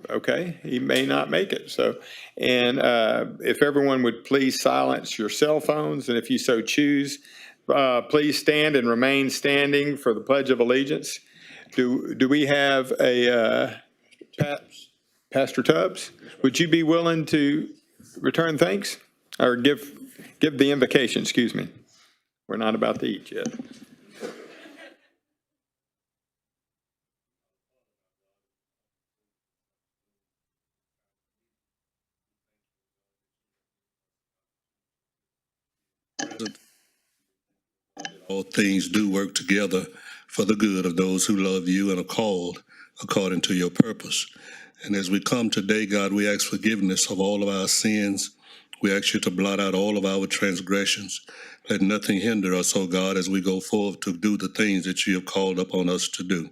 Okay, he may not make it. So, and if everyone would please silence your cell phones, and if you so choose, please stand and remain standing for the Pledge of Allegiance. Do we have a Pastor Tubbs? Would you be willing to return thanks or give the invocation? Excuse me. We're not about to eat yet. All things do work together for the good of those who love you and are called according to your purpose. And as we come today, God, we ask forgiveness of all of our sins. We ask you to blot out all of our transgressions. Let nothing hinder us, oh God, as we go forth to do the things that you have called upon us to do.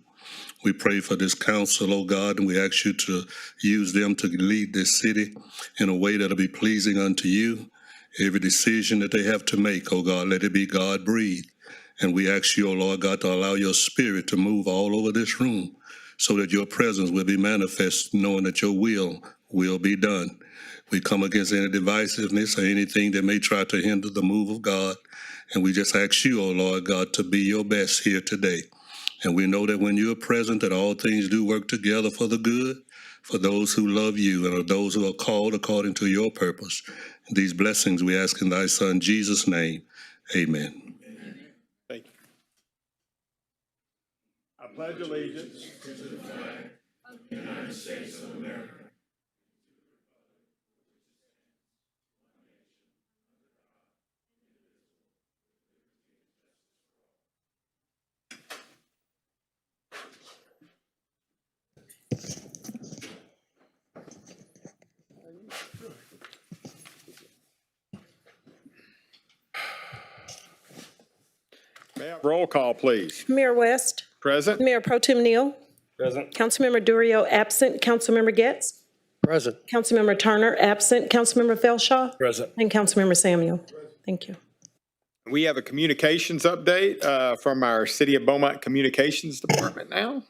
We pray for this council, oh God, and we ask you to use them to lead this city in a way that'll be pleasing unto you. Every decision that they have to make, oh God, let it be God-breathed. And we ask you, oh Lord God, to allow your spirit to move all over this room so that your presence will be manifest, knowing that your will be done. We come against any divisiveness or anything that may try to hinder the move of God. And we just ask you, oh Lord God, to be your best here today. And we know that when you are present, that all things do work together for the good, for those who love you and are those who are called according to your purpose. These blessings we ask in thy Son, Jesus' name. Amen. Thank you. I pledge allegiance to the flag of the United States of America. May I have roll call, please? Mayor West. Present. Mayor Pro Tem Neal. Present. Councilmember Durio absent. Councilmember Getz. Present. Councilmember Turner absent. Councilmember Felshaw. Present. And Councilmember Samuel. Thank you. We have a communications update from our City of Beaumont Communications Department now.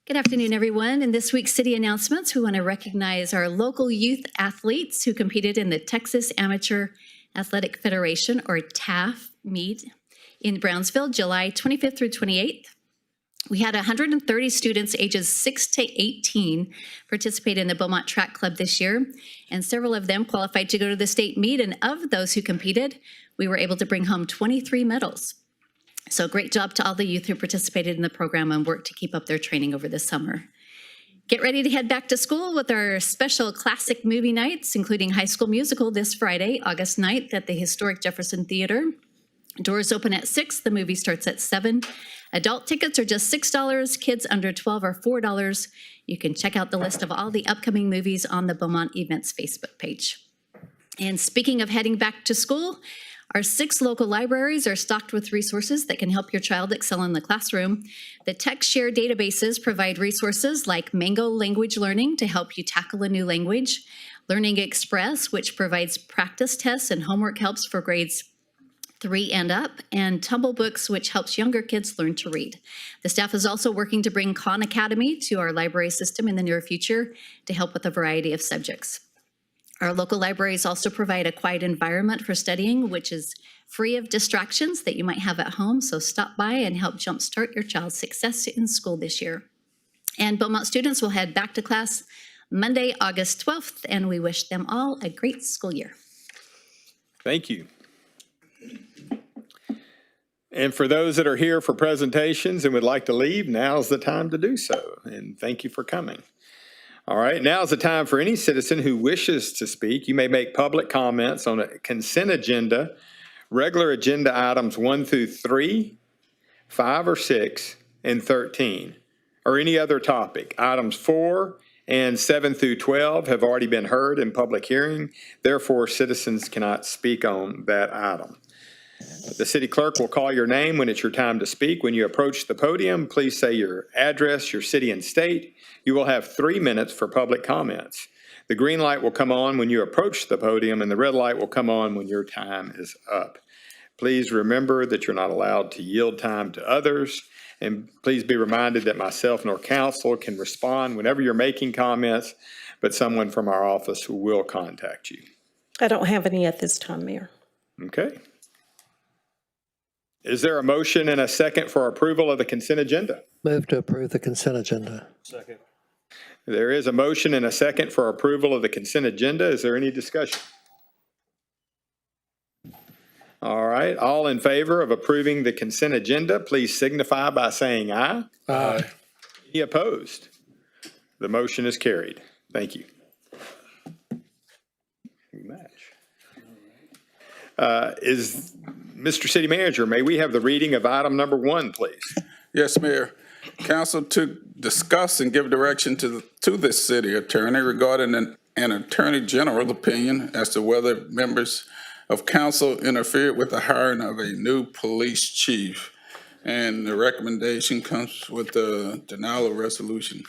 Good afternoon, everyone. In this week's city announcements, we want to recognize our local youth athletes who competed in the Texas Amateur Athletic Federation, or TAF, meet in Brownsville, July 25th through 28th. We had 130 students ages 6 to 18 participate in the Beaumont Track Club this year, and several of them qualified to go to the state meet, and of those who competed, we were able to bring home 23 medals. So great job to all the youth who participated in the program and worked to keep up their training over the summer. Get ready to head back to school with our special classic movie nights, including High School Musical this Friday, August 9th at the historic Jefferson Theater. Doors open at 6, the movie starts at 7. Adult tickets are just $6, kids under 12 are $4. You can check out the list of all the upcoming movies on the Beaumont Events Facebook page. And speaking of heading back to school, our 6 local libraries are stocked with resources that can help your child excel in the classroom. The TechShare databases provide resources like Mango Language Learning to help you tackle a new language, Learning Express, which provides practice tests and homework helps for grades 3 and up, and Tumble Books, which helps younger kids learn to read. The staff is also working to bring Khan Academy to our library system in the near future to help with a variety of subjects. Our local libraries also provide a quiet environment for studying, which is free of distractions that you might have at home. So stop by and help jumpstart your child's success in school this year. And Beaumont students will head back to class Monday, August 12th, and we wish them all a great school year. Thank you. And for those that are here for presentations and would like to leave, now's the time to do so. And thank you for coming. All right, now is the time for any citizen who wishes to speak. You may make public comments on a consent agenda, regular agenda items 1 through 3, 5 or 6, and 13, or any other topic. Items 4 and 7 through 12 have already been heard in public hearing. Therefore, citizens cannot speak on that item. The city clerk will call your name when it's your time to speak. When you approach the podium, please say your address, your city and state. You will have 3 minutes for public comments. The green light will come on when you approach the podium, and the red light will come on when your time is up. Please remember that you're not allowed to yield time to others. And please be reminded that myself nor council can respond whenever you're making comments, but someone from our office will contact you. I don't have any at this time, Mayor. Okay. Is there a motion and a second for approval of the consent agenda? Move to approve the consent agenda. Second. There is a motion and a second for approval of the consent agenda. Is there any discussion? All right, all in favor of approving the consent agenda, please signify by saying aye. Aye. Any opposed? The motion is carried. Thank you. Is Mr. City Manager, may we have the reading of item number 1, please? Yes, Mayor. Council to discuss and give direction to the city attorney regarding an attorney general opinion as to whether members of council interfered with the hiring of a new police chief. And the recommendation comes with the denial of resolution.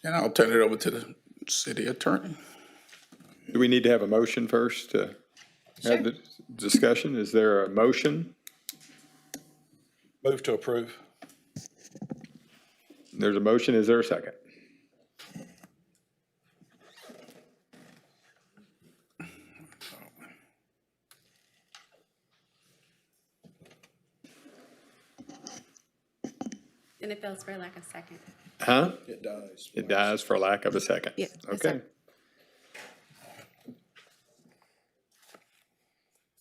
And I'll turn it over to the city attorney. Do we need to have a motion first to have the discussion? Is there a motion? Move to approve. There's a motion. Is there a second? And it fails for lack of second. Huh? It dies. It dies for lack of a second. Yeah, yes, Okay.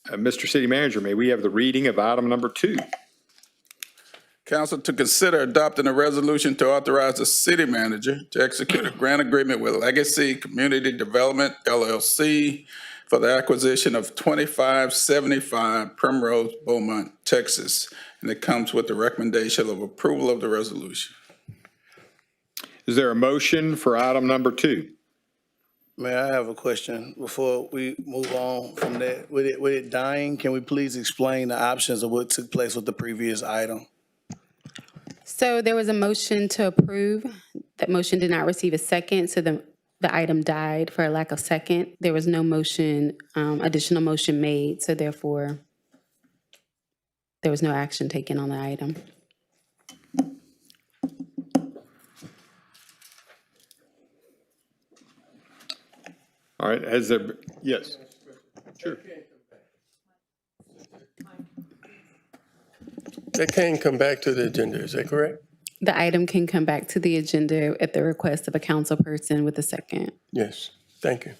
sir. Mr. City Manager, may we have the reading of item number 2? Council to consider adopting a resolution to authorize the city manager to execute a grant agreement with Legacy Community Development LLC for the acquisition of 2575 Primrose, Beaumont, Texas. And it comes with the recommendation of approval of the resolution. Is there a motion for item number 2? Mayor, I have a question before we move on from that. With it dying, can we please explain the options of what took place with the previous item? So there was a motion to approve. That motion did not receive a second, so the item died for a lack of second. There was no motion, additional motion made, so therefore there was no action taken on the item. All right, has there, yes. Sure. That can come back to the agenda, is that correct? The item can come back to the agenda at the request of a council person with a second. Yes, thank you.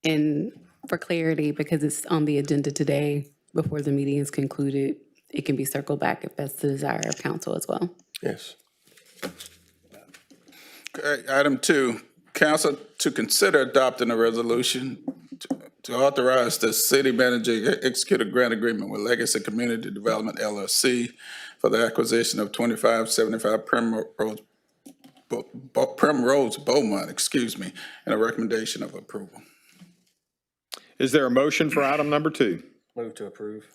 And for clarity, because it's on the agenda today, before the meeting is concluded, it can be circled back if that's the desire of council as well. Yes. Okay, item 2, council to consider adopting a resolution to authorize the city manager to execute a grant agreement with Legacy Community Development LLC for the acquisition of 2575 Primrose, Beaumont, and a recommendation of approval. Is there a motion for item number 2? Move to approve.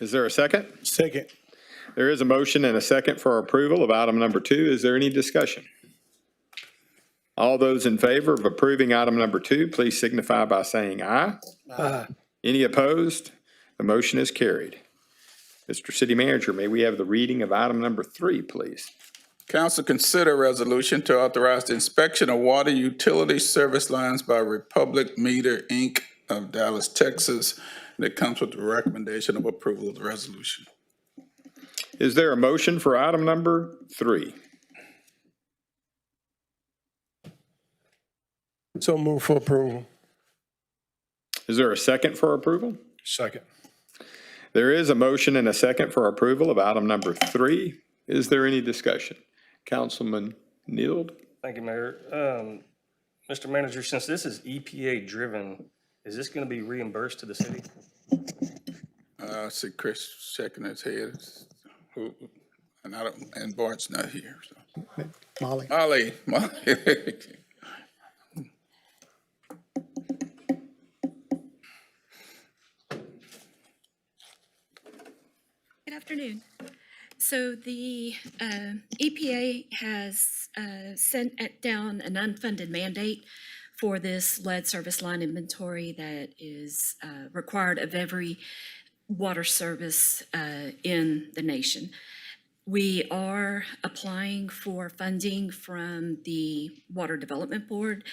Is there a second? Second. There is a motion and a second for approval of item number 2. Is there any discussion? All those in favor of approving item number 2, please signify by saying aye. Aye. Any opposed? The motion is carried. Mr. City Manager, may we have the reading of item number 3, please? Council consider resolution to authorize the inspection of water utility service lines by Republic Meter, Inc. of Dallas, Texas. And it comes with the recommendation of approval of the resolution. Is there a motion for item number 3? So move for approval. Is there a second for approval? Second. There is a motion and a second for approval of item number 3. Is there any discussion? Councilman Neild? Thank you, Mayor. Mr. Manager, since this is EPA driven, is this going to be reimbursed to the city? I see Chris shaking his head. And Bart's not here. So. Molly. Molly. Good afternoon. So the EPA has sent down an unfunded mandate for this lead service line inventory that is required of every water service in the nation. We are applying for funding from the Water Development Board.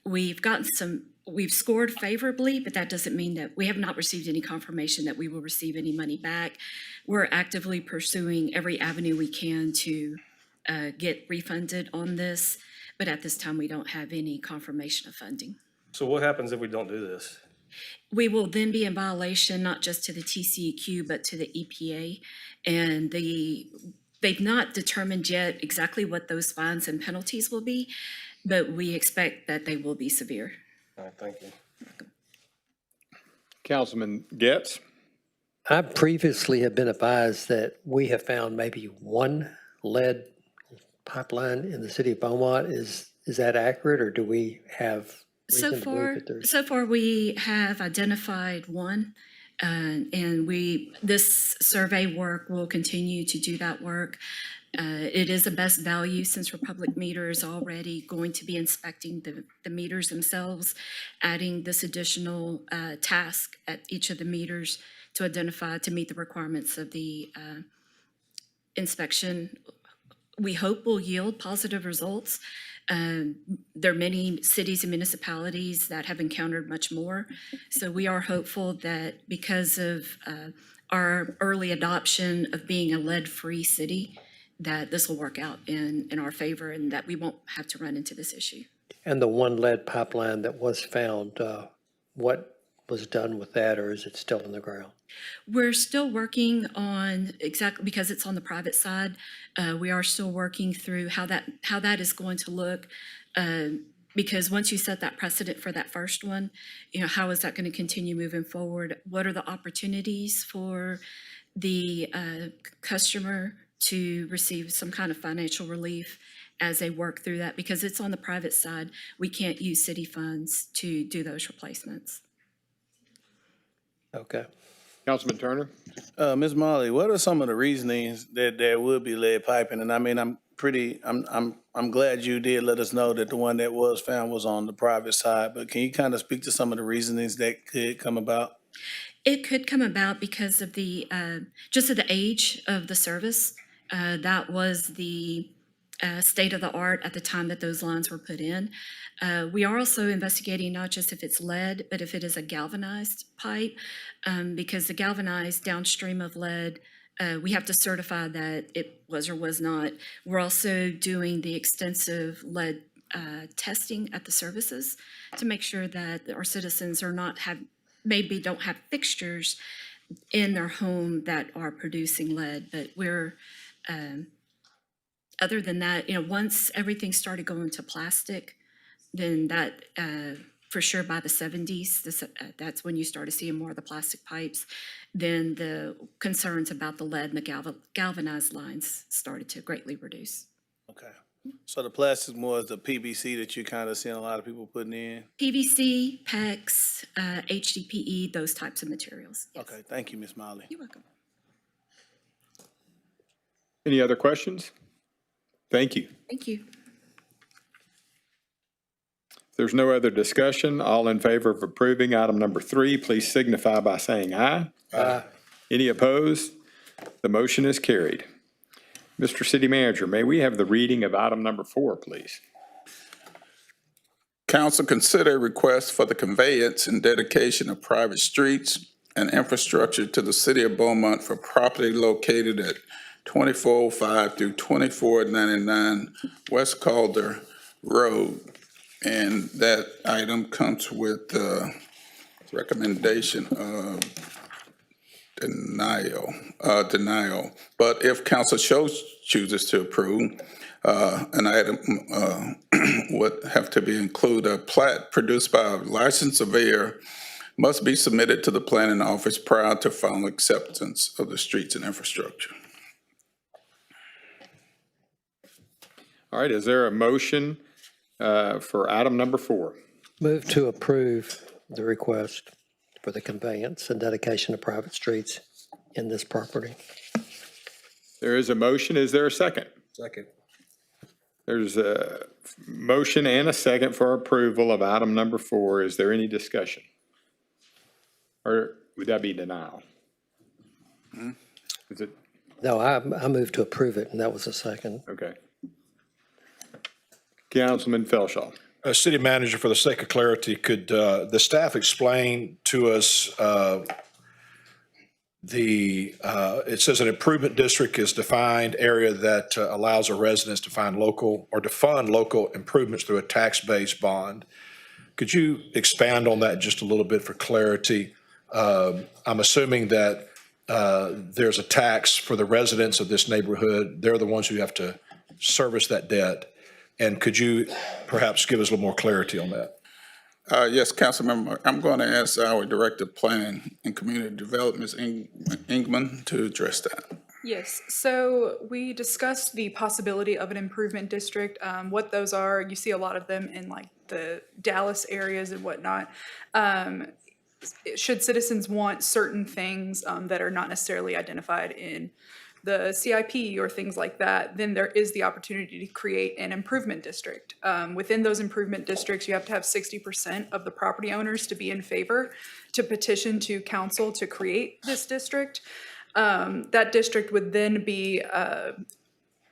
We've scored favorably, but that doesn't mean that we have not received any confirmation that we will receive any money back. We're actively pursuing every avenue we can to get refunded on this, but at this time, we don't have any confirmation of funding. So what happens if we don't do this? We will then be in violation, not just to the TCEQ, but to the EPA. And they've not determined yet exactly what those fines and penalties will be, but we expect that they will be severe. All right, thank you. Councilman Getz? I previously have been advised that we have found maybe one lead pipeline in the city of Beaumont. Is that accurate, or do we have reason to believe that there's? So far, we have identified one, and this survey work will continue to do that work. It is a best value since Republic Meter is already going to be inspecting the meters themselves, adding this additional task at each of the meters to identify, to meet the requirements of the inspection. We hope will yield positive results. There are many cities and municipalities that have encountered much more. So we are hopeful that because of our early adoption of being a lead-free city, that this will work out in our favor and that we won't have to run into this issue. And the one lead pipeline that was found, what was done with that, or is it still in the ground? We're still working on exactly, because it's on the private side, we are still working through how that is going to look. Because once you set that precedent for that first one, how is that going to continue moving forward? What are the opportunities for the customer to receive some kind of financial relief as they work through that? Because it's on the private side, we can't use city funds to do those replacements. Okay. Councilman Turner? Ms. Molly, what are some of the reasonings that there would be lead piping? And I mean, I'm glad you did let us know that the one that was found was on the private side, but can you kind of speak to some of the reasonings that could come about? It could come about because of the just of the age of the service. That was the state of the art at the time that those lines were put in. We are also investigating not just if it's lead, but if it is a galvanized pipe, because the galvanized downstream of lead, we have to certify that it was or was not. We're also doing the extensive lead testing at the services to make sure that our citizens maybe don't have fixtures in their home that are producing lead. But we're, other than that, once everything started going to plastic, then that, for sure by the 70s, that's when you started seeing more of the plastic pipes. Then the concerns about the lead and the galvanized lines started to greatly reduce. Okay. So the plastic more is the PVC that you kind of seeing a lot of people putting in? PVC, PEX, HDPE, those types of materials. Yes. Okay, thank you, Ms. Molly. You're welcome. Any other questions? Thank you. Thank you. If there's no other discussion, all in favor of approving item number 3, please signify by saying aye. Aye. Any opposed? The motion is carried. Mr. City Manager, may we have the reading of item number 4, please? Council consider a request for the conveyance and dedication of private streets and infrastructure to the City of Beaumont for property located at 2405 through 2499 West Calder Road. And that item comes with the recommendation of denial. But if council chooses to approve, an item would have to be include a plat produced by a licensed surveyor must be submitted to the planning office prior to final acceptance of the streets and infrastructure. All right, is there a motion for item number 4? Move to approve the request for the conveyance and dedication of private streets in this property. There is a motion. Is there a second? Second. There's a motion and a second for approval of item number 4. Is there any discussion? Or would that be denial? Is it, No, I moved to approve it, and that was a second. okay. Councilman Felshaw. City Manager, for the sake of clarity, could the staff explain to us it says an improvement district is defined area that allows a residence to find local or to fund local improvements through a tax-based bond. Could you expand on that just a little bit for clarity? I'm assuming that there's a tax for the residents of this neighborhood. They're the ones who have to service that debt. And could you perhaps give us a little more clarity on that? Yes, Councilmember, I'm going to ask our Director of Planning and Community Development, Ms. Ingman, to address that. Yes, so we discussed the possibility of an improvement district. What those are, you see a lot of them in like the Dallas areas and whatnot. Should citizens want certain things that are not necessarily identified in the CIP or things like that, then there is the opportunity to create an improvement district. Within those improvement districts, you have to have 60% of the property owners to be in favor to petition to council to create this district. That district would then be,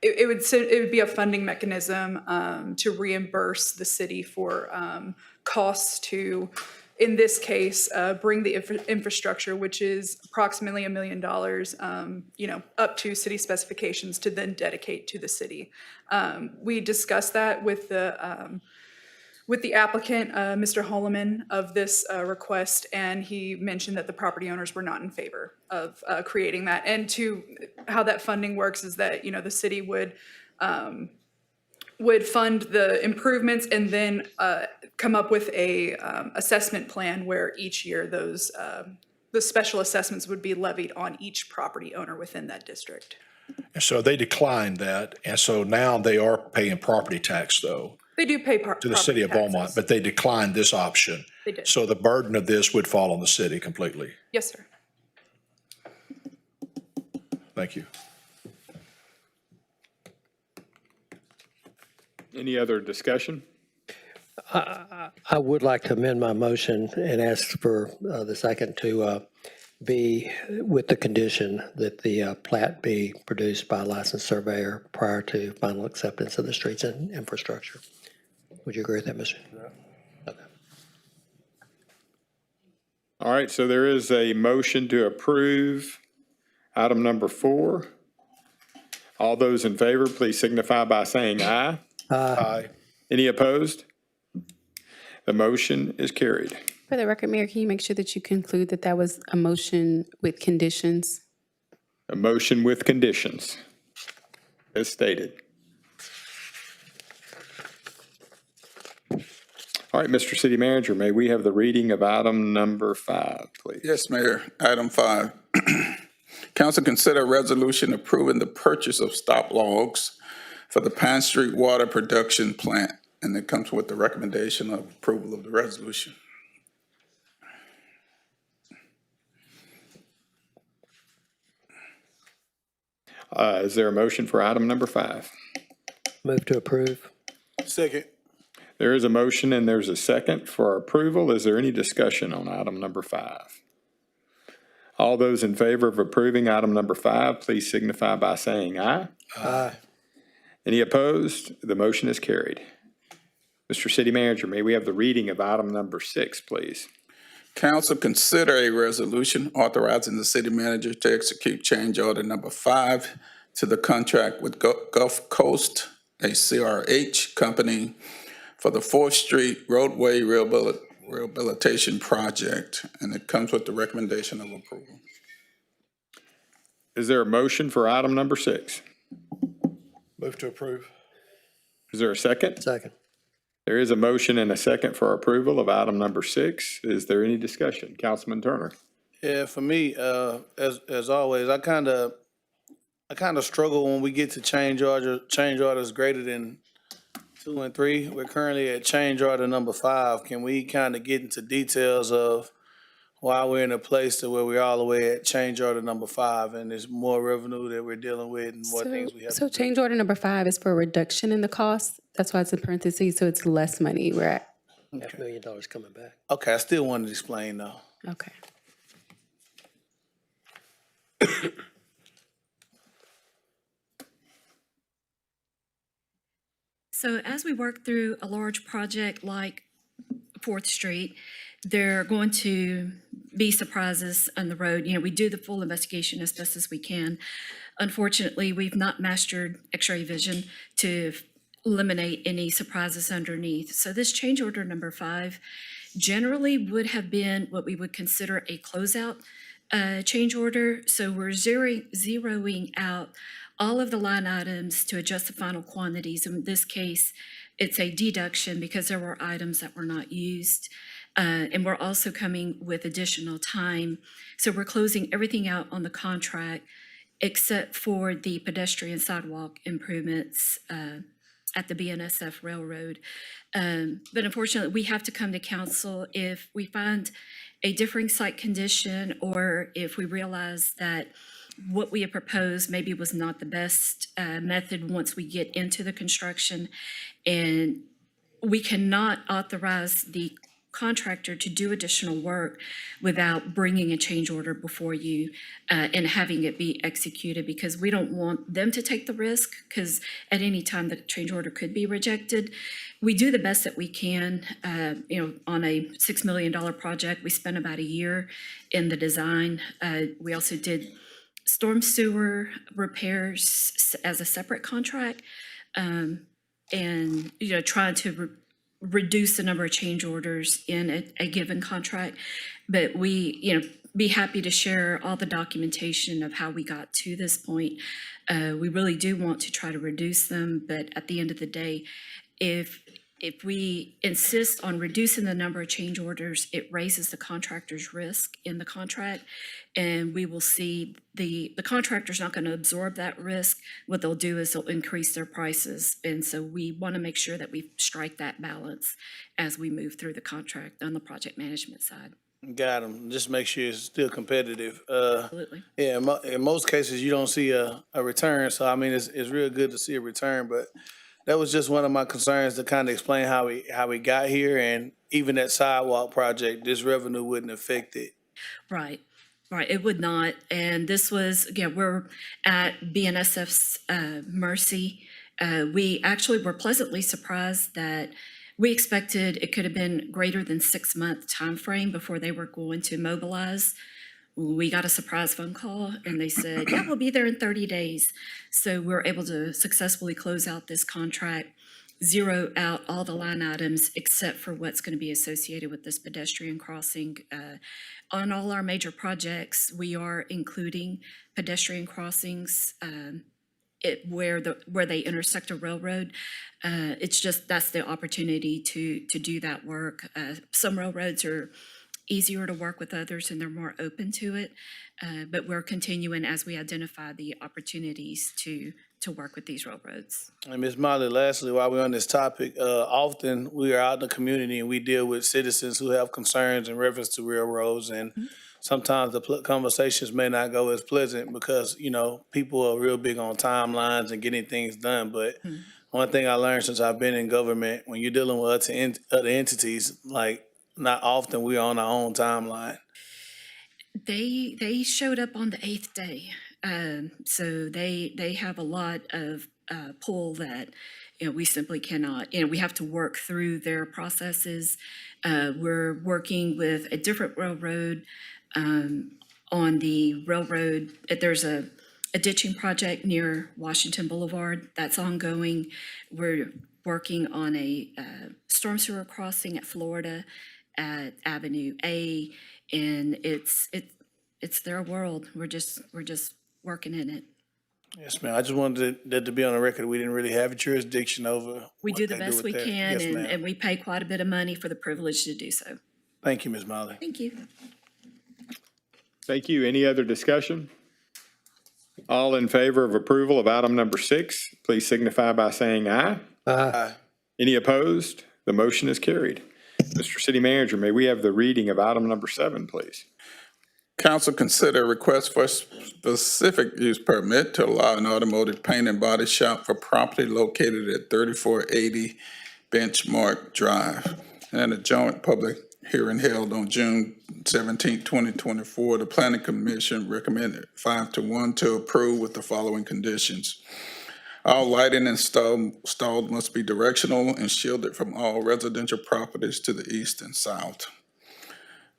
it would be a funding mechanism to reimburse the city for costs to, in this case, bring the infrastructure, which is approximately $1 million, up to city specifications to then dedicate to the city. We discussed that with the applicant, Mr. Holloman, of this request, and he mentioned that the property owners were not in favor of creating that. And how that funding works is that, the city would fund the improvements and then come up with a assessment plan where each year those the special assessments would be levied on each property owner within that district. And so they declined that, and so now they are paying property tax, though, They do pay to the city of Beaumont, but they declined this option. They did. So the burden of this would fall on the city completely. Yes, sir. Thank you. Any other discussion? I would like to amend my motion and ask for the second to be with the condition that the plat be produced by a licensed surveyor prior to final acceptance of the streets and infrastructure. Would you agree with that, Mr.? Okay. All right, so there is a motion to approve item number 4. All those in favor, please signify by saying aye. Aye. Any opposed? The motion is carried. For the record, Mayor, can you make sure that you conclude that that was a motion with conditions? A motion with conditions, as stated. All right, Mr. City Manager, may we have the reading of item number 5, please? Yes, Mayor. Item 5. Council consider a resolution approving the purchase of stop logs for the Pine Street Water Production Plant, and it comes with the recommendation of approval of the resolution. Is there a motion for item number 5? Move to approve. Second. There is a motion and there's a second for approval. Is there any discussion on item number 5? All those in favor of approving item number 5, please signify by saying aye. Aye. Any opposed? The motion is carried. Mr. City Manager, may we have the reading of item number 6, please? Council consider a resolution authorizing the city manager to execute change order number 5 to the contract with Gulf Coast, a CRH company, for the 4th Street roadway rehabilitation project, and it comes with the recommendation of approval. Is there a motion for item number 6? Move to approve. Is there a second? Second. There is a motion and a second for approval of item number 6. Is there any discussion? Councilman Turner. Yeah, for me, as always, I kind of struggle when we get to change orders greater than 2 and 3. We're currently at change order number 5. Can we kind of get into details of why we're in a place to where we're all the way at change order number 5, and there's more revenue that we're dealing with and more things we have. So change order number 5 is for a reduction in the cost. That's why it's in parentheses, so it's less money. We're at, $500,000 coming back. Okay, I still wanted to explain though. okay. So as we work through a large project like 4th Street, there are going to be surprises on the road. You know, we do the full investigation as best as we can. Unfortunately, we've not mastered X-ray vision to eliminate any surprises underneath. So this change order number 5 generally would have been what we would consider a closeout change order. So we're zeroing out all of the line items to adjust the final quantities. In this case, it's a deduction because there were items that were not used. And we're also coming with additional time. So we're closing everything out on the contract except for the pedestrian sidewalk improvements at the BNSF Railroad. But unfortunately, we have to come to council if we find a differing site condition or if we realize that what we have proposed maybe was not the best method once we get into the construction. And we cannot authorize the contractor to do additional work without bringing a change order before you and having it be executed, because we don't want them to take the risk, because at any time the change order could be rejected. We do the best that we can. On a $6 million project, we spent about a year in the design. We also did storm sewer repairs as a separate contract, and trying to reduce the number of change orders in a given contract. But we, be happy to share all the documentation of how we got to this point. We really do want to try to reduce them, but at the end of the day, if we insist on reducing the number of change orders, it raises the contractor's risk in the contract, and we will see the contractor's not going to absorb that risk. What they'll do is they'll increase their prices, and so we want to make sure that we strike that balance as we move through the contract on the project management side. Got them. Just make sure it's still competitive. Absolutely. Yeah, in most cases, you don't see a return. So, I mean, it's real good to see a return, but that was just one of my concerns to kind of explain how we got here. And even that sidewalk project, this revenue wouldn't affect it. Right. It would not. And this was, again, we're at BNSF's mercy. We actually were pleasantly surprised that we expected it could have been greater than 6-month timeframe before they were going to mobilize. We got a surprise phone call and they said, yeah, we'll be there in 30 days. So we're able to successfully close out this contract, zero out all the line items except for what's going to be associated with this pedestrian crossing. On all our major projects, we are including pedestrian crossings where they intersect a railroad. It's just that's the opportunity to do that work. Some railroads are easier to work with others and they're more open to it. But we're continuing as we identify the opportunities to work with these railroads. And Ms. Molly, lastly, while we're on this topic, often we are out in the community and we deal with citizens who have concerns in reference to railroads, and sometimes the conversations may not go as pleasant because, people are real big on timelines and getting things done. But one thing I learned since I've been in government, when you're dealing with other entities, like not often we're on our own timeline. They showed up on the 8th day. So they have a lot of pull that we simply cannot. We have to work through their processes. We're working with a different railroad on the railroad. There's a ditching project near Washington Boulevard that's ongoing. We're working on a storm sewer crossing at Florida at Avenue A, and it's their world. We're just working in it. Yes, ma'am. I just wanted that to be on the record. We didn't really have jurisdiction over. We what do the they best we with that. can, Yes, ma'am. and we pay quite a bit of money for the privilege to do so. Thank you, Ms. Molly. Thank you. Thank you. Any other discussion? All in favor of approval of item number 6, please signify by saying aye. Aye. Any opposed? The motion is carried. Mr. City Manager, may we have the reading of item number 7, please? Council consider a request for a specific use permit to allow an automotive paint and body shop for property located at 3480 Benchmark Drive. And a joint public hearing held on June 17, 2024. The Planning Commission recommended 5-1 to approve with the following conditions. All lighting installed must be directional and shielded from all residential properties to the east and south.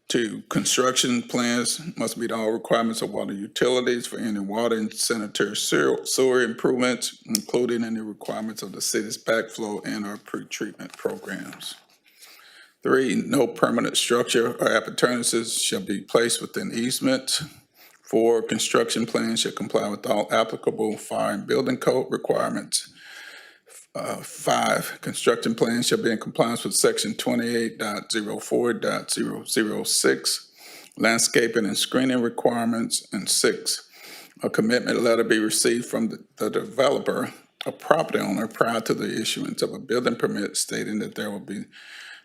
2, construction plans must meet all requirements of water utilities for any water and sanitary sewer improvements, including any requirements of the city's backflow and our pretreatment programs. 3, no permanent structure or appurtenances shall be placed within easement. 4, construction plans shall comply with all applicable fire and building code requirements. 5, construction plans shall be in compliance with section 28.04.006, landscaping and screening requirements. And 6, a commitment letter be received from the developer, a property owner, prior to the issuance of a building permit stating that there will be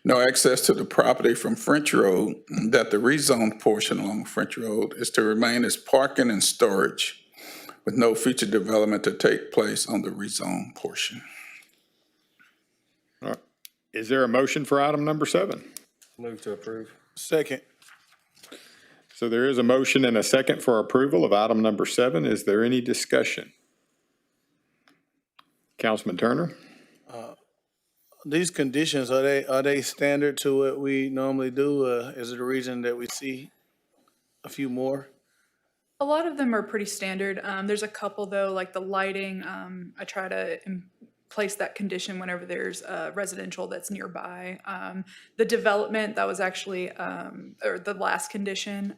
no access to the property from French Road, and that the rezoned portion along French Road is to remain as parking and storage, with no future development to take place on the rezoned portion. All right. Is there a motion for item number 7? Move to approve. Second. So there is a motion and a second for approval of item number 7. Is there any discussion? Councilman Turner? These conditions, are they standard to what we normally do? Is it a reason that we see a few more? A lot of them are pretty standard. There's a couple though, like the lighting. I try to place that condition whenever there's residential that's nearby. The development, that was actually, or the last condition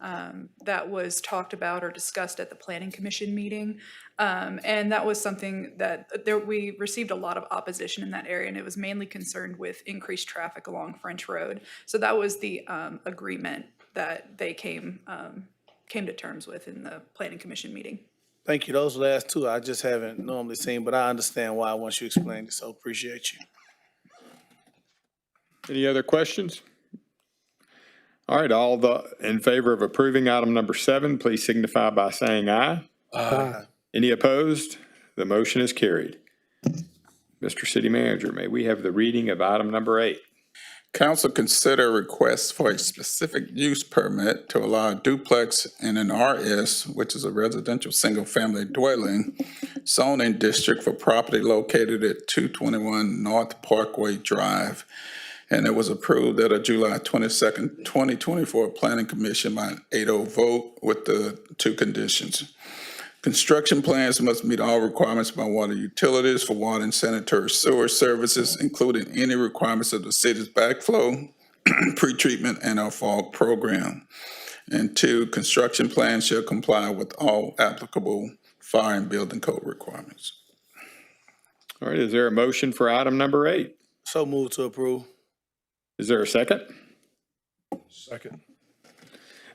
that was talked about or discussed at the Planning Commission meeting. And that was something that we received a lot of opposition in that area, and it was mainly concerned with increased traffic along French Road. So that was the agreement that they came to terms with in the Planning Commission meeting. Thank you. Those last two I just haven't normally seen, but I understand why once you explained it, so appreciate you. Any other questions? All right, in favor of approving item number 7, please signify by saying aye. Aye. Any opposed? The motion is carried. Mr. City Manager, may we have the reading of item number 8? Council consider requests for a specific use permit to allow a duplex in an RS, which is a residential single-family dwelling, zoning district for property located at 221 North Parkway Drive. And it was approved at a July 22nd, 2024 Planning Commission by an 8-0 vote with the 2 conditions. Construction plans must meet all requirements by water utilities for water and sanitary sewer services, including any requirements of the city's backflow, pretreatment, and our fog program. And 2, construction plans shall comply with all applicable fire and building code requirements. All right, is there a motion for item number 8? So move to approve. Is there a second? Second.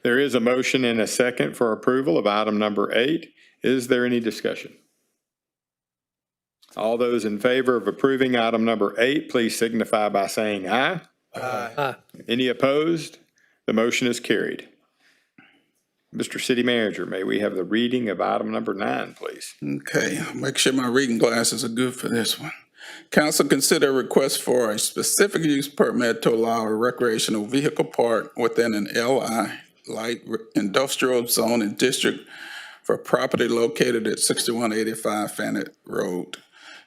There is a motion and a second for approval of item number 8. Is there any discussion? All those in favor of approving item number 8, please signify by saying aye. Aye. Any opposed? The motion is carried. Mr. City Manager, may we have the reading of item number 9, please? Okay, make sure my reading glasses are good for this one. Council consider a request for a specific use permit to allow a recreational vehicle park within an LI, light industrial zone and district for property located at 6185 Fannet Road.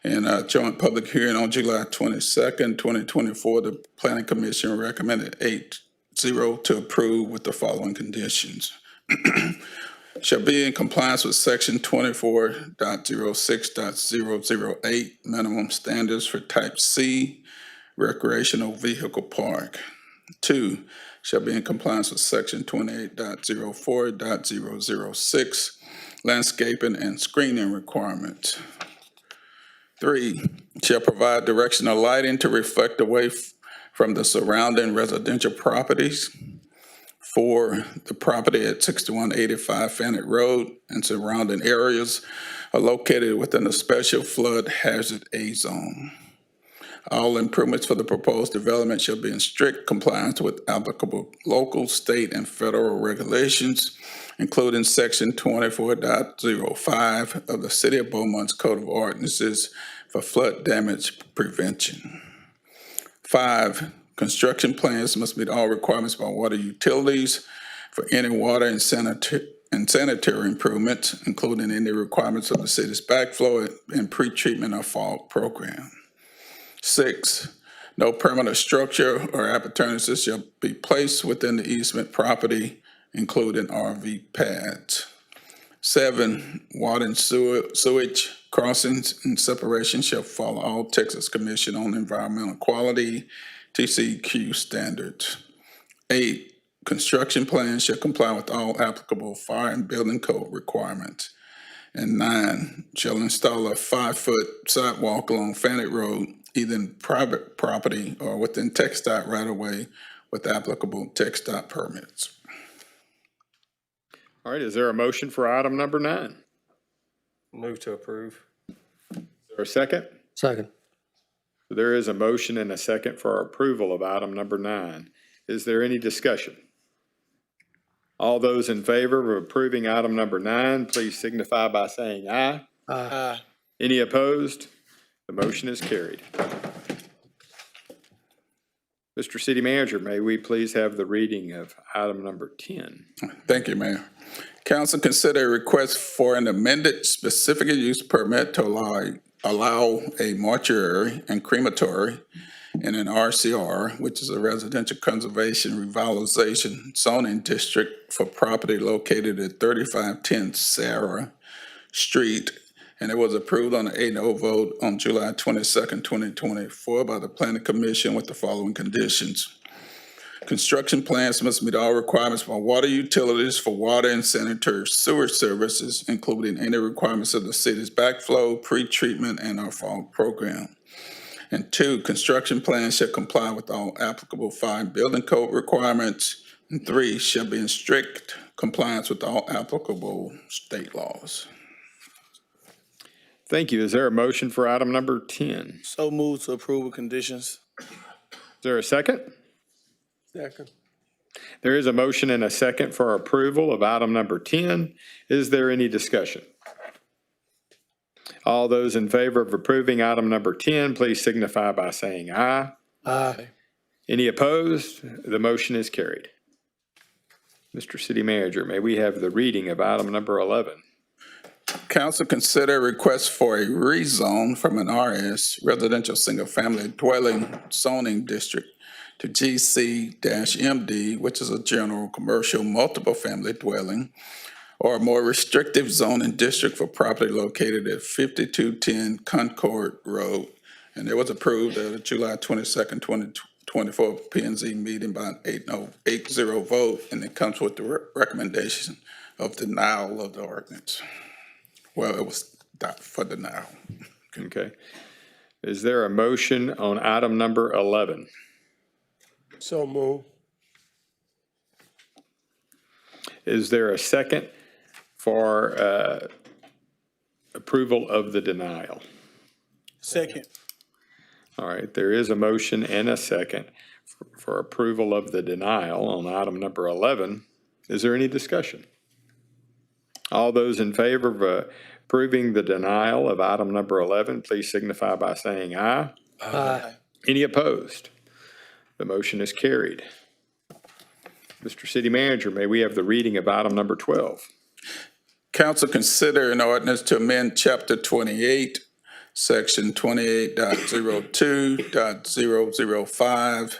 In a joint public hearing on July 22nd, 2024, the Planning Commission recommended 8-0 to approve with the following conditions. Shall be in compliance with section 24.06.008 minimum standards for type C recreational vehicle park. 2, shall be in compliance with section 28.04.006 landscaping and screening requirements. 3, shall provide directional lighting to reflect away from the surrounding residential properties. 4, the property at 6185 Fannet Road and surrounding areas are located within a special flood hazard A zone. All improvements for the proposed development shall be in strict compliance with applicable local, state, and federal regulations, including Section 24.05 of the City of Beaumont's Code of Ordinances for flood damage prevention. 5, construction plans must meet all requirements by water utilities for any water and sanitary improvements, including any requirements of the city's backflow and pretreatment or fog program. 6, no permanent structure or appurtenances shall be placed within the easement property, including RV pads. 7, water and sewage crossings and separation shall follow all Texas Commission on Environmental Quality, TCEQ standards. 8, construction plans shall comply with all applicable fire and building code requirements. And 9, shall install a 5-foot sidewalk along Fannin Road, either in private property or within TxDOT right-of-way with applicable TxDOT permits. All right, is there a motion for item number 9? Move to approve. Is there a second? Second. There is a motion and a second for approval of item number 9. Is there any discussion? All those in favor of approving item number 9, please signify by saying aye. Aye. Any opposed? The motion is carried. Mr. City Manager, may we please have the reading of item number 10? Thank you, Mayor. Council consider a request for an amended specific use permit to allow a mortuary and crematory in an RCR, which is a residential conservation revitalization zoning district for property located at 3510 Sarah Street. And it was approved on an 8-0 vote on July 22nd, 2024 by the Planning Commission with the following conditions. Construction plans must meet all requirements for water utilities for water and sanitary sewer services, including any requirements of the city's backflow, pre-treatment, and our fog program. And 2, construction plans shall comply with all applicable fire and building code requirements. And 3, shall be in strict compliance with all applicable state laws. Thank you. Is there a motion for item number 10? Is So move to approve with conditions. there a second? Second. There is a motion and a second for approval of item number 10. Is there any discussion? All those in favor of approving item number 10, please signify by saying aye. Aye. Any opposed? The motion is carried. Mr. City Manager, may we have the reading of item number 11? Council consider a request for a rezone from an RS, residential single-family dwelling zoning district, to GC-MD, which is a general commercial multiple family dwelling, or a more restrictive zoning district for property located at 5210 Concord Road. And it was approved at a July 22nd, 2024 P&Z meeting by an 8-0 vote, and it comes with the recommendation of denial of the ordinance. Well, it was for denial. Okay. Is there a motion on item number 11? So move. Is there a second for approval of the denial? Second. All right, there is a motion and a second for approval of the denial on item number 11. Is there any discussion? All those in favor of approving the denial of item number 11, please signify by saying aye. Aye. Any opposed? The motion is carried. Mr. City Manager, may we have the reading of item number 12? Council consider an ordinance to amend Chapter 28, Section 28.02.005,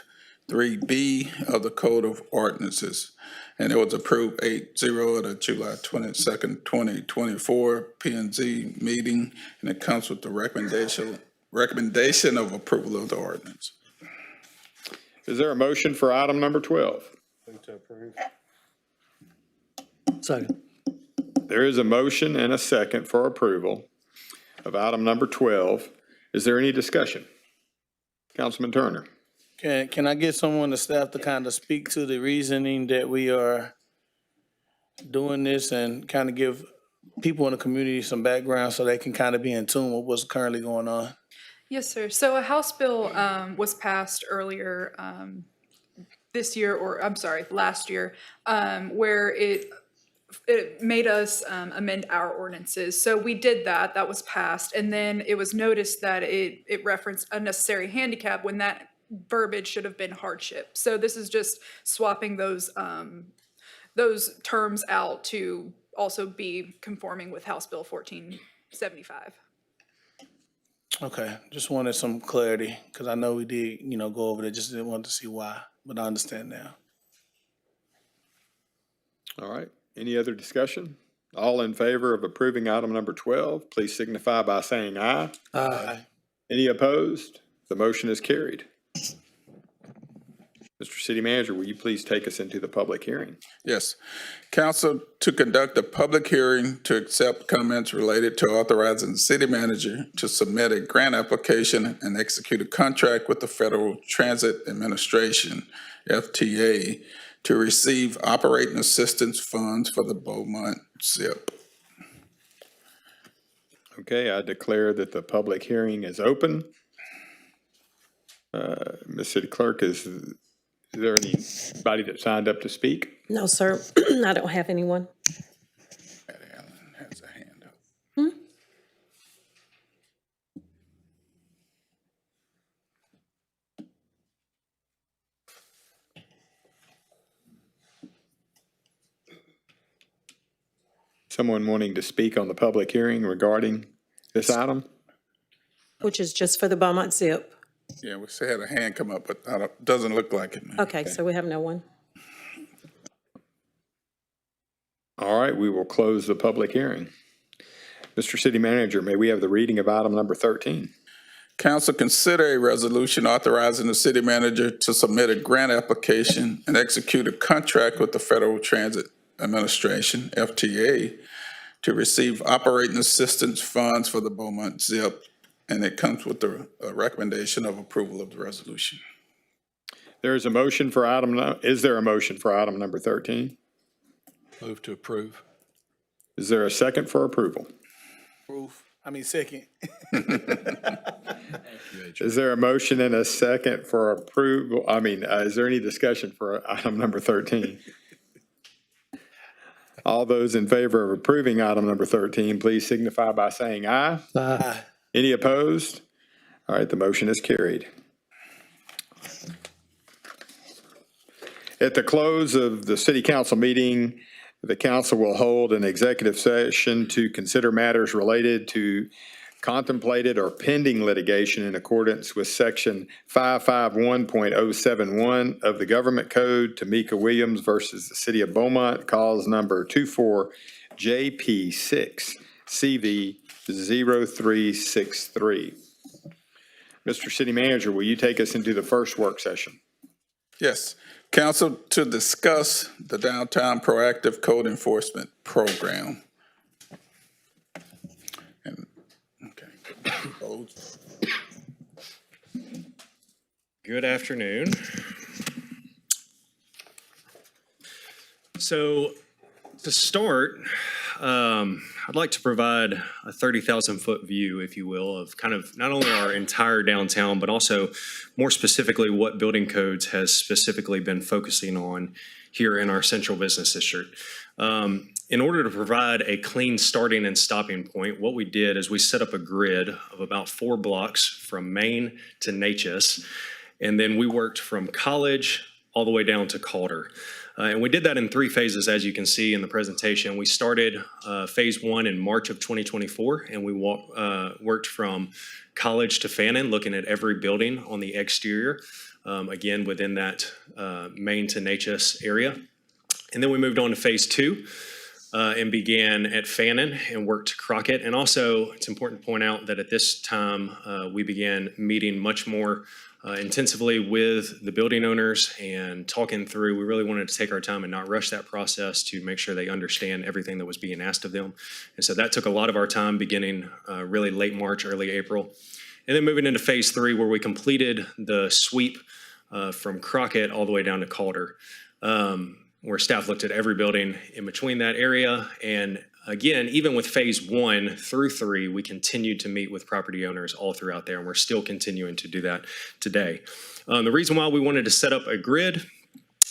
3B of the Code of Ordinances. And it was approved 8-0 at the July 22nd, 2024 P&Z meeting, and it comes with the recommendation of approval of the ordinance. Is there a motion for item number 12? Move to approve. Second. There is a motion and a second for approval of item number 12. Is there any discussion? Councilman Turner. Can I get someone to staff to kind of speak to the reasoning that we are doing this and kind of give people in the community some background so they can kind of be in tune with what's currently going on? Yes, sir. So a House bill was passed earlier this year, or I'm sorry, last year, where it made us amend our ordinances. So we did that. That was passed, and then it was noticed that it referenced unnecessary handicap when that verbiage should have been hardship. So this is just swapping those terms out to also be conforming with House Bill 1475. Okay, just wanted some clarity, because I know we did, go over there, just didn't want to see why, but I understand now. All right. Any other discussion? All in favor of approving item number 12, please signify by saying aye. Aye. Any opposed? The motion is carried. Mr. City Manager, will you please take us into the public hearing? Yes. Council to conduct a public hearing to accept comments related to authorizing the city manager to submit a grant application and execute a contract with the Federal Transit Administration, FTA, to receive operating assistance funds for the Beaumont ZIP. Okay, I declare that the public hearing is open. Ms. City Clerk, is there anybody that signed up to speak? No, sir, I don't have anyone. Patty Allen has a hand up. Someone wanting to speak on the public hearing regarding this item? Which is just for the Beaumont ZIP. Yeah, we had a hand come up, but doesn't look like it, man. Okay, so we have no one. All right, we will close the public hearing. Mr. City Manager, may we have the reading of item number 13? Council consider a resolution authorizing the city manager to submit a grant application and execute a contract with the Federal Transit Administration, FTA, to receive operating assistance funds for the Beaumont ZIP, and it comes with the recommendation of approval of the resolution. There is a motion for is there a motion for item number 13? Move to approve. Is there a second for approval? Second. Is there a motion and a second for approval? Is there any discussion for item number 13? All those in favor of approving item number 13, please signify by saying aye. Aye. Any opposed? All right, the motion is carried. At the close of the city council meeting, the council will hold an executive session to consider matters related to contemplated or pending litigation in accordance with section 551.071 of the Government Code, Tamika Williams versus the City of Beaumont, cause number 24JP6CV0363. Mr. City Manager, will you take us into the first work session? Yes. Council to discuss the Downtown Proactive Code Enforcement Program. And, okay. Good afternoon. So to start, I'd like to provide a 30,000-foot view, if you will, of kind of not only our entire downtown, but also more specifically what building codes has specifically been focusing on here in our central business district. In order to provide a clean starting and stopping point, what we did is we set up a grid of about 4 blocks from Main to Natchez, and then we worked from College all the way down to Calder. And we did that in 3 phases, as you can see in the presentation. We started phase 1 in March of 2024, and we worked from College to Fannin, looking at every building on the exterior, again, within that Main to Natchez area. And then we moved on to phase 2 and began at Fannin and worked to Crockett. And also, it's important to point out that at this time, we began meeting much more intensively with the building owners and talking through. We really wanted to take our time and not rush that process to make sure they understand everything that was being asked of them. And so that took a lot of our time beginning really late March, early April. And then moving into phase 3, where we completed the sweep from Crockett all the way down to Calder. where staff looked at every building in between that area. And again, even with phase 1 through 3, we continued to meet with property owners all throughout there, and we're still continuing to do that today. The reason why we wanted to set up a grid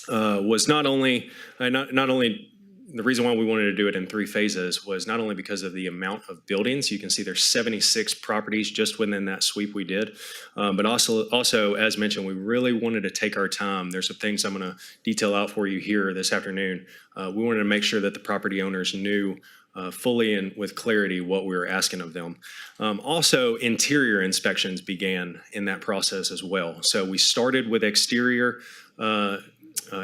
was not only the reason why we wanted to do it in 3 phases was not only because of the amount of buildings. You can see there's 76 properties just within that sweep we did, but also, as mentioned, we really wanted to take our time. There's some things I'm going to detail out for you here this afternoon. We wanted to make sure that the property owners knew fully and with clarity what we were asking of them. Also, interior inspections began in that process as well. So we started with exterior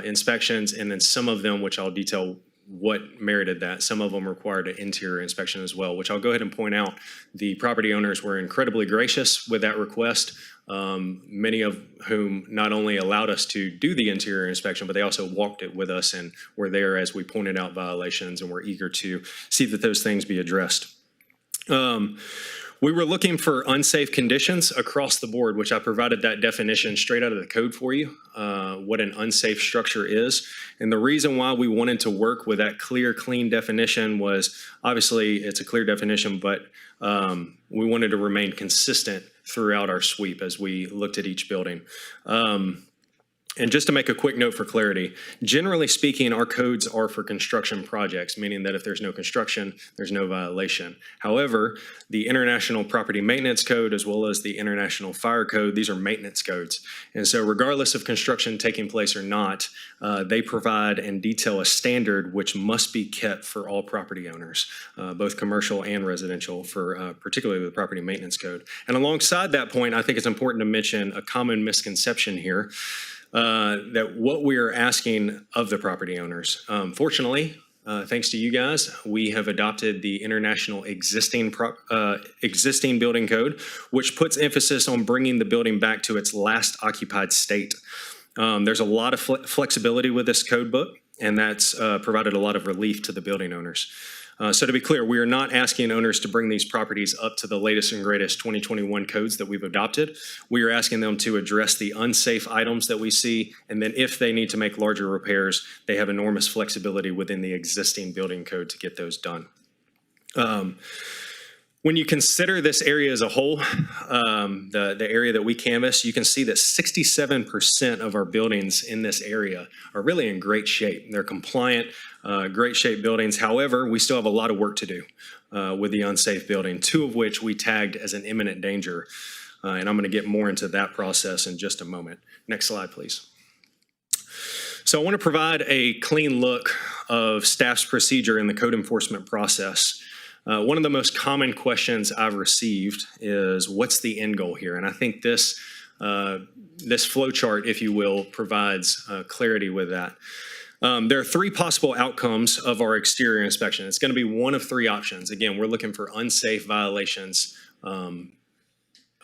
inspections, and then some of them, which I'll detail what merited that, some of them required an interior inspection as well, which I'll go ahead and point out. The property owners were incredibly gracious with that request, many of whom not only allowed us to do the interior inspection, but they also walked it with us and were there as we pointed out violations and were eager to see that those things be addressed. We were looking for unsafe conditions across the board, which I provided that definition straight out of the code for you, what an unsafe structure is. And the reason why we wanted to work with that clear, clean definition was, obviously, it's a clear definition, but we wanted to remain consistent throughout our sweep as we looked at each building. And just to make a quick note for clarity, generally speaking, our codes are for construction projects, meaning that if there's no construction, there's no violation. However, the International Property Maintenance Code, as well as the International Fire Code, these are maintenance codes. And so regardless of construction taking place or not, they provide and detail a standard which must be kept for all property owners, both commercial and residential, for particularly the Property Maintenance Code. And alongside that point, I think it's important to mention a common misconception here. That what we are asking of the property owners. Fortunately, thanks to you guys, we have adopted the International Existing Building Code, which puts emphasis on bringing the building back to its last occupied state. There's a lot of flexibility with this code book, and that's provided a lot of relief to the building owners. So to be clear, we are not asking owners to bring these properties up to the latest and greatest 2021 codes that we've adopted. We are asking them to address the unsafe items that we see, and then if they need to make larger repairs, they have enormous flexibility within the existing building code to get those done. When you consider this area as a whole, the area that we canvass, you can see that 67% of our buildings in this area are really in great shape. They're compliant, great shape buildings. However, we still have a lot of work to do with the unsafe building, 2 of which we tagged as an imminent danger. And I'm going to get more into that process in just a moment. Next slide, please. So I want to provide a clean look of staff's procedure in the code enforcement process. One of the most common questions I've received is, what's the end goal here? And I think this flow chart, if you will, provides clarity with that. There are 3 possible outcomes of our exterior inspection. It's going to be one of 3 options. Again, we're looking for unsafe violations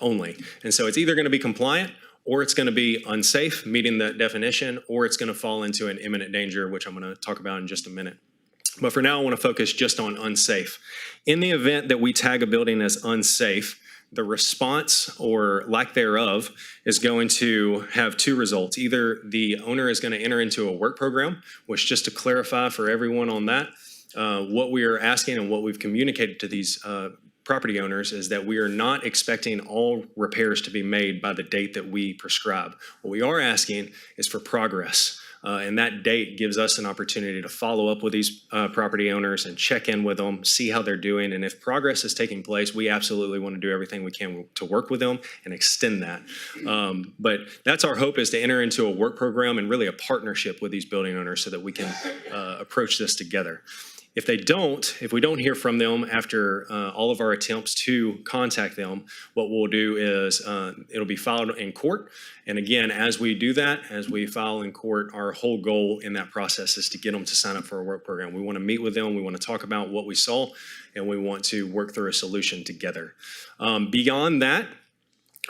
only. And so it's either going to be compliant, or it's going to be unsafe, meeting that definition, or it's going to fall into an imminent danger, which I'm going to talk about in just a minute. But for now, I want to focus just on unsafe. In the event that we tag a building as unsafe, the response or lack thereof is going to have 2 results. Either the owner is going to enter into a work program, which, just to clarify for everyone on that, what we are asking and what we've communicated to these property owners is that we are not expecting all repairs to be made by the date that we prescribe. What we are asking is for progress. And that date gives us an opportunity to follow up with these property owners and check in with them, see how they're doing. And if progress is taking place, we absolutely want to do everything we can to work with them and extend that. But that's our hope, is to enter into a work program and really a partnership with these building owners so that we can approach this together. If we don't hear from them after all of our attempts to contact them, what we'll do is it'll be filed in court. And again, as we do that, as we file in court, our whole goal in that process is to get them to sign up for a work program. We want to meet with them. We want to talk about what we saw, and we want to work through a solution together. Beyond that,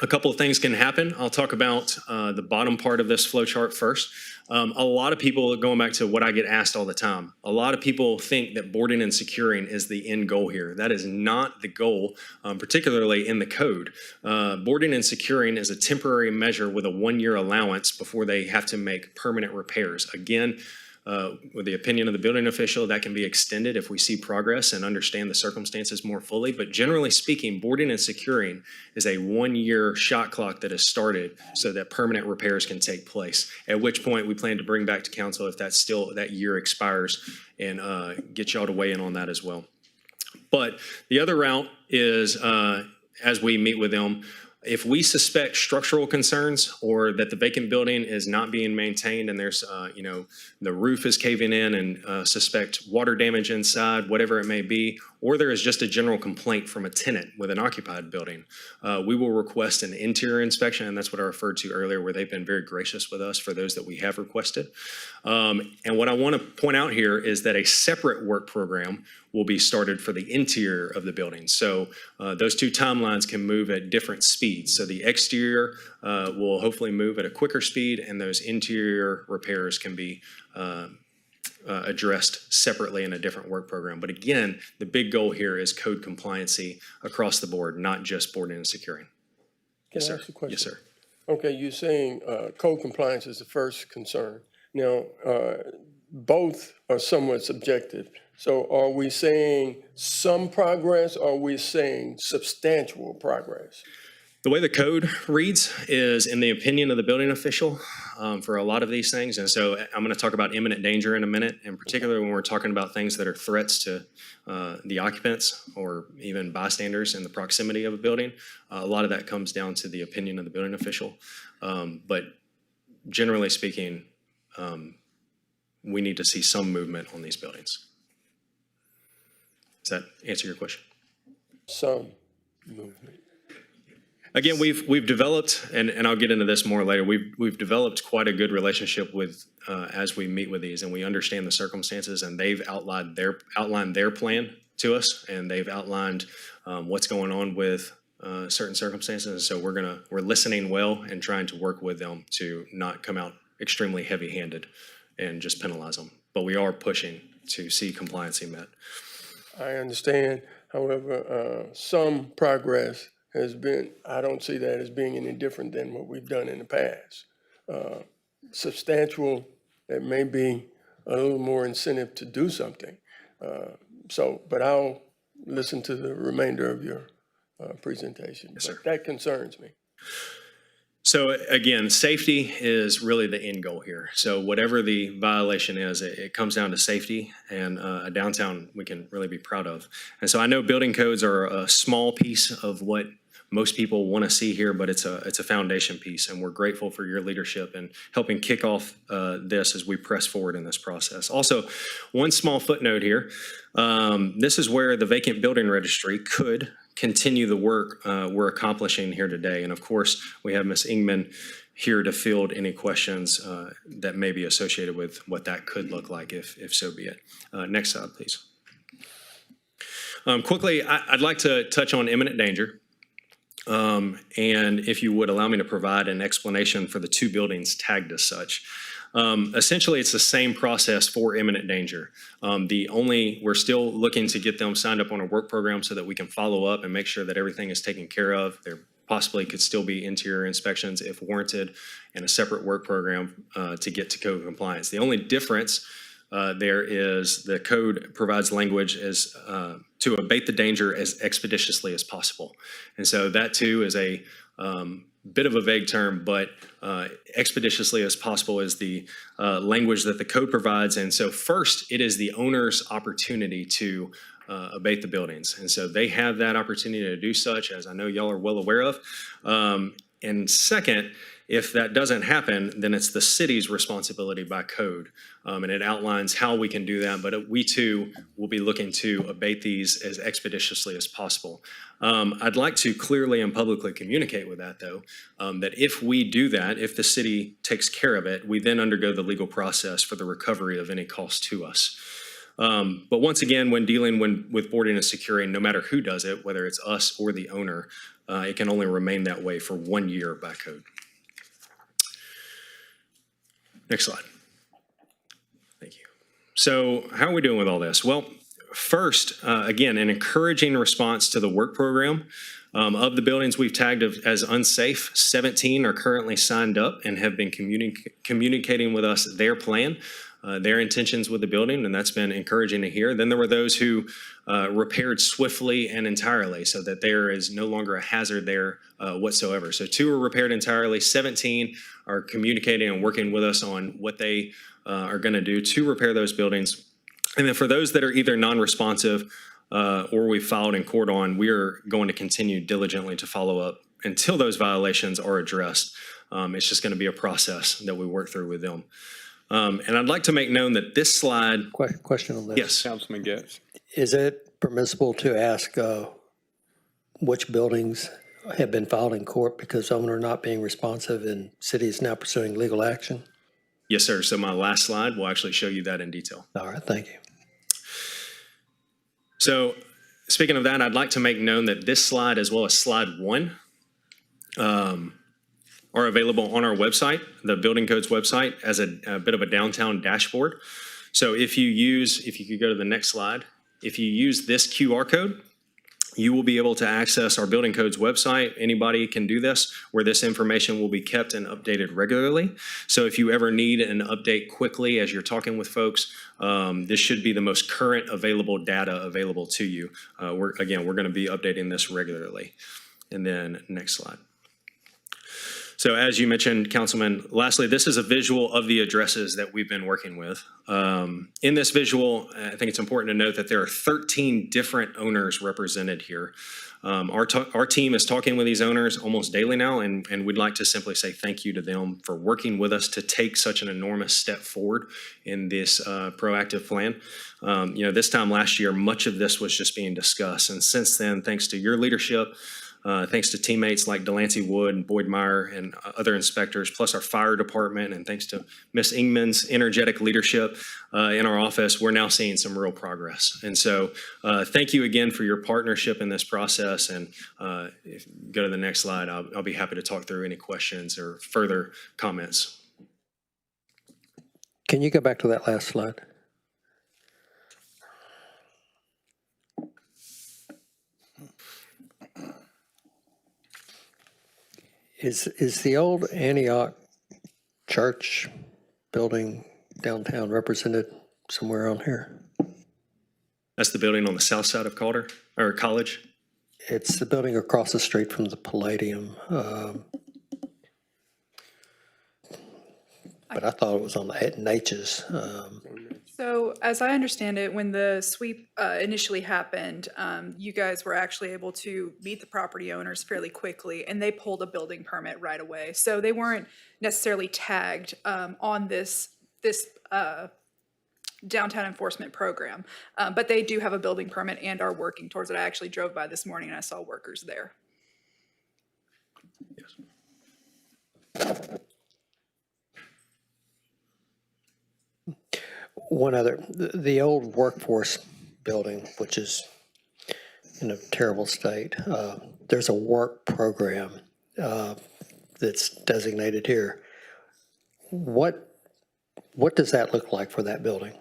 a couple of things can happen. I'll talk about the bottom part of this flow chart first. A lot of people, going back to what I get asked all the time, a lot of people think that boarding and securing is the end goal here. That is not the goal, particularly in the code. Boarding and securing is a temporary measure with a 1-year allowance before they have to make permanent repairs. Again, with the opinion of the building official, that can be extended if we see progress and understand the circumstances more fully. But generally speaking, boarding and securing is a 1-year shot clock that has started so that permanent repairs can take place, at which point we plan to bring back to council if that's still, that year expires, and get y'all to weigh in on that as well. But the other route is, as we meet with them, if we suspect structural concerns or that the vacant building is not being maintained and there's, the roof is caving in and suspect water damage inside, whatever it may be, or there is just a general complaint from a tenant with an occupied building, we will request an interior inspection, and that's what I referred to earlier, where they've been very gracious with us for those that we have requested. And what I want to point out here is that a separate work program will be started for the interior of the building. So those two timelines can move at different speeds. So the exterior will hopefully move at a quicker speed, and those interior repairs can be addressed separately in a different work program. But again, the big goal here is code compliancy across the board, not just boarding and securing. Can Yes, I sir. ask you a question? Yes, sir. Okay, you're saying code compliance is the first concern. Now, both are somewhat subjective. So are we saying some progress, or are we saying substantial progress? The way the code reads is in the opinion of the building official for a lot of these things. And so I'm going to talk about imminent danger in a minute, and particularly when we're talking about things that are threats to the occupants or even bystanders in the proximity of a building. A lot of that comes down to the opinion of the building official. But generally speaking, we need to see some movement on these buildings. Does that answer your question? Some movement. Again, we've developed, and I'll get into this more later, we've developed quite a good relationship with, as we meet with these, and we understand the circumstances, and they've outlined their plan to us, and they've outlined what's going on with certain circumstances. So we're listening well and trying to work with them to not come out extremely heavy-handed and just penalize them. But we are pushing to see compliancy met. I understand. However, some progress has been, I don't see that as being any different than what we've done in the past. Substantial, there may be a little more incentive to do something. But I'll listen to the remainder of your presentation. Yes, sir. But that concerns me. So again, safety is really the end goal here. So whatever the violation is, it comes down to safety, and a downtown we can really be proud of. And so I know building codes are a small piece of what most people want to see here, but it's a foundation piece, and we're grateful for your leadership and helping kick off this as we press forward in this process. Also, one small footnote here. This is where the vacant building registry could continue the work we're accomplishing here today. And of course, we have Ms. Ingman here to field any questions that may be associated with what that could look like, if so be it. Next slide, please. Quickly, I'd like to touch on imminent danger. And if you would allow me to provide an explanation for the two buildings tagged as such. Essentially, it's the same process for imminent danger. We're still looking to get them signed up on a work program so that we can follow up and make sure that everything is taken care of. There possibly could still be interior inspections if warranted, and a separate work program to get to code compliance. The only difference there is the code provides language as to abate the danger as expeditiously as possible. And so that too is a bit of a vague term, but expeditiously as possible is the language that the code provides. And so first, it is the owner's opportunity to abate the buildings. And so they have that opportunity to do such, as I know y'all are well aware of. And second, if that doesn't happen, then it's the city's responsibility by code. And it outlines how we can do that, but we too will be looking to abate these as expeditiously as possible. I'd like to clearly and publicly communicate with that, though, that if we do that, if the city takes care of it, we then undergo the legal process for the recovery of any cost to us. But once again, when dealing with boarding and securing, no matter who does it, whether it's us or the owner, it can only remain that way for 1 year by code. Next slide. Thank you. So how are we doing with all this? Well, first, again, an encouraging response to the work program. Of the buildings we've tagged as unsafe, 17 are currently signed up and have been communicating with us their plan. their intentions with the building, and that's been encouraging to hear. Then there were those who repaired swiftly and entirely so that there is no longer a hazard there whatsoever. So 2 were repaired entirely, 17 are communicating and working with us on what they are going to do to repair those buildings. And then for those that are either non-responsive or we filed in court on, we are going to continue diligently to follow up until those violations are addressed. It's just going to be a process that we work through with them. And I'd like to make known that this slide, Question on this. yes, Councilman Getz. Is it permissible to ask which buildings have been filed in court because owner not being responsive and city is now pursuing legal action? yes, sir. So my last slide will actually show you that in detail. All right, thank you. So speaking of that, I'd like to make known that this slide as well as slide 1 are available on our website, the Building Codes website, as a bit of a downtown dashboard. So if you could go to the next slide, if you use this QR code, you will be able to access our Building Codes website. Anybody can do this, where this information will be kept and updated regularly. So if you ever need an update quickly as you're talking with folks, this should be the most current available data available to you. We're going to be updating this regularly. And then next slide. So as you mentioned, Councilman, lastly, this is a visual of the addresses that we've been working with. In this visual, I think it's important to note that there are 13 different owners represented here. Our team is talking with these owners almost daily now, and we'd like to simply say thank you to them for working with us to take such an enormous step forward in this proactive plan. This time last year, much of this was just being discussed, and since then, thanks to your leadership, thanks to teammates like Delancey Wood and Boyd Meyer and other inspectors, plus our fire department, and thanks to Ms. Ingman's energetic leadership in our office, we're now seeing some real progress. And so thank you again for your partnership in this process. And if you go to the next slide, I'll be happy to talk through any questions or further comments. Can you go back to that last slide? Is the old Antioch church building downtown represented somewhere on here? That's the building on the south side of Calder, or College. It's the building across the street from the Palladium. But I thought it was on the Natchez. So as I understand it, when the sweep initially happened, you guys were actually able to meet the property owners fairly quickly, and they pulled a building permit right away. So they weren't necessarily tagged on this downtown enforcement program, but they do have a building permit and are working towards it. I actually drove by this morning and I saw workers there. One other, the old workforce building, which is in a terrible state, there's a work program that's designated here. What does that look like for that building?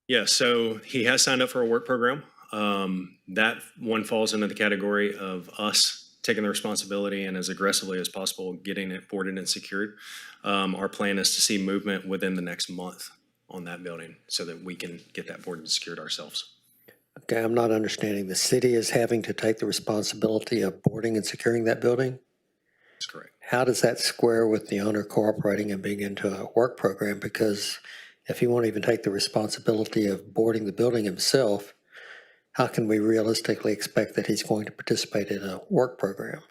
Yeah, so he has signed up for a work program. That one falls into the category of us taking the responsibility and as aggressively as possible getting it boarded and secured. Our plan is to see movement within the next month on that building so that we can get that boarded and secured ourselves. Okay, I'm not understanding. The city is having to take the responsibility of boarding and securing that building? That's correct. How does that square with the owner cooperating and being into a work program? Because if he won't even take the responsibility of boarding the building himself, how can we realistically expect that he's going to participate in a work program?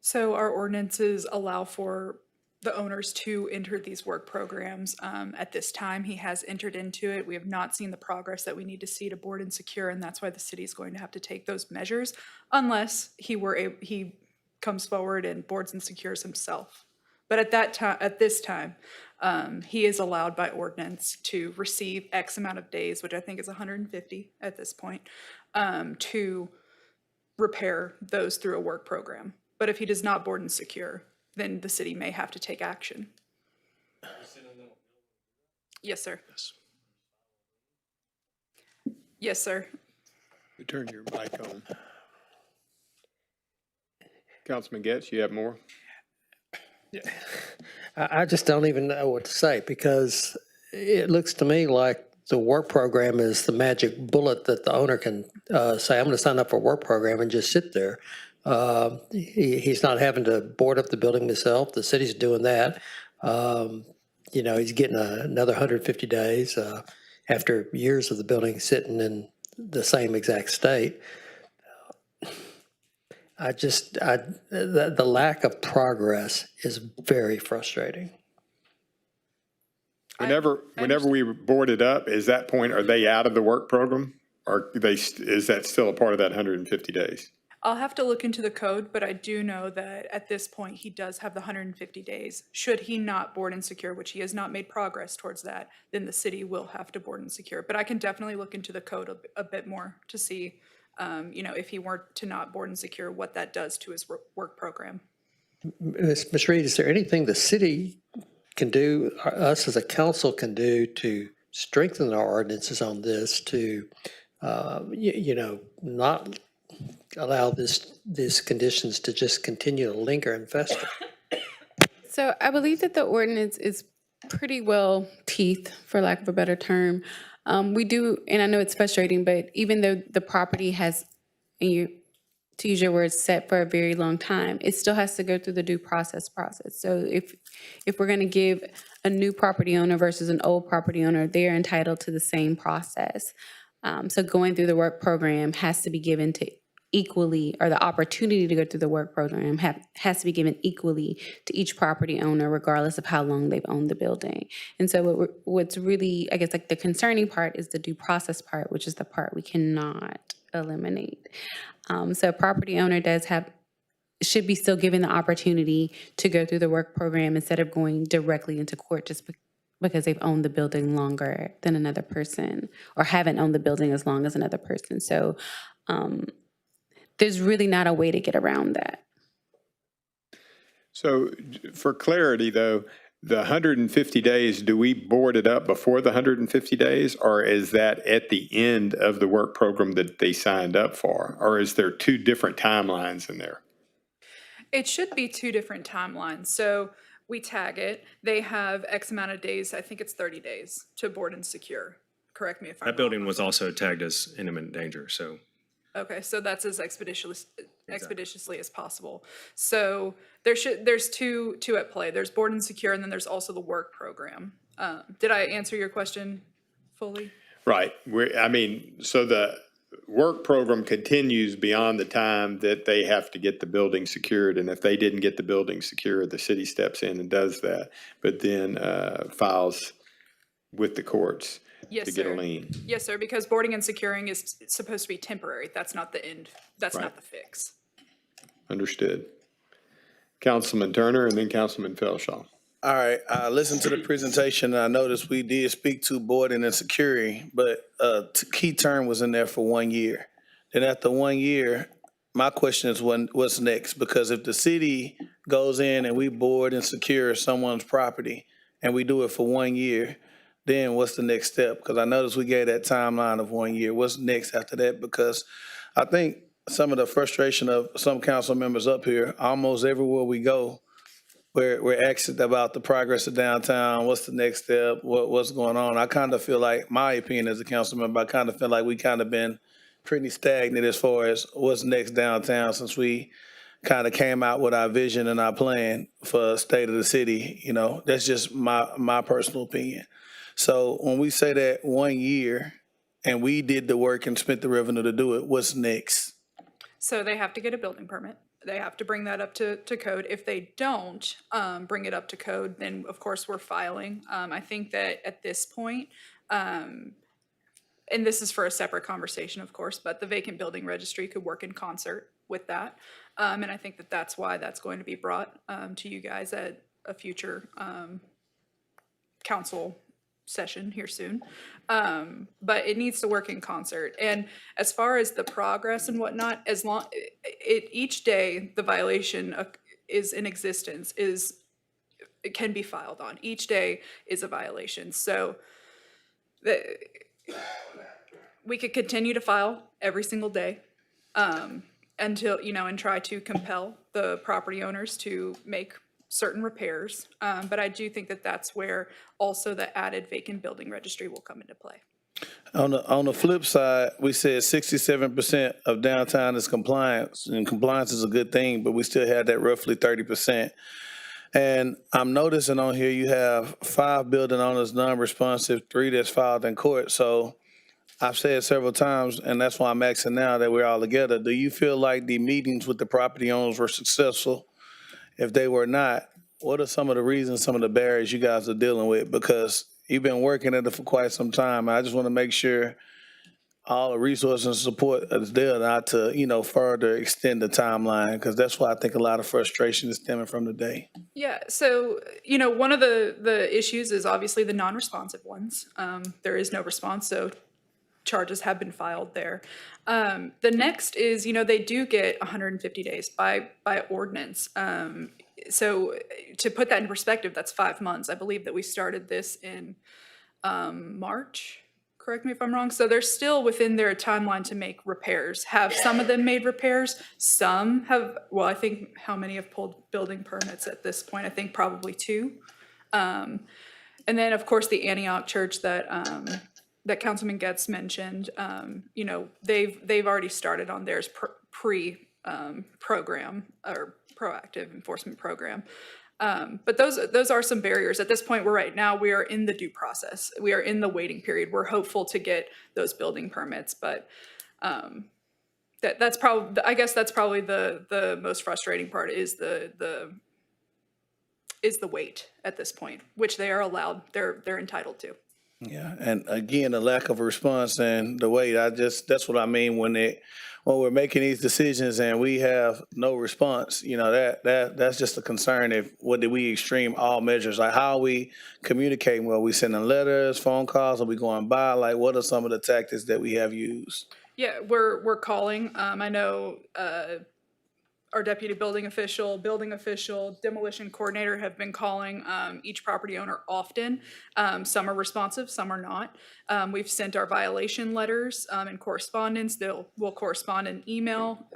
So our ordinances allow for the owners to enter these work programs. At this time, he has entered into it. We have not seen the progress that we need to see to board and secure, and that's why the city is going to have to take those measures unless he comes forward and boards and secures himself. But at this time, he is allowed by ordinance to receive X amount of days, which I think is 150 at this point, to repair those through a work program. But if he does not board and secure, then the city may have to take action. Yes, sir. Yes. Yes, sir. Turn your mic on. Councilman Getz, you have more? Yeah. I just don't even know what to say, because it looks to me like the work program is the magic bullet that the owner can say, I'm going to sign up for a work program and just sit there. He's not having to board up the building himself. The city's doing that. He's getting another 150 days after years of the building sitting in the same exact state. The lack of progress is very frustrating. Whenever we board it up, is that point, are they out of the work program? Or is that still a part of that 150 days? I'll have to look into the code, but I do know that at this point, he does have the 150 days. Should he not board and secure, which he has not made progress towards that, then the city will have to board and secure. But I can definitely look into the code a bit more to see, if he were to not board and secure, what that does to his work program. Ms. Reed, is there anything the city can do, or us as a council can do to strengthen our ordinances on this to, not allow these conditions to just continue to linger and fester? So I believe that the ordinance is pretty well teethed, for lack of a better term. We do, and I know it's frustrating, but even though the property has, to use your words, set for a very long time, it still has to go through the due process. So if we're going to give a new property owner versus an old property owner, they're entitled to the same process. So going through the work program has to be given to equally, or the opportunity to go through the work program has to be given equally to each property owner, regardless of how long they've owned the building. And so what's really, I guess, like the concerning part is the due process part, which is the part we cannot eliminate. So a property owner should be still given the opportunity to go through the work program instead of going directly into court just because they've owned the building longer than another person, or haven't owned the building as long as another person. So there's really not a way to get around that. So for clarity, though, the 150 days, do we board it up before the 150 days, or is that at the end of the work program that they signed up for? Or is there two different timelines in there? It should be two different timelines. So we tag it. They have X amount of days. I think it's 30 days to board and secure. Correct me if I'm wrong. That building was also tagged as imminent danger, so. Okay, so that's as expeditiously as possible. So there's two at play. There's board and secure, and then there's also the work program. Did I answer your question fully? Right. So the work program continues beyond the time that they have to get the building secured. And if they didn't get the building secured, the city steps in and does that, but then files with the courts to get a lien. Yes, sir, because boarding and securing is supposed to be temporary. That's not the end. That's Right. not the fix. Understood. Councilman Turner and then Councilman Felshaw. All right, I listened to the presentation, and I noticed we did speak to boarding and security, but key term was in there for 1 year. Then after 1 year, my question is what's next? Because if the city goes in and we board and secure someone's property, and we do it for 1 year, then what's the next step? Because I noticed we gave that timeline of 1 year. What's next after that? Because I think some of the frustration of some council members up here, almost everywhere we go, we're asked about the progress of downtown. What's the next step? What's going on? I kind of feel like, my opinion as a council member, I kind of feel like we kind of been pretty stagnant as far as what's next downtown since we kind of came out with our vision and our plan for state of the city. That's just my personal opinion. So when we say that 1 year and we did the work and spent the revenue to do it, what's next? So they have to get a building permit. They have to bring that up to code. If they don't bring it up to code, then of course we're filing. I think that at this point, and this is for a separate conversation, of course, but the vacant building registry could work in concert with that. And I think that that's why that's going to be brought to you guys at a future council session here soon. But it needs to work in concert. And as far as the progress and whatnot, each day the violation is in existence it can be filed on. Each day is a violation. So we could continue to file every single day until, and try to compel the property owners to make certain repairs. But I do think that that's where also the added vacant building registry will come into play. On the flip side, we said 67% of downtown is compliance, and compliance is a good thing, but we still have that roughly 30%. And I'm noticing on here you have 5 building owners non-responsive, 3 that's filed in court. So I've said several times, and that's why I'm asking now that we're all together, do you feel like the meetings with the property owners were successful? If they were not, what are some of the reasons, some of the barriers you guys are dealing with? Because you've been working at it for quite some time. I just want to make sure all the resources and support is there, not to, further extend the timeline, because that's why I think a lot of frustration is stemming from today. Yeah, so, one of the issues is obviously the non-responsive ones. There is no response, so charges have been filed there. The next is, they do get 150 days by ordinance. So to put that in perspective, that's 5 months. I believe that we started this in March. Correct me if I'm wrong. So they're still within their timeline to make repairs. Have some of them made repairs? Some have, well, I think how many have pulled building permits at this point? I think probably 2. And then, of course, the Antioch Church that Councilman Getz mentioned, they've already started on theirs program or proactive enforcement program. But those are some barriers. At this point, we are in the due process. We are in the waiting period. We're hopeful to get those building permits, but that's probably, I guess that's probably the most frustrating part is the wait at this point, which they are allowed, they're entitled to. Yeah, and again, the lack of a response and the wait, that's what I mean when we're making these decisions and we have no response, that's just a concern. Did we extreme all measures? Like, how are we communicating? Well, are we sending letters, phone calls? Are we going by? Like, what are some of the tactics that we have used? Yeah, we're calling. I know our deputy building official, demolition coordinator have been calling each property owner often. Some are responsive, some are not. We've sent our violation letters in correspondence. We'll correspond in email.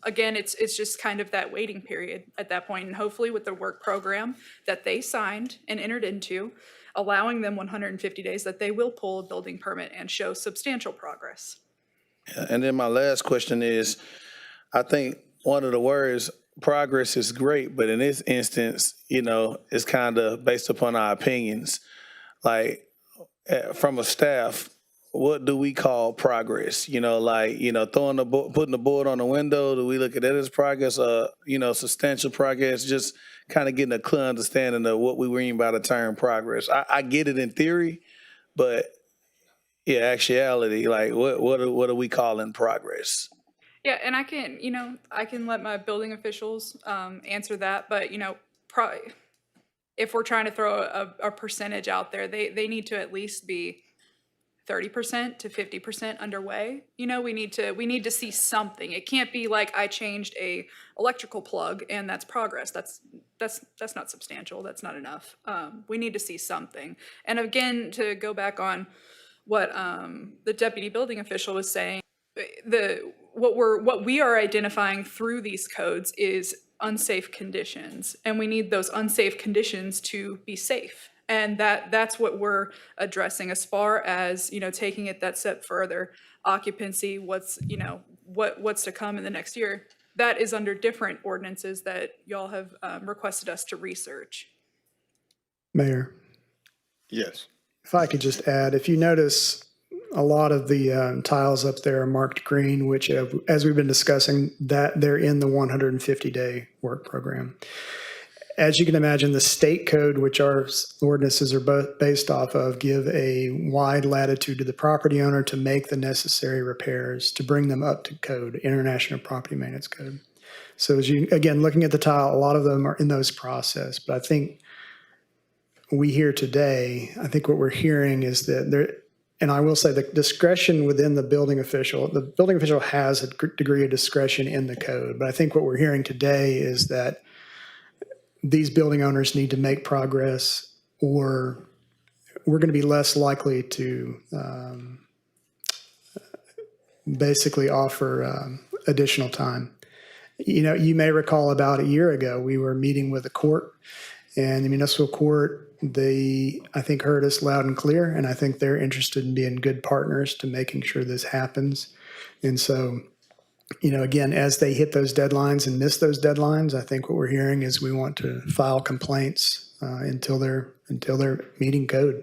Again, it's just kind of that waiting period at that point, and hopefully with the work program that they signed and entered into, allowing them 150 days, that they will pull a building permit and show substantial progress. And then my last question is, I think one of the words, progress is great, but in this instance, it's kind of based upon our opinions. Like, from a staff, what do we call progress? Putting the board on the window, do we look at that as progress? Substantial progress, just kind of getting a clear understanding of what we mean by the term progress. I get it in theory, but yeah, actuality, like what are we calling progress? Yeah, and I can let my building officials answer that, but if we're trying to throw a percentage out there, they need to at least be 30% to 50% underway. We need to see something. It can't be like I changed a electrical plug and that's progress. That's not substantial. That's not enough. We need to see something. And again, to go back on what the deputy building official was saying, what we are identifying through these codes is unsafe conditions, and we need those unsafe conditions to be safe. And that's what we're addressing as far as, taking it that step further. Occupancy, what's to come in the next year, that is under different ordinances that y'all have requested us to research. Mayor, Yes. if I could just add, if you notice, a lot of the tiles up there are marked green, which, as we've been discussing, that they're in the 150-day work program. As you can imagine, the state code, which our ordinances are both based off of, give a wide latitude to the property owner to make the necessary repairs to bring them up to code, International Property Maintenance Code. So as you, again, looking at the tile, a lot of them are in those process. But I think we hear today, I think what we're hearing is that there, and I will say the discretion within the building official has a degree of discretion in the code. But I think what we're hearing today is that these building owners need to make progress, or we're going to be less likely to basically offer additional time. You may recall about a year ago, we were meeting with the court, and the municipal court, they, I think, heard us loud and clear, and I think they're interested in being good partners to making sure this happens. And so, again, as they hit those deadlines and miss those deadlines, I think what we're hearing is we want to file complaints until they're meeting code.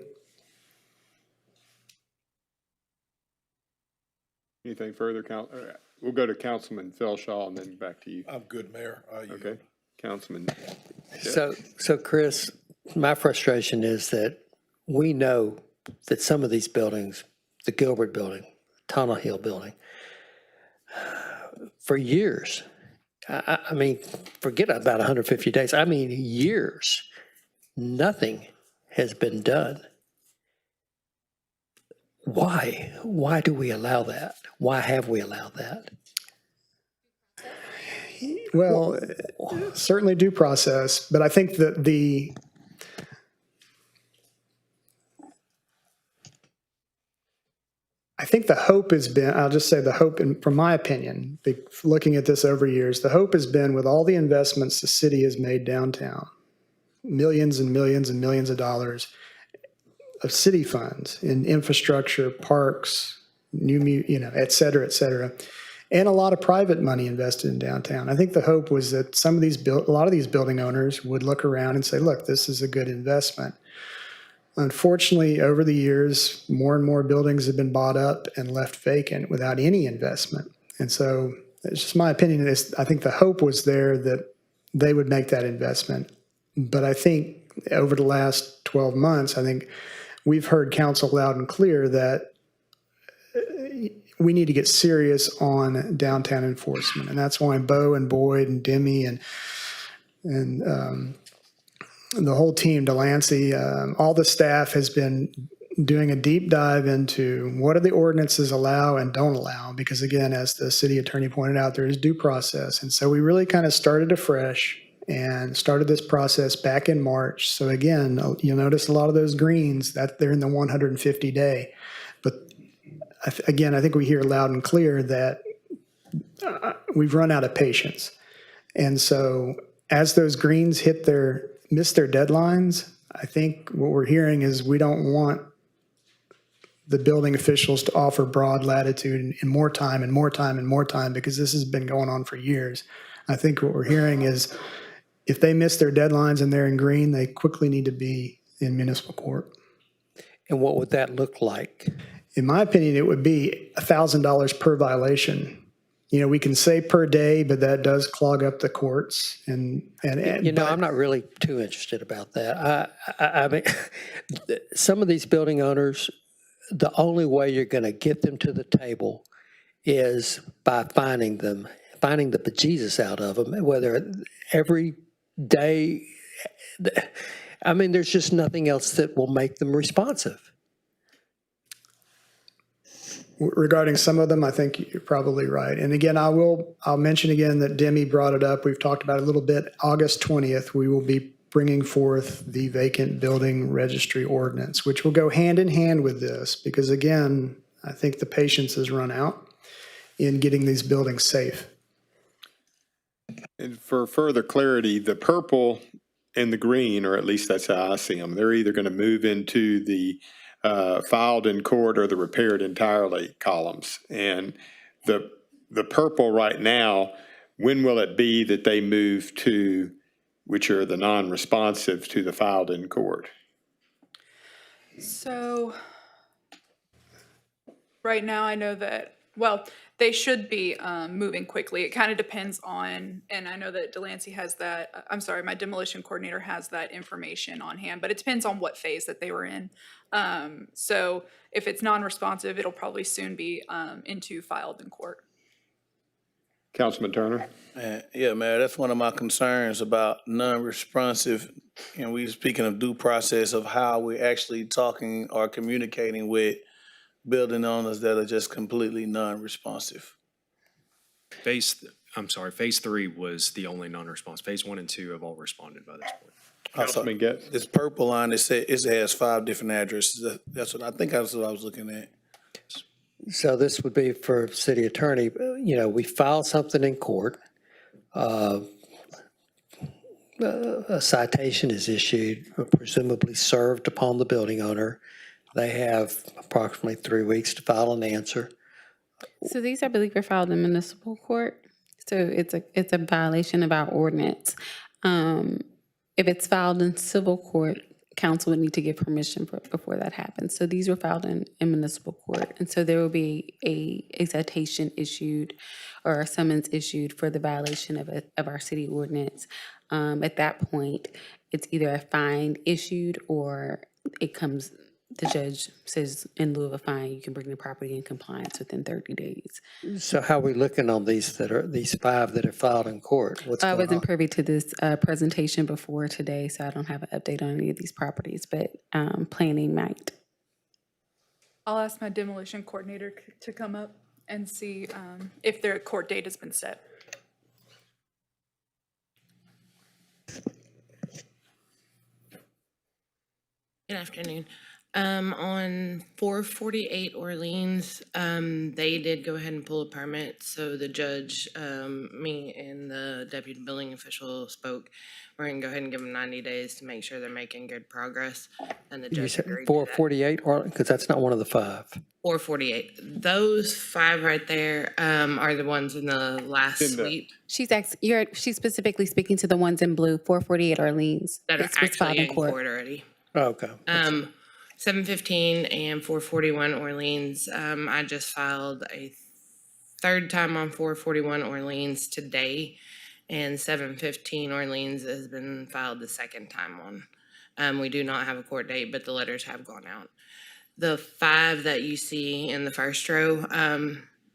Anything further, we'll go to Councilman Phelshaw and then back to you. I'm good, Mayor. Okay, Councilman. So Chris, my frustration is that we know that some of these buildings, the Gilbert building, Tunnel Hill building, for years, I mean, forget about 150 days, I mean, years, nothing has been done. Why? Why do we allow that? Why have we allowed that? Well, certainly due process, but I think that I think the hope has been, I'll just say the hope, and from my opinion, looking at this over years, the hope has been with all the investments the city has made downtown, millions and millions and millions of dollars of city funds in infrastructure, parks, et cetera, and a lot of private money invested in downtown. I think the hope was that a lot of these building owners would look around and say, look, this is a good investment. Unfortunately, over the years, more and more buildings have been bought up and left vacant without any investment. And so it's just my opinion. I think the hope was there that they would make that investment. But I think over the last 12 months, I think we've heard council loud and clear that we need to get serious on downtown enforcement. And that's why Bo and Boyd and Demi and the whole team, Delancey, all the staff has been doing a deep dive into what do the ordinances allow and don't allow. Because again, as the city attorney pointed out, there is due process. And so we really kind of started afresh and started this process back in March. So again, you'll notice a lot of those greens that they're in the 150 day. But again, I think we hear loud and clear that we've run out of patience. And so as those greens miss their deadlines, I think what we're hearing is we don't want the building officials to offer broad latitude and more time and more time and more time, because this has been going on for years. I think what we're hearing is if they miss their deadlines and they're in green, they quickly need to be in municipal court. And what would that look like? In my opinion, it would be $1,000 per violation. We can say per day, but that does clog up the courts. And I'm not really too interested about that. I mean, some of these building owners, the only way you're going to get them to the table is by finding the bejesus out of them, whether every day. I mean, there's just nothing else that will make them responsive. Regarding some of them, I think you're probably right. And again, I'll mention again that Demi brought it up. We've talked about it a little bit. August 20th, we will be bringing forth the vacant building registry ordinance, which will go hand in hand with this, because again, I think the patience has run out in getting these buildings safe. And for further clarity, the purple and the green, or at least that's how I see them, they're either going to move into the filed in court or the repaired entirely columns. And the purple right now, when will it be that they move to, which are the non-responsive, to the filed in court? So right now I know that, well, they should be moving quickly. It kind of depends on, and I know that Delancey has that, I'm sorry, my demolition coordinator has that information on hand, but it depends on what phase that they were in. So if it's non-responsive, it'll probably soon be into filed in court. Councilman Turner? Yeah, Mayor, that's one of my concerns about non-responsive. And we speaking of due process of how we're actually talking or communicating with building owners that are just completely non-responsive. Phase 3 was the only non-response. Phase 1 and 2 have all responded by this point. Councilman Getz? This purple line, it has 5 different addresses. That's what I was looking at. So this would be for city attorney, we file something in court. A citation is issued, presumably served upon the building owner. They have approximately 3 weeks to file an answer. So these, I believe, are filed in municipal court. So it's a violation of our ordinance. If it's filed in civil court, council would need to give permission before that happens. So these were filed in municipal court. And so there will be a citation issued or a summons issued for the violation of our city ordinance. At that point, it's either a fine issued or the judge says in lieu of a fine, you can bring the property in compliance within 30 days. So how are we looking on these 5 that are filed in court? What's I going on? wasn't privy to this presentation before today, so I don't have an update on any of these properties, but planning might. I'll ask my demolition coordinator to come up and see if their court date has been set. Good afternoon. On 448 Orleans, they did go ahead and pull a permit. So the judge, me and the deputy building official spoke. We're gonna go ahead and give them 90 days to make sure they're making good progress. And the You judge said agreed to that. 448, because that's not one of the 5. 448. Those 5 right there are the ones in the last sweep She's specifically speaking to the ones in blue, 448 Orleans. that are It's filed actually in court already. Oh, okay. 715 and 441 Orleans. I just filed a third time on 441 Orleans today, and 715 Orleans has been filed the second time on. We do not have a court date, but the letters have gone out. The 5 that you see in the first row,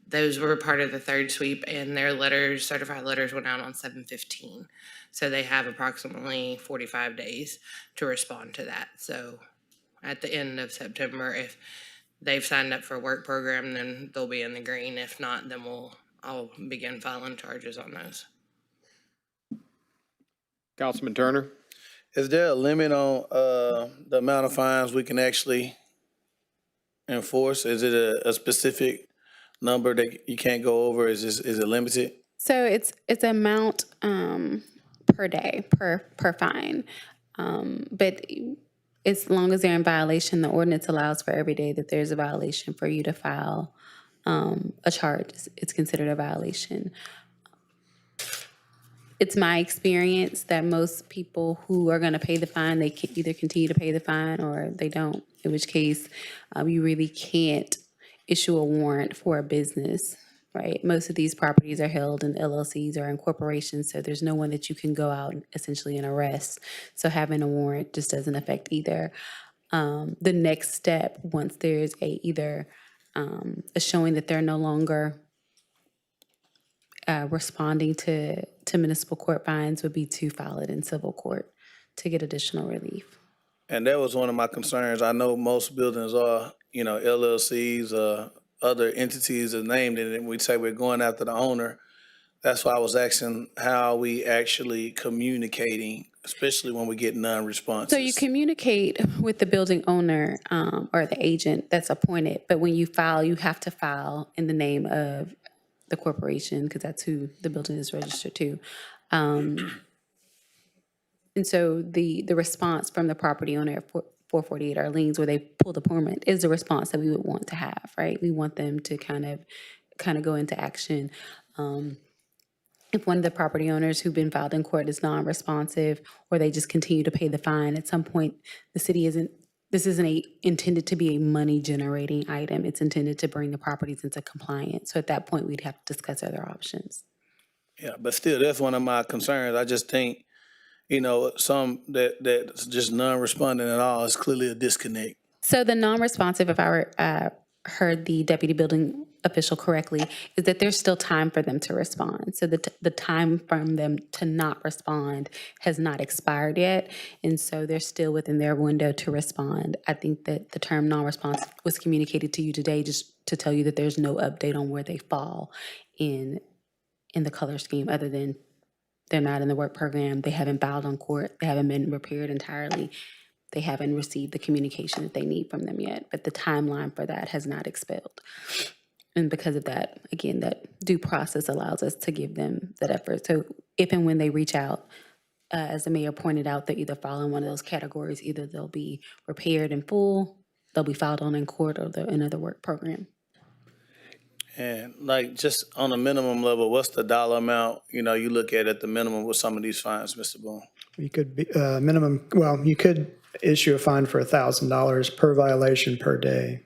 those were part of the third sweep, and their letters, certified letters, went out on 715. So they have approximately 45 days to respond to that. So at the end of September, if they've signed up for a work program, then they'll be in the green. If not, then I'll begin filing charges on those. Councilman Turner? Is there a limit on the amount of fines we can actually enforce? Is it a specific number that you can't go over? Is it limited? So it's amount per day, per fine. But as long as they're in violation, the ordinance allows for every day that there's a violation for you to file a charge. It's considered a violation. It's my experience that most people who are going to pay the fine, they can either continue to pay the fine or they don't, in which case you really can't issue a warrant for a business, right? Most of these properties are held in LLCs or in corporations, so there's no one that you can go out and essentially and arrest. So having a warrant just doesn't affect either. The next step, once there's either a showing that they're no longer responding to municipal court fines, would be to file it in civil court to get additional relief. And that was one of my concerns. I know most buildings are, LLCs, other entities are named in it, and we say we're going after the owner. That's why I was asking how we actually communicating, especially when we get non-responses. So you communicate with the building owner or the agent that's appointed, but when you file, you have to file in the name of the corporation, because that's who the building is registered to. And so the response from the property owner at 448 Orleans, where they pull the permit, is the response that we would want to have, right? We want them to kind of go into action. If one of the property owners who've been filed in court is non-responsive, or they just continue to pay the fine, at some point, this isn't intended to be a money-generating item. It's intended to bring the properties into compliance. So at that point, we'd have to discuss other options. Yeah, but still, that's one of my concerns. I just think, some that's just non-responding at all is clearly a disconnect. So the non-responsive, if I heard the deputy building official correctly, is that there's still time for them to respond. So the time from them to not respond has not expired yet, and so they're still within their window to respond. I think that the term non-responsive was communicated to you today just to tell you that there's no update on where they fall in the color scheme, other than they're not in the work program, they haven't filed on court, they haven't been repaired entirely, they haven't received the communication that they need from them yet, but the timeline for that has not expelled. And because of that, again, that due process allows us to give them that effort. So if and when they reach out, as the mayor pointed out, they either fall in one of those categories. Either they'll be repaired in full, they'll be filed on in court, or they're in another work program. And like, just on a minimum level, what's the dollar amount, you look at the minimum with some of these fines, Mr. Boone? You could be, you could issue a fine for $1,000 per violation per day.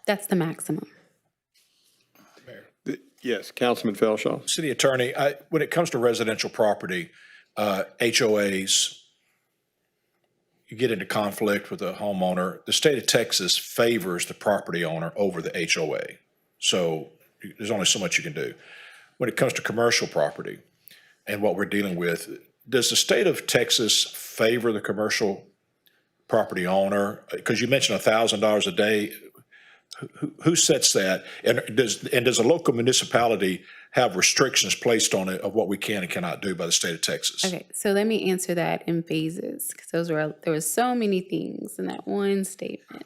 That's the maximum. Yes, Councilman Felshaw. City Attorney, when it comes to residential property, HOAs, you get into conflict with a homeowner. The state of Texas favors the property owner over the HOA. So there's only so much you can do. When it comes to commercial property and what we're dealing with, does the state of Texas favor the commercial property owner? Because you mentioned $1,000 a day. Who sets that? And does a local municipality have restrictions placed on it of what we can and cannot do by the state of Texas? Okay, so let me answer that in phases, because there were so many things in that one statement.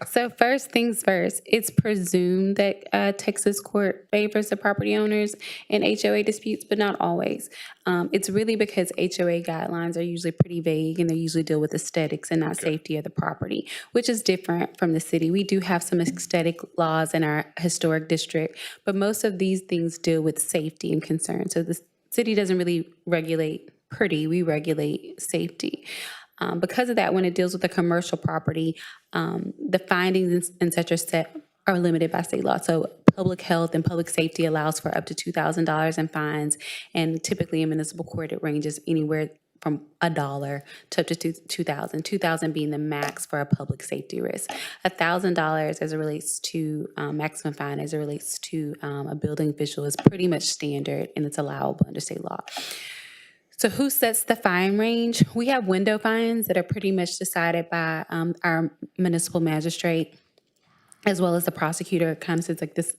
So first things first, it's presumed that Texas court favors the property owners in HOA disputes, but not always. It's really because HOA guidelines are usually pretty vague, and they usually deal with aesthetics and not safety of the property, which is different from the city. We do have some aesthetic laws in our historic district, but most of these things deal with safety and concern. So the city doesn't really regulate pretty, we regulate safety. Because of that, when it deals with a commercial property, the findings and such are limited by state law. So public health and public safety allows for up to $2,000 in fines, and typically in municipal court it ranges anywhere from $1 to up to $2,000. $2,000 being the max for a public safety risk. $1,000 as it relates to maximum fine as it relates to a building official is pretty much standard, and it's allowable under state law. So who sets the fine range? We have window fines that are pretty much decided by our municipal magistrate, as well as the prosecutor. Kind of sits like this,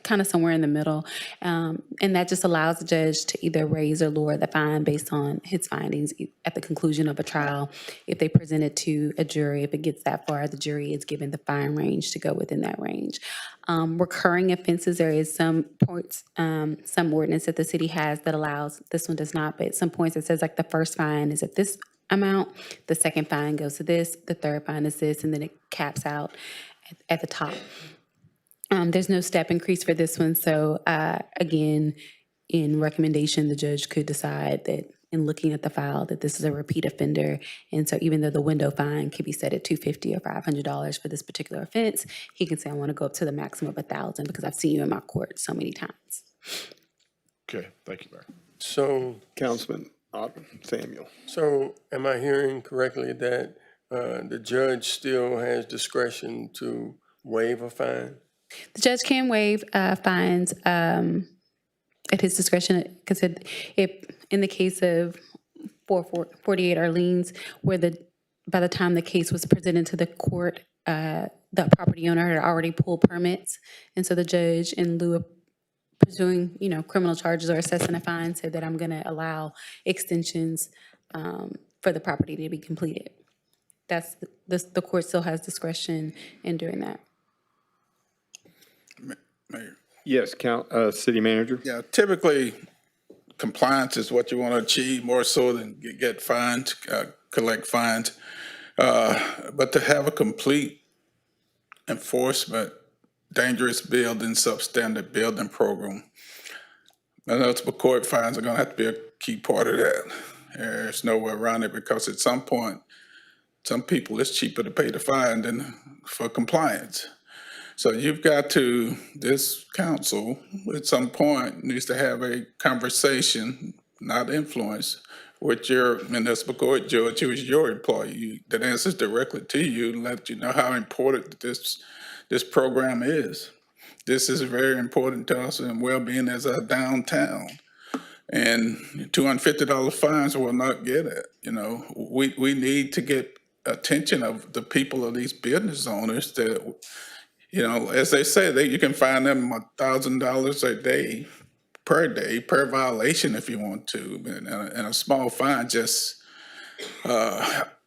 kind of somewhere in the middle. And that just allows the judge to either raise or lower the fine based on his findings at the conclusion of a trial. If they present it to a jury, if it gets that far, the jury is given the fine range to go within that range. Recurring offenses, there is some points, some ordinance that the city has that allows, this one does not, but some points that says like the first fine is at this amount, the second fine goes to this, the third fine is this, and then it caps out at the top. There's no step increase for this one. So again, in recommendation, the judge could decide that in looking at the file that this is a repeat offender. And so even though the window fine could be set at $250 or $500 for this particular offense, he can say, I want to go up to the maximum of $1,000 because I've seen you in my court so many times. Okay, thank you, Mayor. So, Councilman Samuel. so am I hearing correctly that the judge still has discretion to waive a fine? The judge can waive fines at his discretion, because if in the case of 48 Orleans, where by the time the case was presented to the court, the property owner had already pulled permits, and so the judge, in lieu of pursuing, criminal charges or assessing a fine, said that I'm going to allow extensions for the property to be completed. That's the court still has discretion in doing that. Mayor. Yes, City Manager. Yeah, typically compliance is what you want to achieve more so than get fined, collect fines. But to have a complete enforcement, dangerous building, substandard building program, municipal court fines are going to have to be a key part of that. There's no way around it, because at some point, some people, it's cheaper to pay the fine than for compliance. So you've got to, this council at some point needs to have a conversation, not influence, with your municipal court judge, who is your employee, that answers directly to you, and let you know how important this program is. This is very important to us and well-being as a downtown. And $250 fines will not get it. We need to get attention of the people of these business owners that, as they say, you can fine them $1,000 a day per violation if you want to, and a small fine just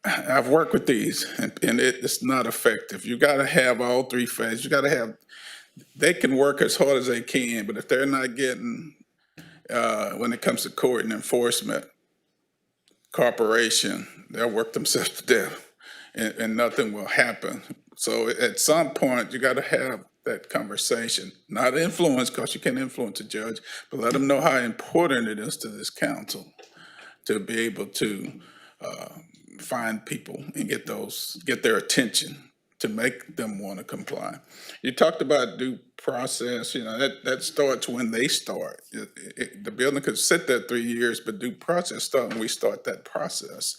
I've worked with these, and it's not effective. You got to have all three phases. You got to have. They can work as hard as they can, but if they're not getting, when it comes to court and enforcement, cooperation, they'll work themselves to death, and nothing will happen. So at some point, you got to have that conversation, not influence, because you can't influence a judge, but let them know how important it is to this council to be able to find people and get their attention to make them want to comply. You talked about due process, that starts when they start. The building could sit there 3 years, but due process starts when we start that process.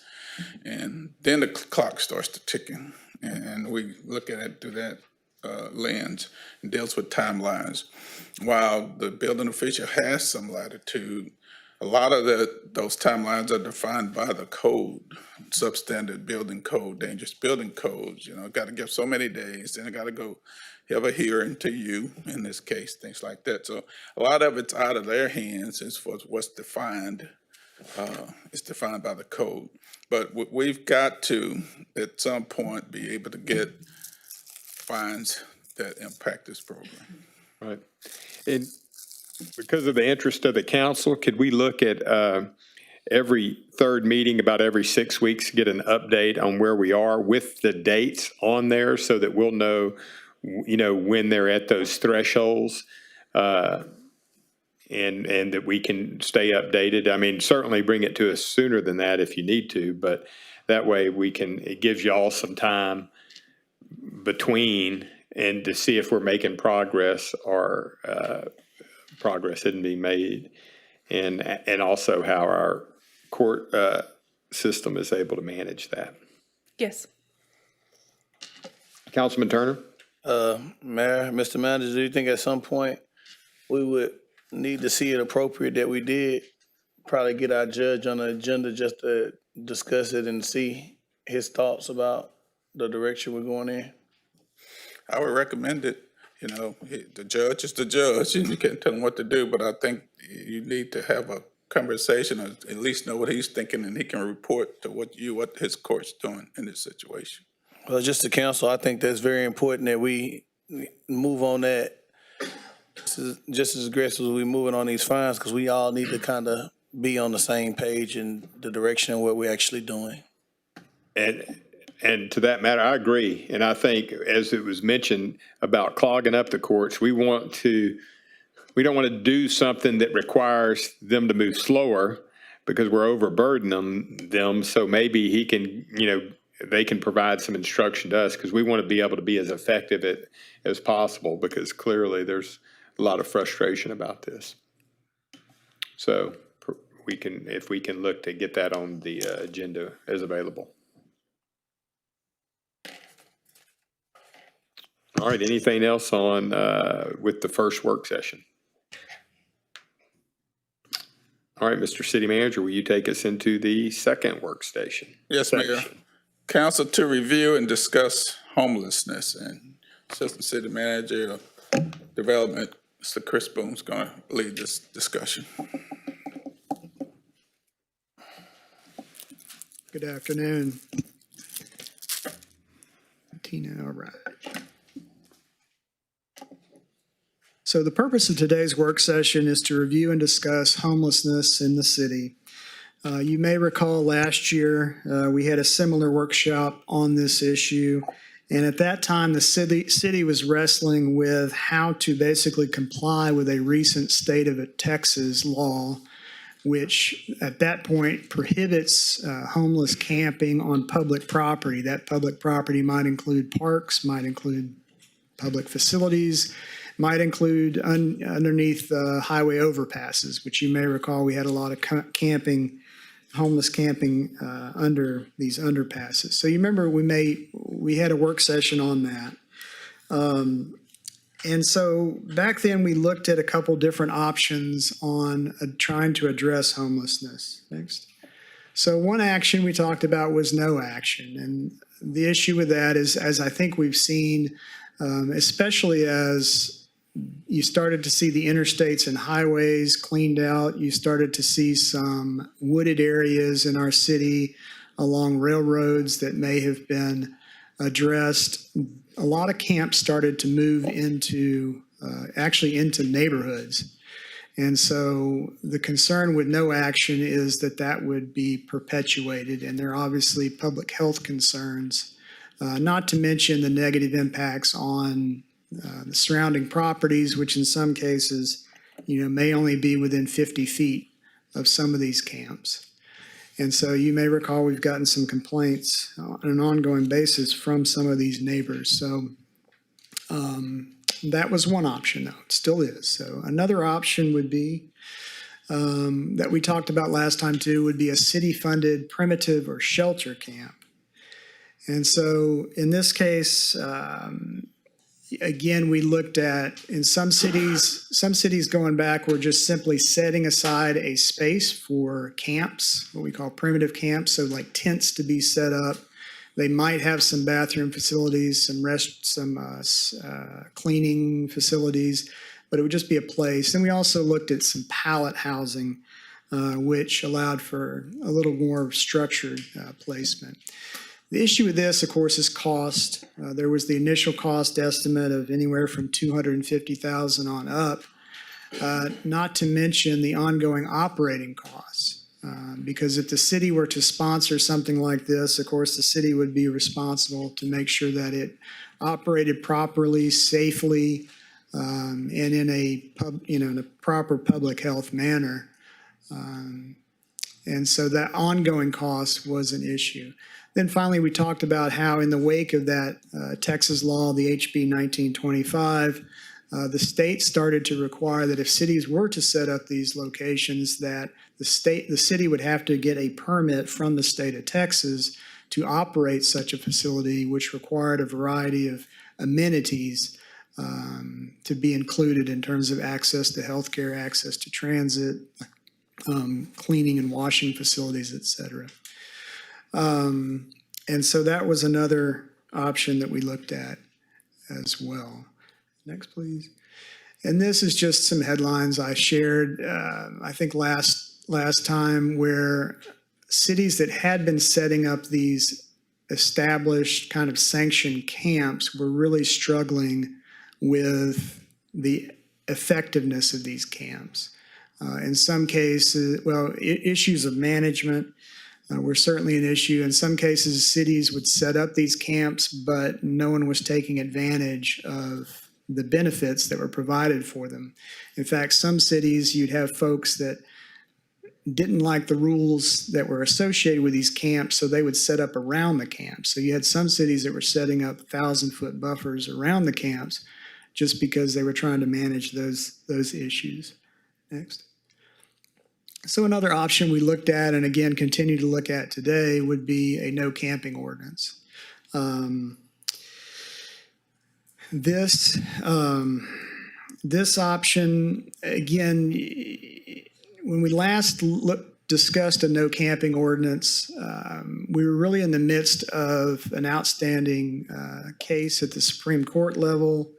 And then the clock starts to ticking, and we look at it through that lens and deals with timelines. While the building official has some latitude, a lot of those timelines are defined by the code, substandard building code, dangerous building codes. Got to give so many days, then it got to go have a hearing to you, in this case, things like that. So a lot of it's out of their hands as far as what's defined. It's defined by the code. But we've got to, at some point, be able to get fines that impact this program. Right. And because of the interest of the council, could we look at every third meeting, about every 6 weeks, get an update on where we are with the dates on there so that we'll know, when they're at those thresholds, and that we can stay updated? I mean, certainly bring it to us sooner than that if you need to, but that way it gives you all some time between and to see if we're making progress or progress isn't being made, and also how our court system is able to manage that. Yes. Councilman Turner? Mayor, Mr. Manager, do you think at some point we would need to see it appropriate that we did probably get our judge on the agenda just to discuss it and see his thoughts about the direction we're going in? I would recommend it. The judge is the judge, and you can't tell him what to do, but I think you need to have a conversation or at least know what he's thinking, and he can report to what his court's doing in this situation. Well, just the council, I think that's very important that we move on that just as aggressive as we moving on these fines, because we all need to kind of be on the same page in the direction of what we're actually doing. And to that matter, I agree. And I think, as it was mentioned about clogging up the courts, we don't want to do something that requires them to move slower because we're overburdening them. So maybe he can, they can provide some instruction to us, because we want to be able to be as effective as possible, because clearly there's a lot of frustration about this. So if we can look to get that on the agenda as available. All right, anything else on with the first work session? All right, Mr. City Manager, will you take us into the second workstation? Yes, Mayor. Council to review and discuss homelessness, and Assistant City Manager of Development, Mr. Chris Boone's going to lead this discussion. Good afternoon. Tina, all right. So the purpose of today's work session is to review and discuss homelessness in the city. You may recall last year we had a similar workshop on this issue, and at that time the city was wrestling with how to basically comply with a recent state of Texas law, which at that point prohibits homeless camping on public property. That public property might include parks, might include public facilities, might include underneath highway overpasses, which you may recall we had a lot of homeless camping under these underpasses. So you remember we had a work session on that. And so back then we looked at a couple different options on trying to address homelessness. Next. So one action we talked about was no action. And the issue with that is, as I think we've seen, especially as you started to see the interstates and highways cleaned out, you started to see some wooded areas in our city along railroads that may have been addressed. A lot of camps started to move into, actually into neighborhoods. And so the concern with no action is that that would be perpetuated, and there are obviously public health concerns, not to mention the negative impacts on the surrounding properties, which in some cases, may only be within 50 feet of some of these camps. And so you may recall we've gotten some complaints on an ongoing basis from some of these neighbors. So that was one option, though. It still is. So another option would be that we talked about last time too, would be a city-funded primitive or shelter camp. And so in this case, again, we looked at, in some cities going back were just simply setting aside a space for camps, what we call primitive camps, so like tents to be set up. They might have some bathroom facilities, some cleaning facilities, but it would just be a place. And we also looked at some pallet housing, which allowed for a little more structured placement. The issue with this, of course, is cost. There was the initial cost estimate of anywhere from $250,000 on up, not to mention the ongoing operating costs. Because if the city were to sponsor something like this, of course, the city would be responsible to make sure that it operated properly, safely, and in a proper public health manner. And so that ongoing cost was an issue. Then finally, we talked about how in the wake of that Texas law, the HB 1925, the state started to require that if cities were to set up these locations, that the city would have to get a permit from the state of Texas to operate such a facility, which required a variety of amenities to be included in terms of access to healthcare, access to transit, cleaning and washing facilities, et cetera. And so that was another option that we looked at as well. Next, please. And this is just some headlines I shared, I think last time, where cities that had been setting up these established kind of sanctioned camps were really struggling with the effectiveness of these camps. In some cases, issues of management were certainly an issue. In some cases, cities would set up these camps, but no one was taking advantage of the benefits that were provided for them. In fact, some cities, you'd have folks that didn't like the rules that were associated with these camps, so they would set up around the camps. So you had some cities that were setting up 1,000-foot buffers around the camps just because they were trying to manage those issues. Next. So another option we looked at, and again continue to look at today, would be a no camping ordinance. This option, again, when we last discussed a no camping ordinance, we were really in the midst of an outstanding case at the Supreme Court level.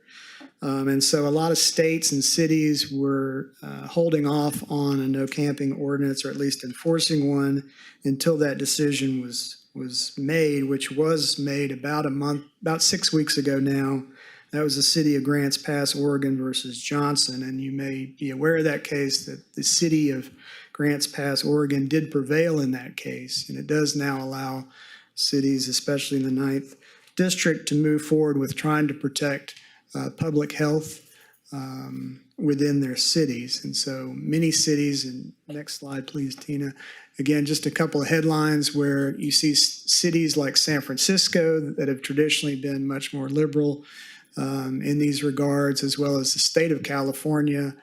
And so a lot of states and cities were holding off on a no camping ordinance, or at least enforcing one, until that decision was made, which was made about 6 weeks ago now. That was the City of Grants Pass, Oregon versus Johnson. And you may be aware of that case, that the City of Grants Pass, Oregon did prevail in that case. And it does now allow cities, especially in the 9th District, to move forward with trying to protect public health within their cities. And so many cities, and next slide, please, Tina. Again, just a couple of headlines where you see cities like San Francisco that have traditionally been much more liberal in these regards, as well as the state of California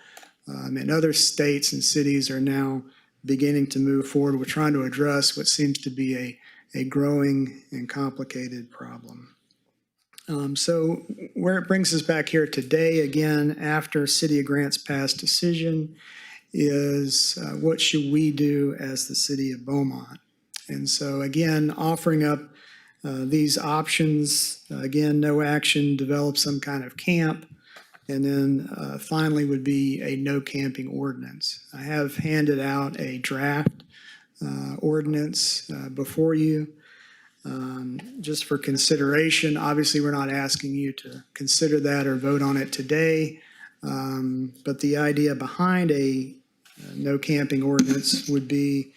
and other states and cities are now beginning to move forward with trying to address what seems to be a growing and complicated problem. So where it brings us back here today, again, after City of Grants Pass decision, is what should we do as the City of Beaumont? And so again, offering up these options, again, no action, develop some kind of camp, and then finally would be a no camping ordinance. I have handed out a draft ordinance before you. Just for consideration, obviously, we're not asking you to consider that or vote on it today. But the idea behind a no camping ordinance would be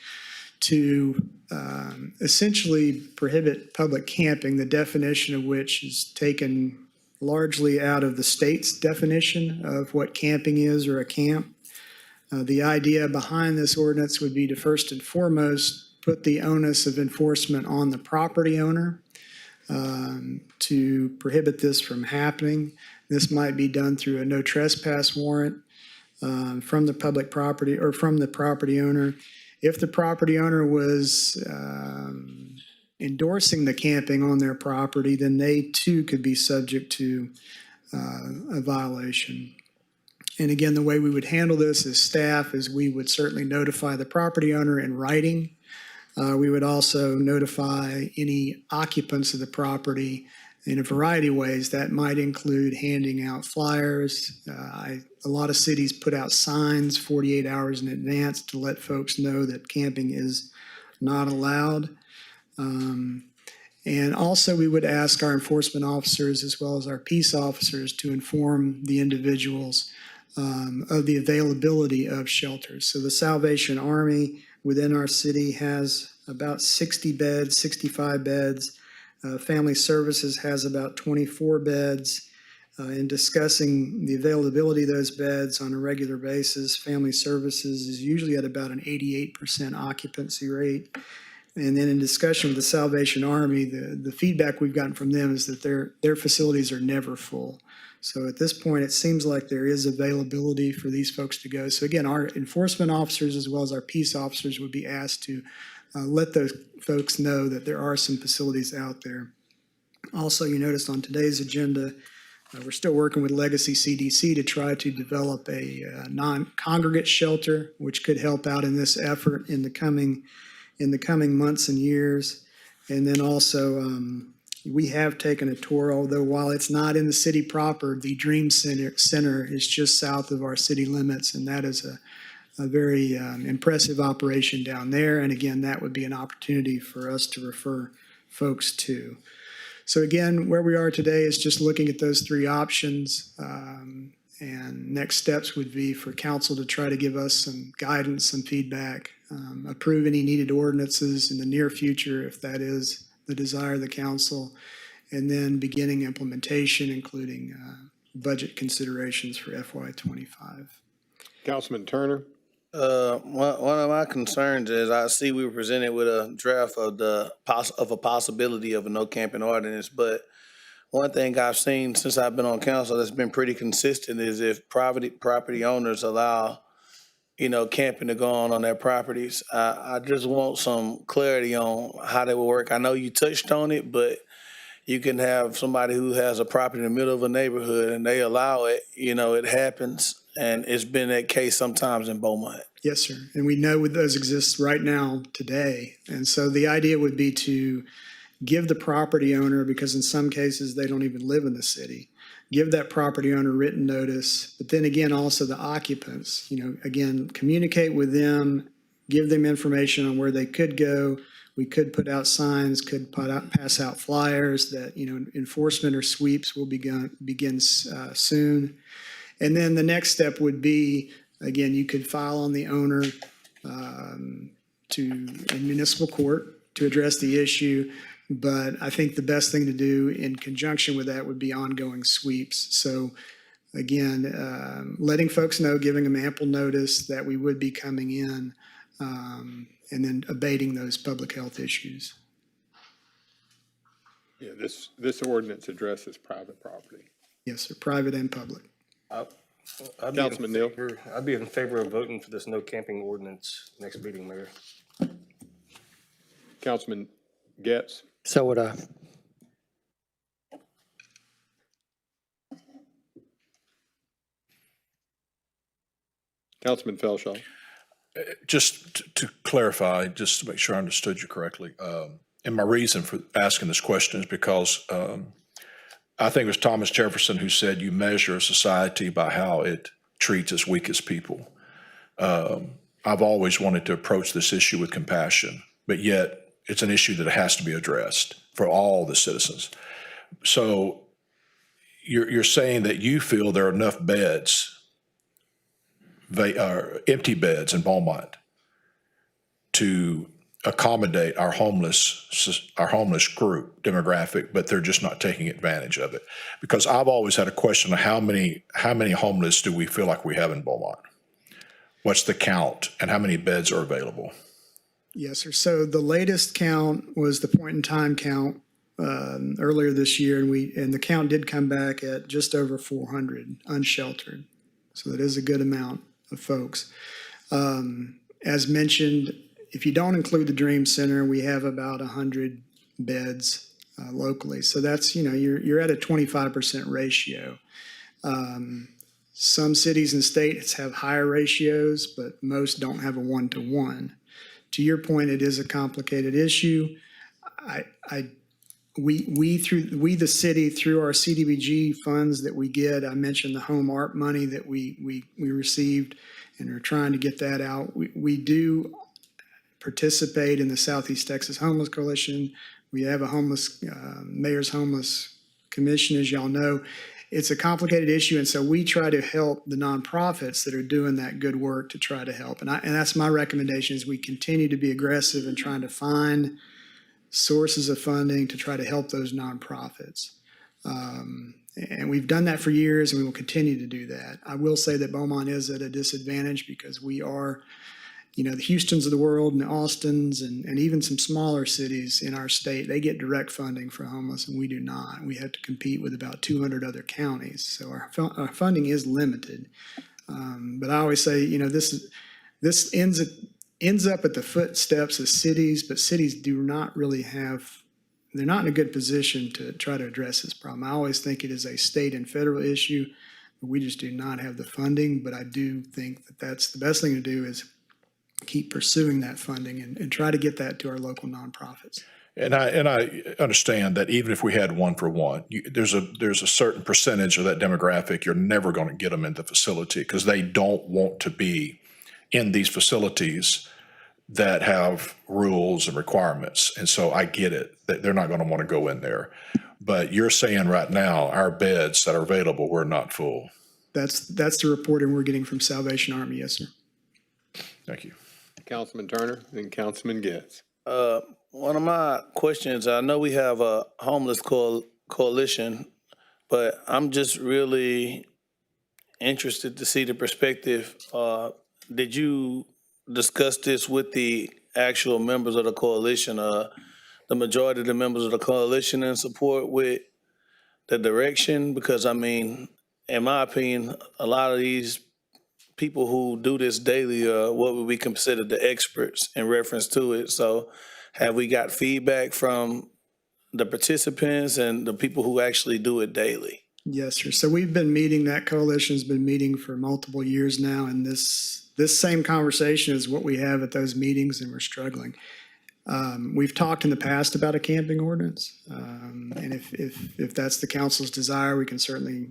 to essentially prohibit public camping, the definition of which is taken largely out of the state's definition of what camping is or a camp. The idea behind this ordinance would be to first and foremost put the onus of enforcement on the property owner to prohibit this from happening. This might be done through a no trespass warrant from the public property or from the property owner. If the property owner was endorsing the camping on their property, then they too could be subject to a violation. And again, the way we would handle this as staff is we would certainly notify the property owner in writing. We would also notify any occupants of the property in a variety of ways. That might include handing out flyers. A lot of cities put out signs 48 hours in advance to let folks know that camping is not allowed. And also we would ask our enforcement officers as well as our peace officers to inform the individuals of the availability of shelters. So the Salvation Army within our city has about 60 beds, 65 beds. Family Services has about 24 beds. In discussing the availability of those beds on a regular basis, Family Services is usually at about an 88% occupancy rate. And then in discussion with the Salvation Army, the feedback we've gotten from them is that their facilities are never full. So at this point, it seems like there is availability for these folks to go. So again, our enforcement officers as well as our peace officers would be asked to let those folks know that there are some facilities out there. Also, you noticed on today's agenda, we're still working with Legacy CDC to try to develop a non-congregate shelter, which could help out in this effort in the coming months and years. And then also, we have taken a tour, although while it's not in the city proper, the Dream Center is just south of our city limits, and that is a very impressive operation down there. And again, that would be an opportunity for us to refer folks to. So again, where we are today is just looking at those three options. And next steps would be for council to try to give us some guidance, some feedback, approve any needed ordinances in the near future, if that is the desire of the council, and then beginning implementation, including budget considerations for FY25. Councilman Turner? One of my concerns is I see we were presented with a draft of a possibility of a no camping ordinance, but one thing I've seen since I've been on council that's been pretty consistent is if property owners allow, camping to go on their properties. I just want some clarity on how that will work. I know you touched on it, but you can have somebody who has a property in the middle of a neighborhood and they allow it, it happens. And it's been that case sometimes in Beaumont. Yes, sir. And we know those exist right now today. And so the idea would be to give the property owner, because in some cases they don't even live in the city, give that property owner written notice, but then again, also the occupants, again, communicate with them, give them information on where they could go. We could put out signs, could pass out flyers that, enforcement or sweeps will begin soon. And then the next step would be, again, you could file on the owner in municipal court to address the issue. But I think the best thing to do in conjunction with that would be ongoing sweeps. So again, letting folks know, giving them ample notice that we would be coming in, and then abating those public health issues. Yeah, this ordinance addresses private property. Yes, sir, private and public. Councilman Neal? I'd be in favor of voting for this no camping ordinance next meeting, Mayor. Councilman Getz? So would I. Councilman Felshaw? Just to clarify, just to make sure I understood you correctly, and my reason for asking this question is because I think it was Thomas Jefferson who said you measure a society by how it treats its weakest people. I've always wanted to approach this issue with compassion, but yet it's an issue that has to be addressed for all the citizens. So you're saying that you feel there are enough beds, empty beds in Beaumont to accommodate our homeless group demographic, but they're just not taking advantage of it. Because I've always had a question of how many homeless do we feel like we have in Beaumont? What's the count and how many beds are available? Yes, sir. So the latest count was the point in time count earlier this year, and the count did come back at just over 400 unsheltered. So that is a good amount of folks. As mentioned, if you don't include the Dream Center, we have about 100 beds locally. So that's, you're at a 25% ratio. Some cities and states have higher ratios, but most don't have a 1-to-1. To your point, it is a complicated issue. We the city, through our CDBG funds that we get, I mentioned the home art money that we received, and are trying to get that out. We do participate in the Southeast Texas Homeless Coalition. We have a Mayor's Homeless Commission, as y'all know. It's a complicated issue, and so we try to help the nonprofits that are doing that good work to try to help. And that's my recommendation, is we continue to be aggressive in trying to find sources of funding to try to help those nonprofits. And we've done that for years, and we will continue to do that. I will say that Beaumont is at a disadvantage because we are, the Houstons of the world and the Austins and even some smaller cities in our state, they get direct funding for homeless, and we do not. We have to compete with about 200 other counties. So our funding is limited. But I always say, this ends up at the footsteps of cities, but cities do not really they're not in a good position to try to address this problem. I always think it is a state and federal issue. We just do not have the funding, but I do think that that's the best thing to do, is keep pursuing that funding and try to get that to our local nonprofits. And I understand that even if we had 1-for-1, there's a certain percentage of that demographic you're never going to get them in the facility because they don't want to be in these facilities that have rules and requirements. And so I get it that they're not going to want to go in there. But you're saying right now our beds that are available, we're not full. That's the reporting we're getting from Salvation Army. Yes, sir. Thank you. Councilman Turner, then Councilman Getz. One of my questions, I know we have a homeless coalition, but I'm just really interested to see the perspective. Did you discuss this with the actual members of the coalition? The majority of the members of the coalition in support with the direction? Because in my opinion, a lot of these people who do this daily are what would we consider the experts in reference to it. So have we got feedback from the participants and the people who actually do it daily? Yes, sir. So we've been meeting, that coalition's been meeting for multiple years now, and this same conversation is what we have at those meetings, and we're struggling. We've talked in the past about a camping ordinance, and if that's the council's desire, we can certainly,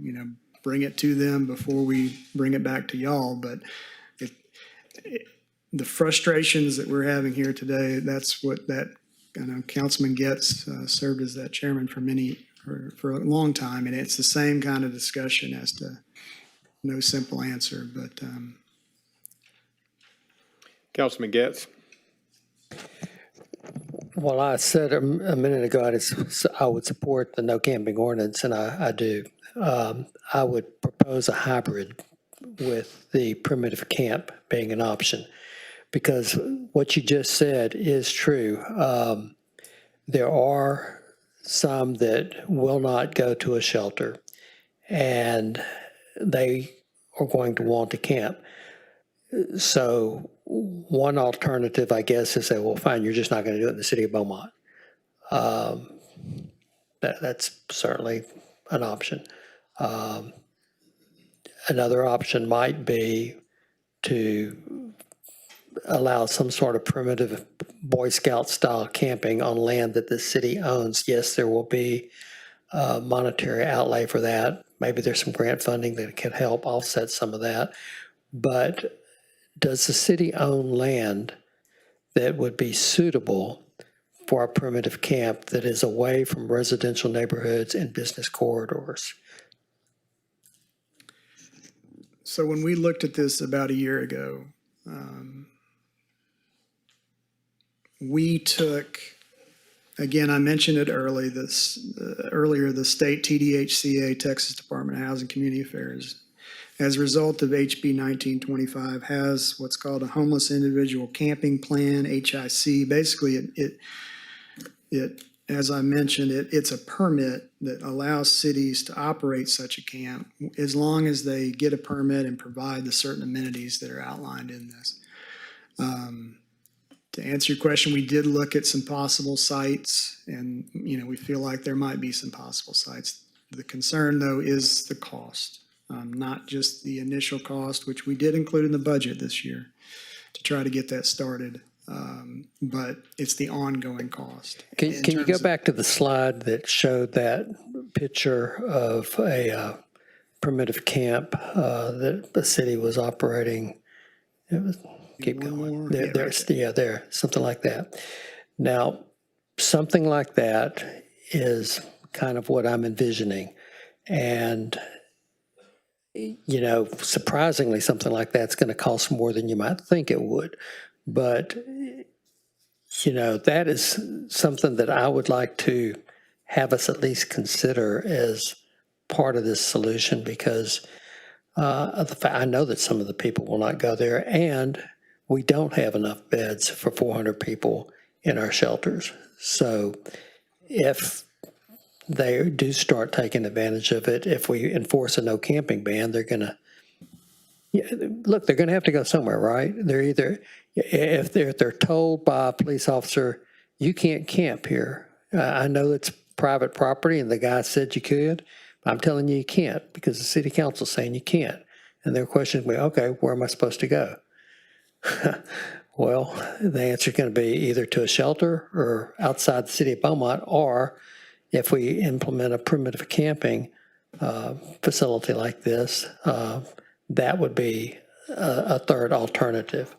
bring it to them before we bring it back to y'all. But the frustrations that we're having here today, that's what Councilman Getz served as that chairman for a long time, and it's the same kind of discussion as to no simple answer. But Councilman Getz. Well, I said a minute ago I would support the no camping ordinance, and I do. I would propose a hybrid with the primitive camp being an option, because what you just said is true. There are some that will not go to a shelter, and they are going to want to camp. So one alternative, I guess, is say, well, fine, you're just not going to do it in the city of Beaumont. That's certainly an option. Another option might be to allow some sort of primitive Boy Scout style camping on land that the city owns. Yes, there will be monetary outlay for that. Maybe there's some grant funding that can help offset some of that. But does the city own land that would be suitable for a primitive camp that is away from residential neighborhoods and business corridors? So when we looked at this about a year ago, we took, again, I mentioned it earlier, the state TDHCA, Texas Department of Housing and Community Affairs, as a result of HB 1925, has what's called a Homeless Individual Camping Plan, HIC. Basically, it as I mentioned, it's a permit that allows cities to operate such a camp as long as they get a permit and provide the certain amenities that are outlined in this. To answer your question, we did look at some possible sites, and we feel like there might be some possible sites. The concern, though, is the cost, not just the initial cost, which we did include in the budget this year to try to get that started, but it's the ongoing cost. Can you go back to the slide that showed that picture of a primitive camp that the city was operating? It was, keep going. There, something like that. Now, something like that is kind of what I'm envisioning. And, surprisingly, something like that's going to cost more than you might think it would. But, that is something that I would like to have us at least consider as part of this solution, because of the fact I know that some of the people will not go there, and we don't have enough beds for 400 people in our shelters. So if they do start taking advantage of it, if we enforce a no camping ban, they're going to, they're going to have to go somewhere, right? They're either, if they're told by a police officer, you can't camp here. I know it's private property and the guy said you could, but I'm telling you, you can't because the city council's saying you can't. And their question will be, okay, where am I supposed to go? Well, the answer is going to be either to a shelter or outside the city of Beaumont, or if we implement a primitive camping facility like this, that would be a third alternative.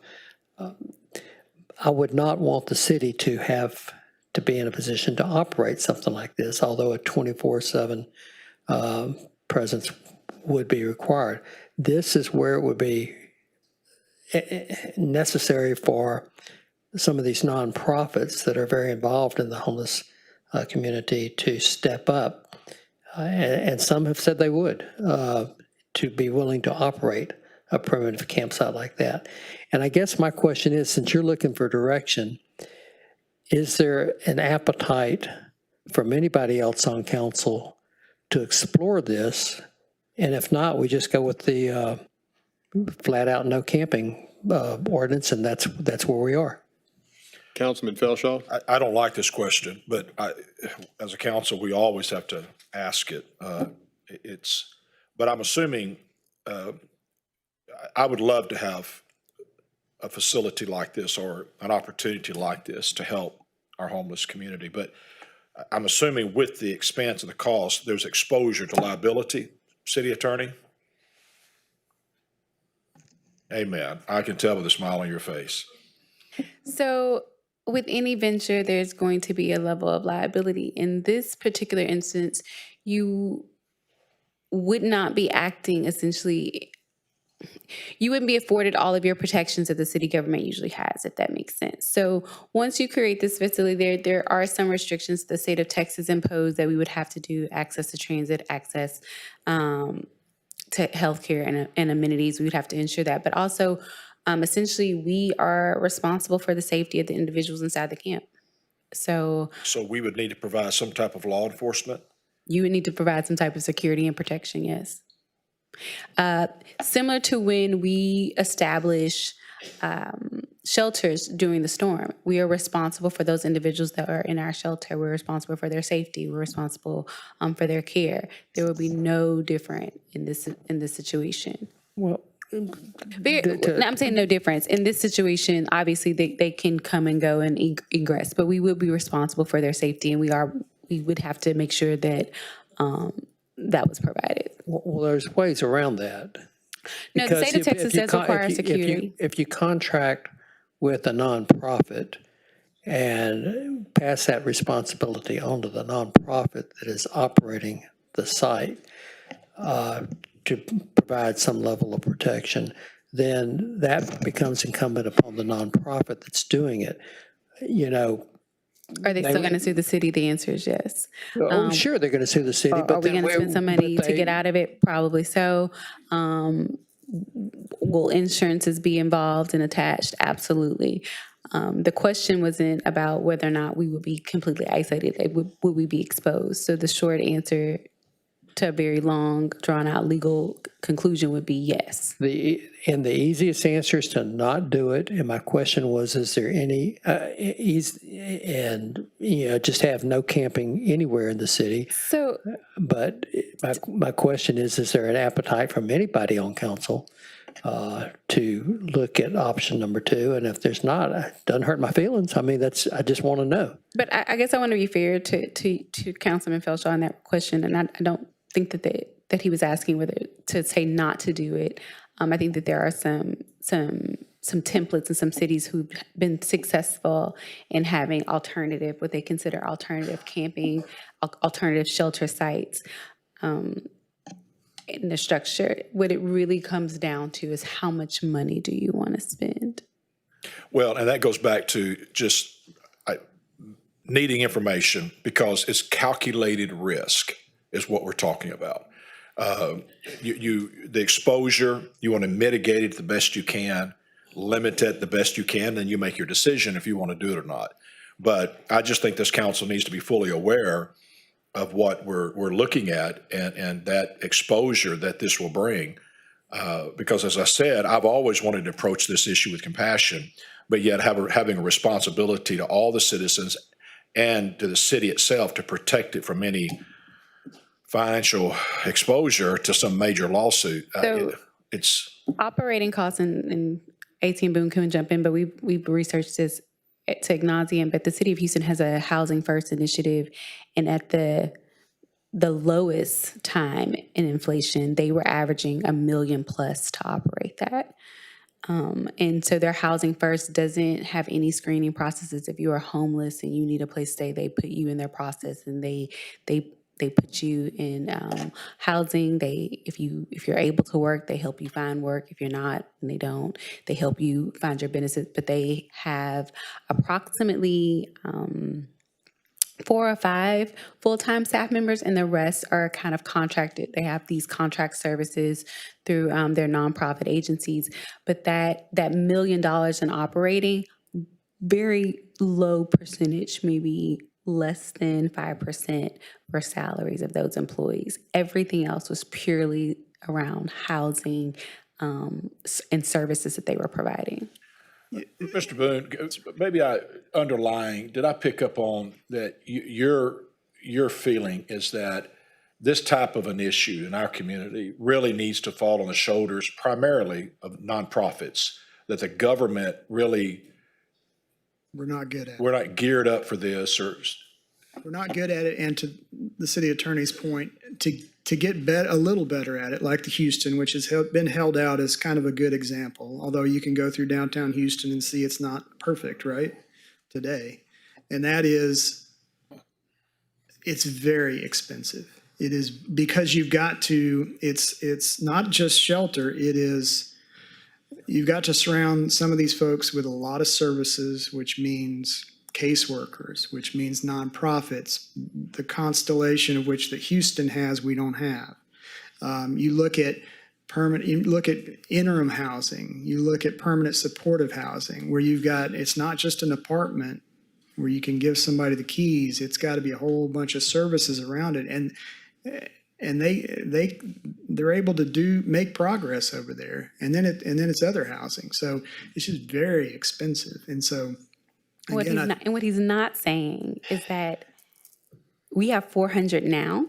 I would not want the city to have to be in a position to operate something like this, although a 24/7 presence would be required. This is where it would be necessary for some of these nonprofits that are very involved in the homeless community to step up, and some have said they would, to be willing to operate a primitive campsite like that. And I guess my question is, since you're looking for direction, is there an appetite from anybody else on council to explore this? And if not, we just go with the flat out no camping ordinance, and that's where we are. Councilman Felshaw? I don't like this question, but as a council, we always have to ask it. But I'm assuming I would love to have a facility like this or an opportunity like this to help our homeless community. But I'm assuming with the expense of the cost, there's exposure to liability. City Attorney? Amen. I can tell with a smile on your face. So with any venture, there's going to be a level of liability. In this particular instance, you would not be acting essentially, you wouldn't be afforded all of your protections that the city government usually has, if that makes sense. So once you create this facility, there are some restrictions the state of Texas imposed that we would have to do: access to transit, access to healthcare and amenities. We would have to ensure that. But also, essentially, we are responsible for the safety of the individuals inside the camp. So we would need to provide some type of law enforcement? You would need to provide some type of security and protection, yes. Similar to when we establish shelters during the storm, we are responsible for those individuals that are in our shelter. We're responsible for their safety. We're responsible for their care. There will be no different in this situation. Well, I'm saying no difference. In this situation, obviously they can come and go and egress, but we will be responsible for their safety, and we would have to make sure that that was provided. Well, there's ways around that. No, the Because state of if Texas you does con- require if you- security. If you contract with a nonprofit and pass that responsibility on to the nonprofit that is operating the site to provide some level of protection, then that becomes incumbent upon the nonprofit that's doing it. You know, Are they still going to sue the city? The answer is yes. sure, they're going to sue the city, Are but we then going to spend some money to get out of it? Probably so. Will insurances be involved and attached? Absolutely. The question wasn't about whether or not we would be completely isolated. Would we be exposed? So the short answer to a very long, drawn-out legal conclusion would be yes. the easiest answer is to not do it. And my question was, is there any just have no camping anywhere in the city? So But my question is there an appetite from anybody on council to look at option number 2? And if there's not, it doesn't hurt my feelings. I mean, I just want to know. But I guess I want to be fair to Councilman Felshaw on that question, and I don't think that he was asking whether to say not to do it. I think that there are some templates in some cities who've been successful in having what they consider alternative camping, alternative shelter sites in the structure. What it really comes down to is how much money do you want to spend? Well, and that goes back to just needing information, because it's calculated risk is what we're talking about. The exposure, you want to mitigate it the best you can, limit it the best you can, then you make your decision if you want to do it or not. But I just think this council needs to be fully aware of what we're looking at and that exposure that this will bring. Because as I said, I've always wanted to approach this issue with compassion, but yet having a responsibility to all the citizens and to the city itself to protect it from any financial exposure to some major lawsuit. So- It's Operating costs, and AT&T Boone can jump in, but we've researched this ad nauseam. But the city of Houston has a Housing First initiative, and at the lowest time in inflation, they were averaging $1 million plus to operate that. And so their Housing First doesn't have any screening processes. If you are homeless and you need a place to stay, they put you in their process, and they put you in housing. If you're able to work, they help you find work. If you're not, and they don't, they help you find your benefits. But they have approximately 4 or 5 full-time staff members, and the rest are kind of contracted. They have these contract services through their nonprofit agencies. But that $1 million in operating, very low percentage, maybe less than 5% for salaries of those employees. Everything else was purely around housing and services that they were providing. Mr. Boone, maybe did I pick up on that your feeling is that this type of an issue in our community really needs to fall on the shoulders primarily of nonprofits, that the government really, We're not good at it. we're not geared up for this, or We're not good at it, and to the city attorney's point, to get a little better at it, like the Houston, which has been held out as kind of a good example, although you can go through downtown Houston and see it's not perfect, right, today. And that is, it's very expensive. It is, because you've got to, it's not just shelter, it is, you've got to surround some of these folks with a lot of services, which means caseworkers, which means nonprofits, the constellation of which that Houston has, we don't have. You look at interim housing, you look at permanent supportive housing, where you've got, it's not just an apartment where you can give somebody the keys, it's got to be a whole bunch of services around it. And they're able to make progress over there. And then it's other housing. So it's just very expensive. And so, What he's not saying is that we have 400 now,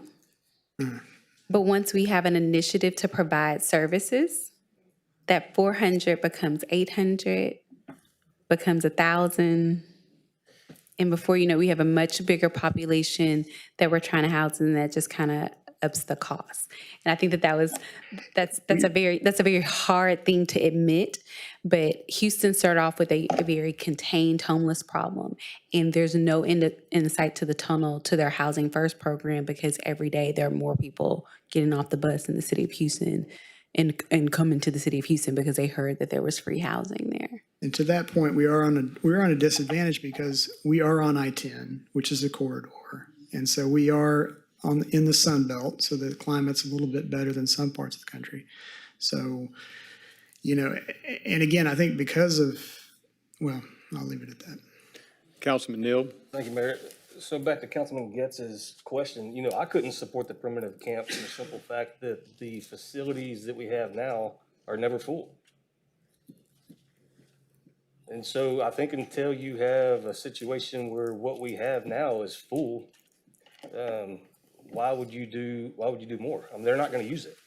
but once we have an initiative to provide services, that 400 becomes 800, becomes 1,000. And before you know, we have a much bigger population that we're trying to house, and that just kind of ups the cost. And I think that's a very hard thing to admit. But Houston started off with a very contained homeless problem, and there's no end in sight to the tunnel to their Housing First program, because every day there are more people getting off the bus in the city of Houston and coming to the city of Houston because they heard that there was free housing there. And to that point, we're on a disadvantage because we are on I-10, which is a corridor. And so we are in the Sun Belt, so the climate's a little bit better than some parts of the country. So, and again, I think because of, well, I'll leave it at that. Councilman Neal? Thank you, Mayor. So back to Councilman Getz's question, I couldn't support the primitive camps for the simple fact that the facilities that we have now are never full. And so I think until you have a situation where what we have now is full, why would you do more? I mean, they're not going to use it.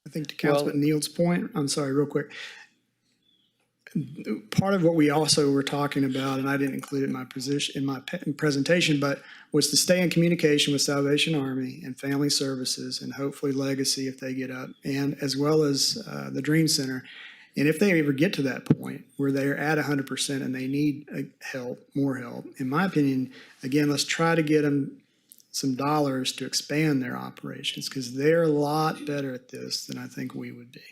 I think to Councilman Neal's point, I'm sorry, real quick. Part of what we also were talking about, and I didn't include it in my presentation, but was to stay in communication with Salvation Army and Family Services and hopefully Legacy if they get up, and as well as the Dream Center. And if they ever get to that point where they're at 100% and they need more help, in my opinion, again, let's try to get them some dollars to expand their operations, because they're a lot better at this than I think we would be.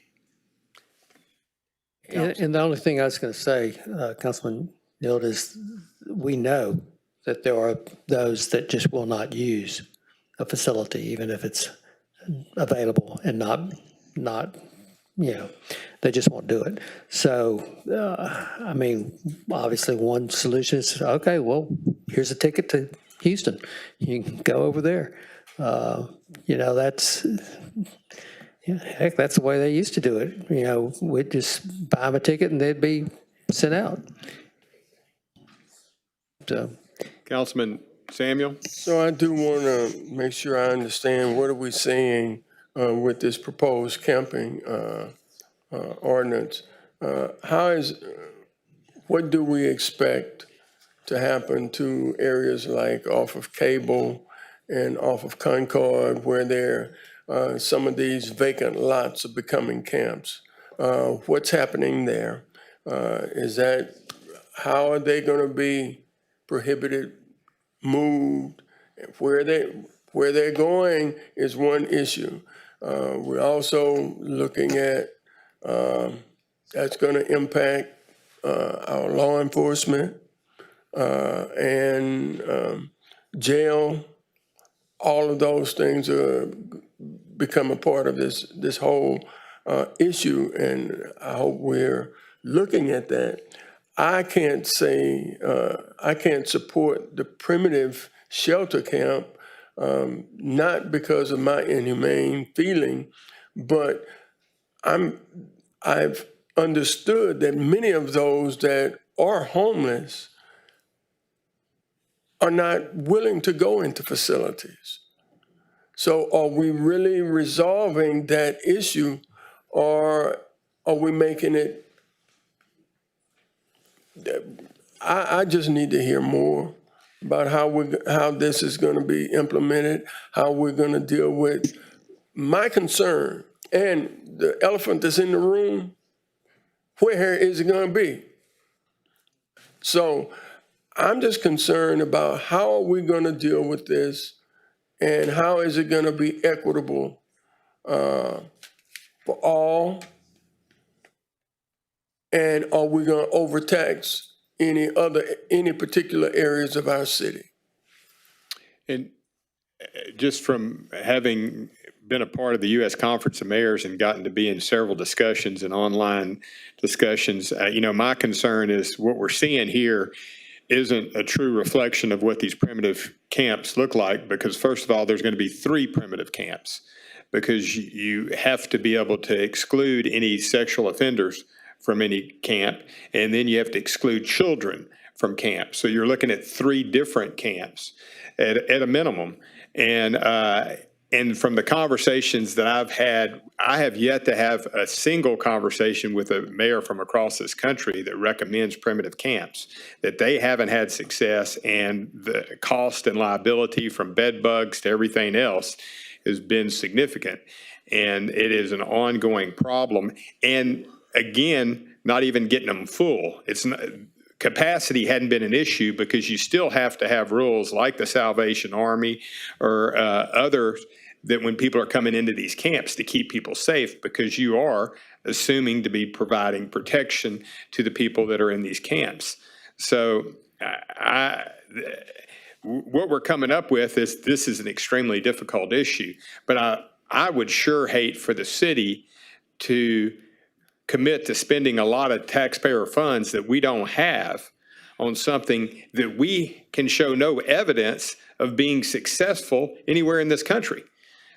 And the only thing I was going to say, Councilman Neal, is we know that there are those that just will not use a facility, even if it's available, and not they just won't do it. So, I mean, obviously one solution is, okay, well, here's a ticket to Houston. You can go over there. That's... Heck, that's the way they used to do it. We'd just buy them a ticket and they'd be sent out. So, Councilman Samuel? So I do want to make sure I understand, what are we saying with this proposed camping ordinance? What do we expect to happen to areas like off of Cable and off of Concord, where some of these vacant lots are becoming camps? What's happening there? How are they going to be prohibited, moved? Where they're going is one issue. We're also looking at that's going to impact our law enforcement and jail. All of those things are become a part of this whole issue, and I hope we're looking at that. I can't support the primitive shelter camp, not because of my inhumane feeling, but I've understood that many of those that are homeless are not willing to go into facilities. So are we really resolving that issue, or are we making it? I just need to hear more about how this is going to be implemented, how we're going to deal with my concern and the elephant that's in the room. Where is it going to be? So I'm just concerned about how are we going to deal with this, and how is it going to be equitable for all? And are we going to overtax any particular areas of our city? And just from having been a part of the U.S. Conference of Mayors and gotten to be in several discussions and online discussions, my concern is what we're seeing here isn't a true reflection of what these primitive camps look like, because first of all, there's going to be 3 primitive camps, because you have to be able to exclude any sexual offenders from any camp, and then you have to exclude children from camp. So you're looking at 3 different camps at a minimum. And from the conversations that I've had, I have yet to have a single conversation with a mayor from across this country that recommends primitive camps, that they haven't had success, and the cost and liability from bed bugs to everything else has been significant. And it is an ongoing problem. And again, not even getting them full. It's not, capacity hadn't been an issue because you still have to have rules like the Salvation Army or others that when people are coming into these camps to keep people safe, because you are assuming to be providing protection to the people that are in these camps. So what we're coming up with is this is an extremely difficult issue, but I would sure hate for the city to commit to spending a lot of taxpayer funds that we don't have on something that we can show no evidence of being successful anywhere in this country.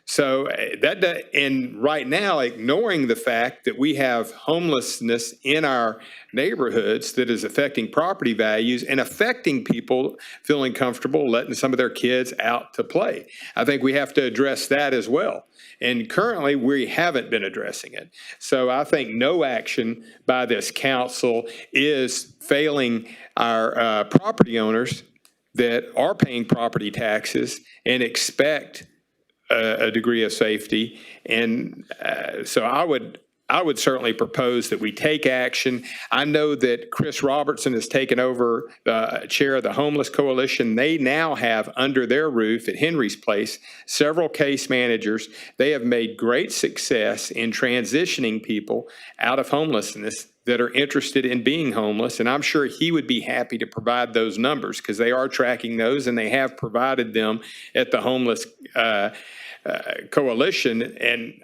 So and right now, ignoring the fact that we have homelessness in our neighborhoods that is affecting property values and affecting people feeling comfortable letting some of their kids out to play. I think we have to address that as well. And currently, we haven't been addressing it. So I think no action by this council is failing our property owners that are paying property taxes and expect a degree of safety. And so I would certainly propose that we take action. I know that Chris Robertson has taken over the chair of the Homeless Coalition. They now have under their roof at Henry's Place several case managers. They have made great success in transitioning people out of homelessness that are interested in being homeless. And I'm sure he would be happy to provide those numbers because they are tracking those and they have provided them at the Homeless Coalition. And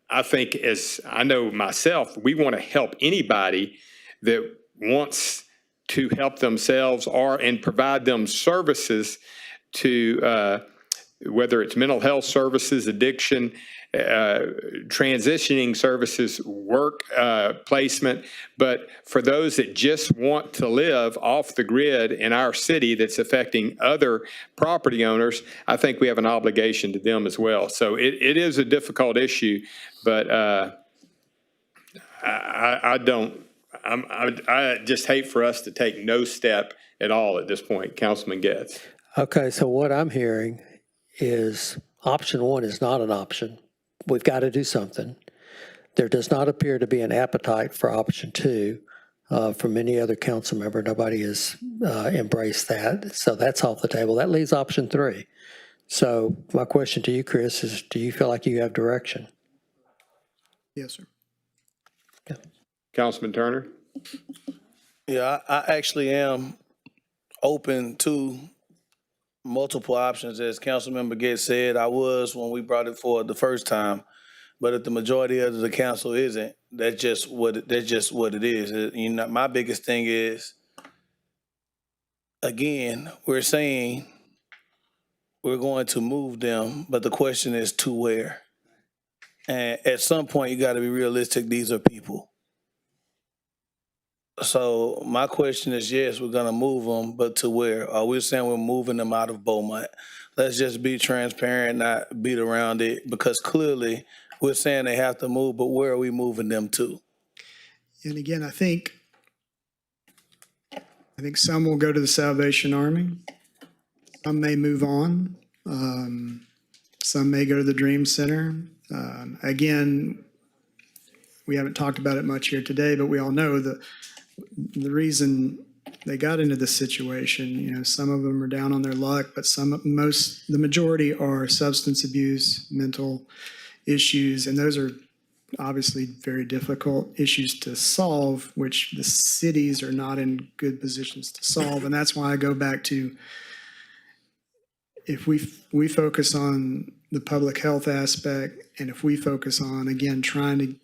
I think, as I know myself, we want to help anybody that wants to help themselves and provide them services to whether it's mental health services, addiction, transitioning services, work placement. But for those that just want to live off the grid in our city that's affecting other property owners, I think we have an obligation to them as well. So it is a difficult issue, but I just hate for us to take no step at all at this point. Councilman Getz. Okay, so what I'm hearing is option one is not an option. We've got to do something. There does not appear to be an appetite for option two from any other council member. Nobody has embraced that. So that's off the table. That leaves option three. So my question to you, Chris, is do you feel like you have direction? Yes, sir. Yeah. Councilman Turner. Yeah, I actually am open to multiple options. As Councilmember Gates said, I was when we brought it forward the first time. But if the majority of the council isn't, that's just what it is. You know, my biggest thing is, again, we're saying we're going to move them, but the question is to where? And at some point, you got to be realistic. These are people. So my question is, yes, we're going to move them, but to where? Are we saying we're moving them out of Beaumont? Let's just be transparent, not beat around it, because clearly we're saying they have to move, but where are we moving them to? And again, I think some will go to the Salvation Army. Some may move on. Some may go to the Dream Center. Again, we haven't talked about it much here today, but we all know that the reason they got into this situation, you know, some of them are down on their luck, but the majority are substance abuse, mental issues, and those are obviously very difficult issues to solve, which the cities are not in good positions to solve. And that's why I go back to, if we focus on the public health aspect, and if we focus on, again, trying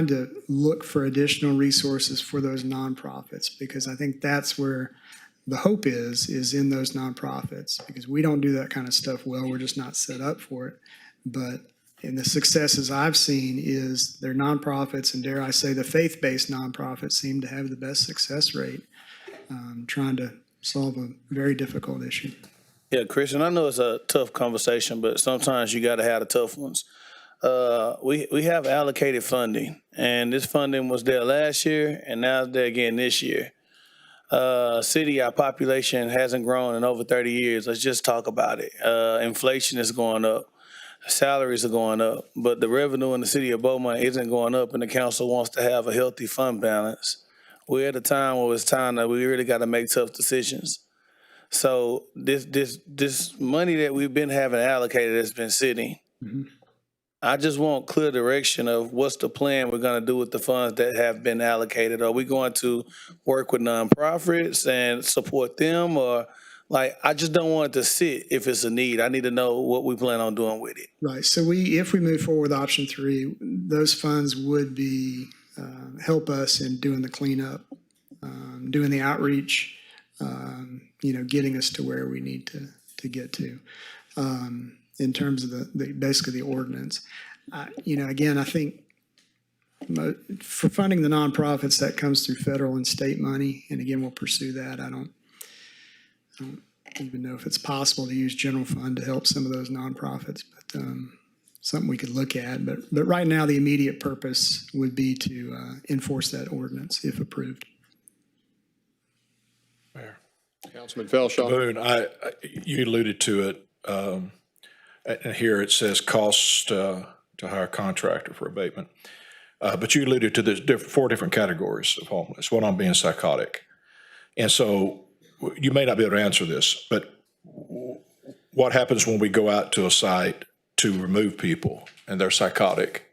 to look for additional resources for those nonprofits, because I think that's where the hope is in those nonprofits, because we don't do that kind of stuff well. We're just not set up for it. But in the successes I've seen is their nonprofits, and dare I say the faith-based nonprofits seem to have the best success rate trying to solve a very difficult issue. Yeah, Christian, I know it's a tough conversation, but sometimes you got to have the tough ones. We have allocated funding, and this funding was there last year, and now it's there again this year. City, our population hasn't grown in over 30 years. Let's just talk about it. Inflation is going up. salaries are going up, but the revenue in the city of Beaumont isn't going up, and the council wants to have a healthy fund balance. We're at a time where it's time that we really got to make tough decisions. So this money that we've been having allocated has been sitting. I just want clear direction of what's the plan we're going to do with the funds that have been allocated. Are we going to work with nonprofits and support them, or like, I just don't want it to sit if it's a need. I need to know what we plan on doing with it. Right, so if we move forward with option 3, those funds would be, help us in doing the cleanup, doing the outreach, getting us to where we need to get to. In terms of basically the ordinance. Again, I think for funding the nonprofits, that comes through federal and state money. And again, we'll pursue that. I don't even know if it's possible to use general fund to help some of those nonprofits, but something we could look at. But right now, the immediate purpose would be to enforce that ordinance if approved. Councilman Felshaw. Boone, you alluded to it. And here it says cost to hire a contractor for abatement. But you alluded to the 4 different categories of homeless, one on being psychotic. And so you may not be able to answer this, but what happens when we go out to a site to remove people and they're psychotic?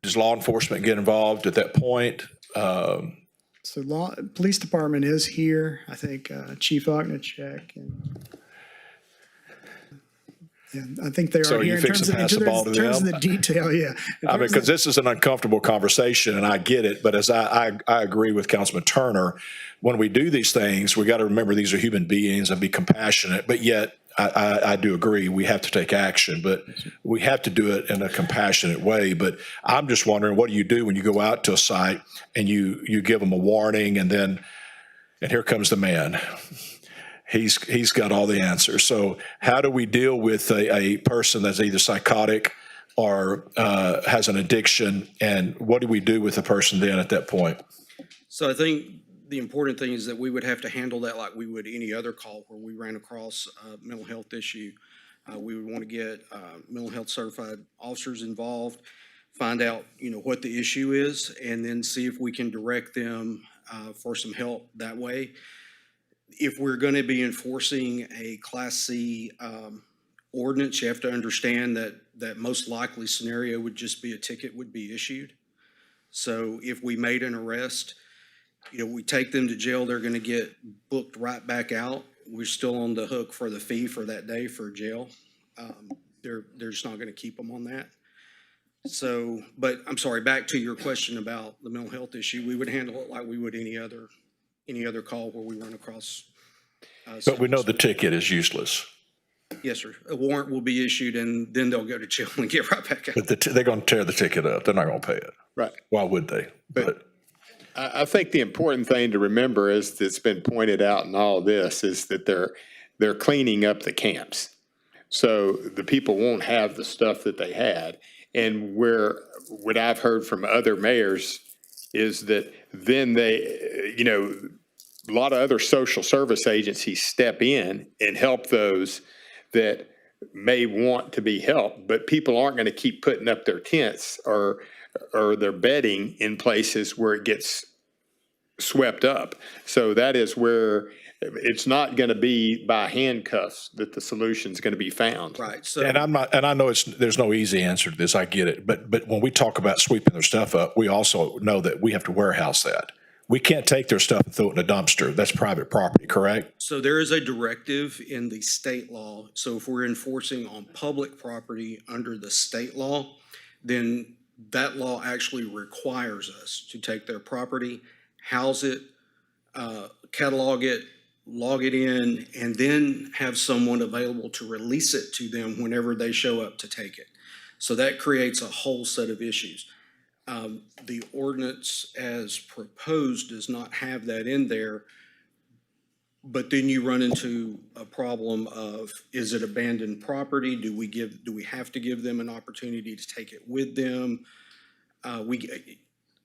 Does law enforcement get involved at that point? So police department is here. I think Chief Ognacek and I think they are So here you fix to pass the ball to them? In terms of the detail, yeah. I mean, because this is an uncomfortable conversation, and I get it, but as I agree with Councilman Turner, when we do these things, we got to remember these are human beings and be compassionate, but yet I do agree we have to take action, but we have to do it in a compassionate way. But I'm just wondering, what do you do when you go out to a site and you give them a warning, and here comes the man. He's got all the answers. So how do we deal with a person that's either psychotic or has an addiction, and what do we do with the person then at that point? So I think the important thing is that we would have to handle that like we would any other call where we ran across a mental health issue. We would want to get mental health certified officers involved, find out what the issue is, and then see if we can direct them for some help that way. If we're going to be enforcing a Class C ordinance, you have to understand that most likely scenario would just be a ticket would be issued. So if we made an arrest, we take them to jail, they're going to get booked right back out. We're still on the hook for the fee for that day for jail. They're just not going to keep them on that. So, but I'm sorry, back to your question about the mental health issue, we would handle it like we would any other call where we run across. But we know the ticket is useless. Yes, sir. A warrant will be issued, and then they'll go to jail and get right back out. But they're going to tear the ticket up. They're not going to pay it. Right. Why would they? But I think the important thing to remember is that's been pointed out in all this is that they're cleaning up the camps. So the people won't have the stuff that they had. And what I've heard from other mayors is that then they, a lot of other social service agencies step in and help those that may want to be helped, but people aren't going to keep putting up their tents or their bedding in places where it gets swept up. So that is where it's not going to be by handcuffs that the solution is going to be found. Right. So, and I know there's no easy answer to this. I get it. But when we talk about sweeping their stuff up, we also know that we have to warehouse that. We can't take their stuff and throw it in a dumpster. That's private property, correct? So there is a directive in the state law. So if we're enforcing on public property under the state law, then that law actually requires us to take their property, house it, catalog it, log it in, and then have someone available to release it to them whenever they show up to take it. So that creates a whole set of issues. The ordinance as proposed does not have that in there, but then you run into a problem of, is it abandoned property? Do we have to give them an opportunity to take it with them?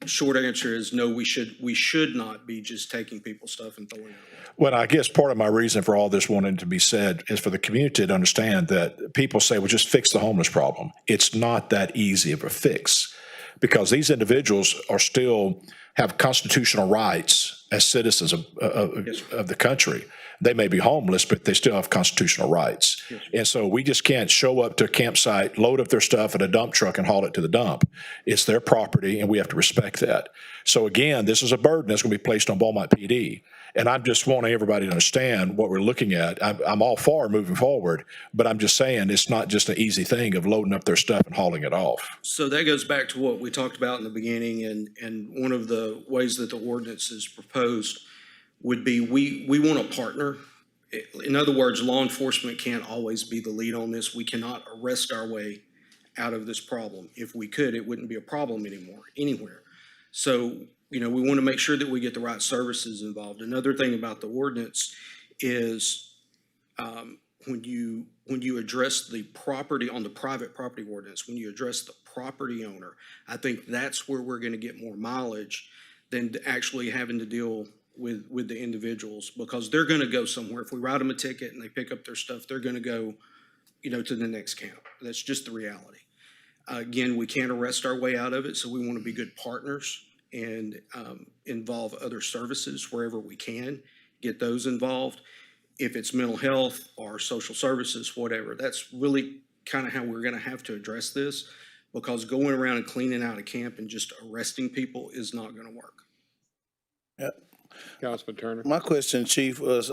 short answer is no, we should not be just taking people's stuff and throwing it away. Well, I guess part of my reason for all this wanting to be said is for the community to understand that people say, well, just fix the homeless problem. It's not that easy of a fix because these individuals are still have constitutional rights as citizens of the country. They may be homeless, but they still have constitutional rights. And so we just can't show up to a campsite, load up their stuff in a dump truck and haul it to the dump. It's their property and we have to respect that. So again, this is a burden that's going to be placed on Beaumont PD. And I'm just wanting everybody to understand what we're looking at. I'm all for moving forward, but I'm just saying it's not just an easy thing of loading up their stuff and hauling it off. So that goes back to what we talked about in the beginning, and one of the ways that the ordinance is proposed would be we want a partner. In other words, law enforcement can't always be the lead on this. We cannot arrest our way out of this problem. If we could, it wouldn't be a problem anymore, anywhere. So, we want to make sure that we get the right services involved. Another thing about the ordinance is when you address the property on the private property ordinance, when you address the property owner, I think that's where we're going to get more mileage than actually having to deal with the individuals, because they're going to go somewhere. If we write them a ticket and they pick up their stuff, they're going to go, to the next camp. That's just the reality. Again, we can't arrest our way out of it, so we want to be good partners and involve other services wherever we can, get those involved. If it's mental health or social services, whatever, that's really kind of how we're going to have to address this, because going around and cleaning out a camp and just arresting people is not going to work. Yep. Councilman Turner. My question, Chief, was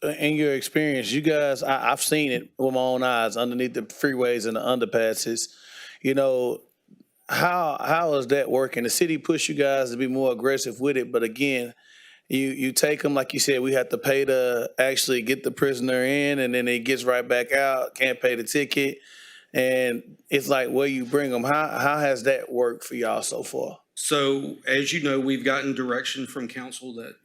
in your experience, you guys, I've seen it with my own eyes underneath the freeways and the underpasses. How is that working? The city pushed you guys to be more aggressive with it, but again, you take them, like you said, we have to pay to actually get the prisoner in, and then it gets right back out, can't pay the ticket, and it's like where you bring them. How has that worked for y'all so far? So, as you know, we've gotten direction from council that,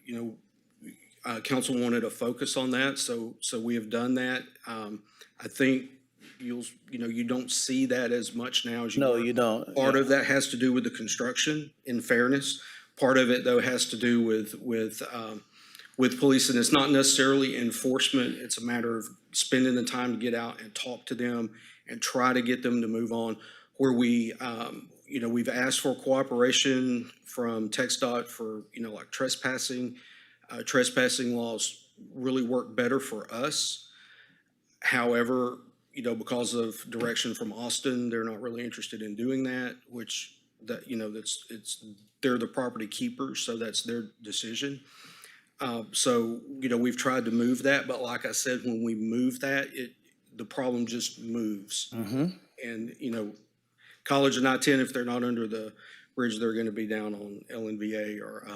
council wanted a focus on that. So we have done that. I think you don't see that as much now as you No, were. you don't. Part of that has to do with the construction, in fairness. Part of it, though, has to do with police, and it's not necessarily enforcement. It's a matter of spending the time to get out and talk to them and try to get them to move on. Where we, we've asked for cooperation from TxDOT for, like trespassing. Trespassing laws really work better for us. However, because of direction from Austin, they're not really interested in doing that, which they're the property keepers, so that's their decision. So, we've tried to move that, but like I said, when we move that, the problem just moves. Mm-hmm. And, College and I-10, if they're not under the bridge, they're going to be down on LNVA or,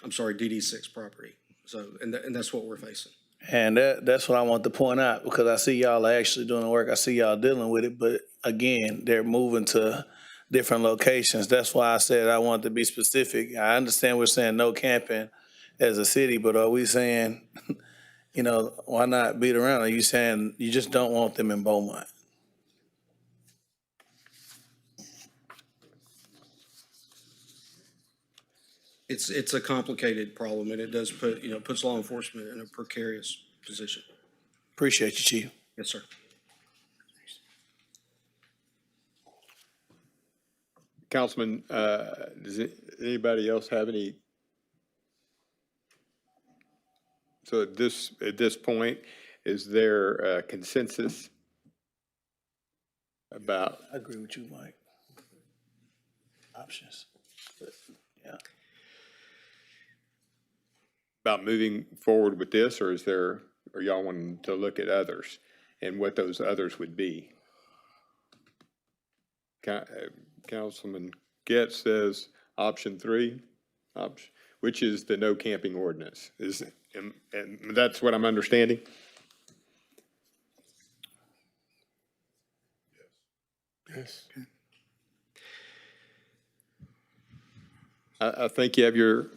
DD6 property. So, and that's what we're facing. And that's what I want to point out, because I see y'all are actually doing the work. I see y'all dealing with it, but again, they're moving to different locations. That's why I said I wanted to be specific. I understand we're saying no camping as a city, but are we saying, why not beat around? Are you saying you just don't want them in Beaumont? It's a complicated problem, and it does puts law enforcement in a precarious position. Appreciate you, Chief. Yes, sir. Councilman, does anybody else have any? So at this point, is there a consensus about? I agree with you, Mike. Options. Yeah. About moving forward with this, or are y'all wanting to look at others and what those others would be? Councilman Getz says option 3, which is the no camping ordinance. And that's what I'm understanding? Yes. I think you have your.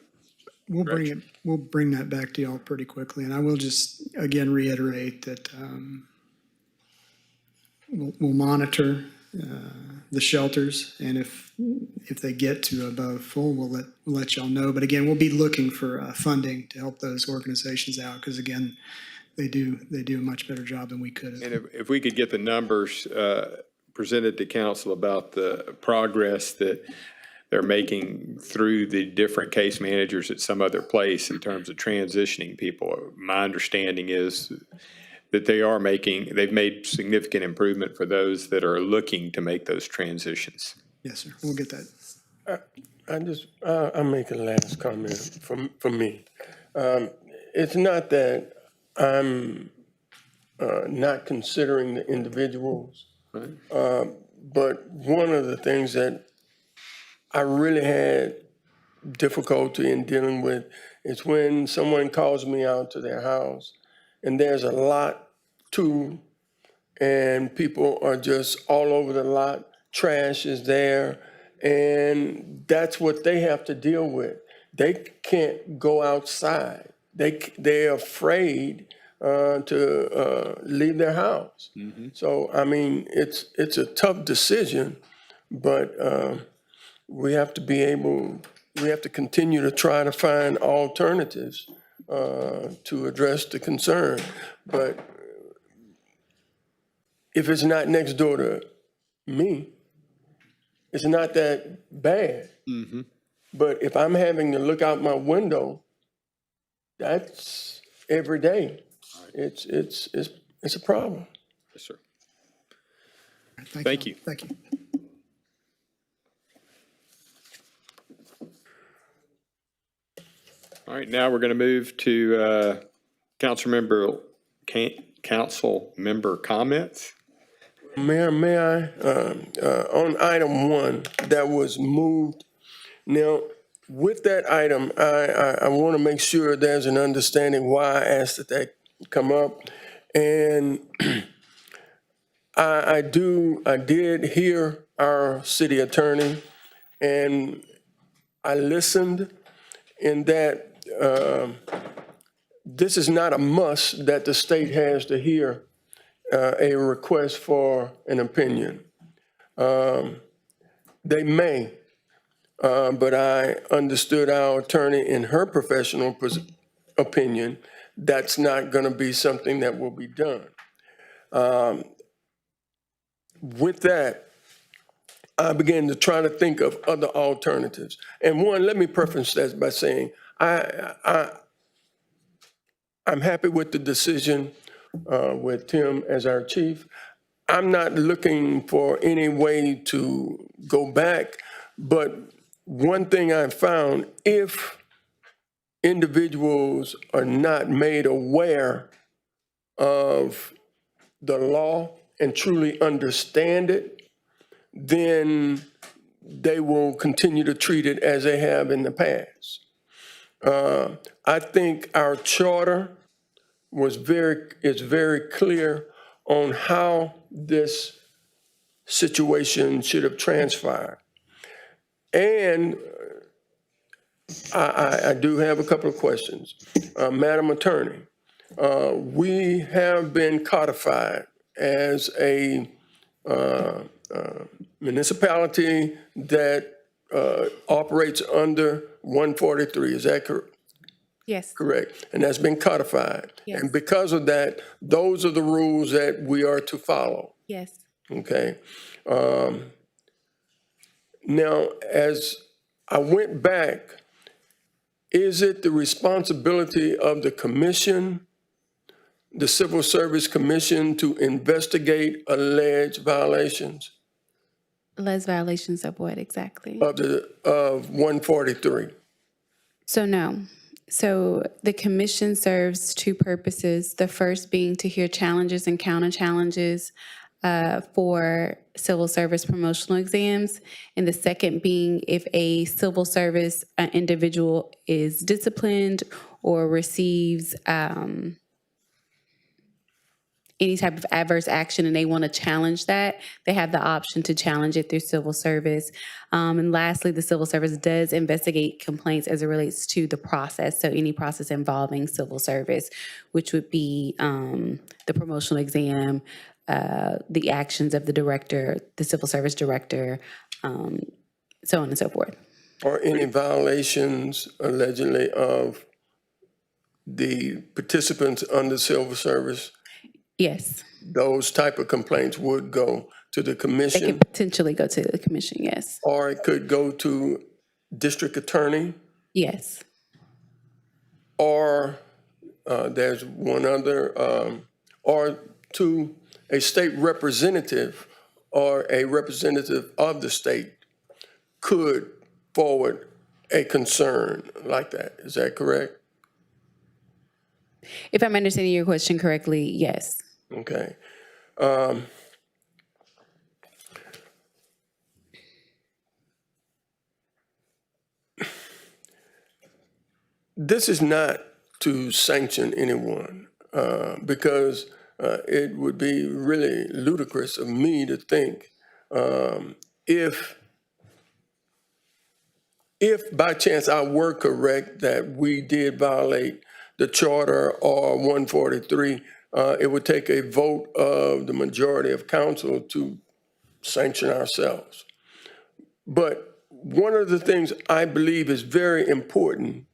We'll bring that back to y'all pretty quickly, and I will just again reiterate that we'll monitor the shelters, and if they get to above full, we'll let y'all know. But again, we'll be looking for funding to help those organizations out, because again, they do a much better job than we could have. And if we could get the numbers presented to council about the progress that they're making through the different case managers at some other place in terms of transitioning people. My understanding is that they've made significant improvement for those that are looking to make those transitions. Yes, sir. We'll get that. I'll make a last comment from me. It's not that I'm not considering the individuals, but one of the things that I really had difficulty in dealing with is when someone calls me out to their house and there's a lot to, and people are just all over the lot, trash is there, and that's what they have to deal with. They can't go outside. They're afraid to leave their house. So, I mean, it's a tough decision, but we have to continue to try to find alternatives to address the concern. But if it's not next door to me, it's not that bad. But if I'm having to look out my window, that's every day. It's a problem. Yes, sir. Thank you. Thank you. All right, now we're going to move to council member comments. Mayor, may I, on item 1 that was moved, now, with that item, I want to make sure there's an understanding why I asked that come up. And I did hear our city attorney, and I listened in that this is not a must that the state has to hear a request for an opinion. They may, but I understood our attorney in her professional opinion, that's not going to be something that will be done. With that, I began to try to think of other alternatives. And one, let me preface that by saying, I'm happy with the decision with Tim as our chief. I'm not looking for any way to go back, but one thing I've found, if individuals are not made aware of the law and truly understand it, then they will continue to treat it as they have in the past. I think our charter is very clear on how this situation should have transpired. And I do have a couple of questions. Madam Attorney, we have been codified as a municipality that operates under 143, is that correct? Yes. Correct, and that's been codified. Yes. And because of that, those are the rules that we are to follow, Yes. okay? Now, as I went back, is it the responsibility of the commission, the Civil Service Commission, to investigate alleged violations Alleged violations of what exactly? of 143? So no. So the commission serves two purposes. The first being to hear challenges and counter challenges for civil service promotional exams. And the second being if a civil service individual is disciplined or receives any type of adverse action and they want to challenge that, they have the option to challenge it through civil service. And lastly, the civil service does investigate complaints as it relates to the process. So any process involving civil service, which would be the promotional exam, the actions of the director, the civil service director, so on and so forth. Or any violations allegedly of the participants under civil service, Yes, those type of complaints would go to the they can commission, potentially go to the commission, yes. or it could go to district attorney, Yes. or there's one other, or to a state representative or a representative of the state could forward a concern like that. Is that correct? If I'm understanding your question correctly, yes. Okay. This is not to sanction anyone, because it would be really ludicrous of me to think if by chance I were correct that we did violate the charter or 143, it would take a vote of the majority of council to sanction ourselves. But one of the things I believe is very important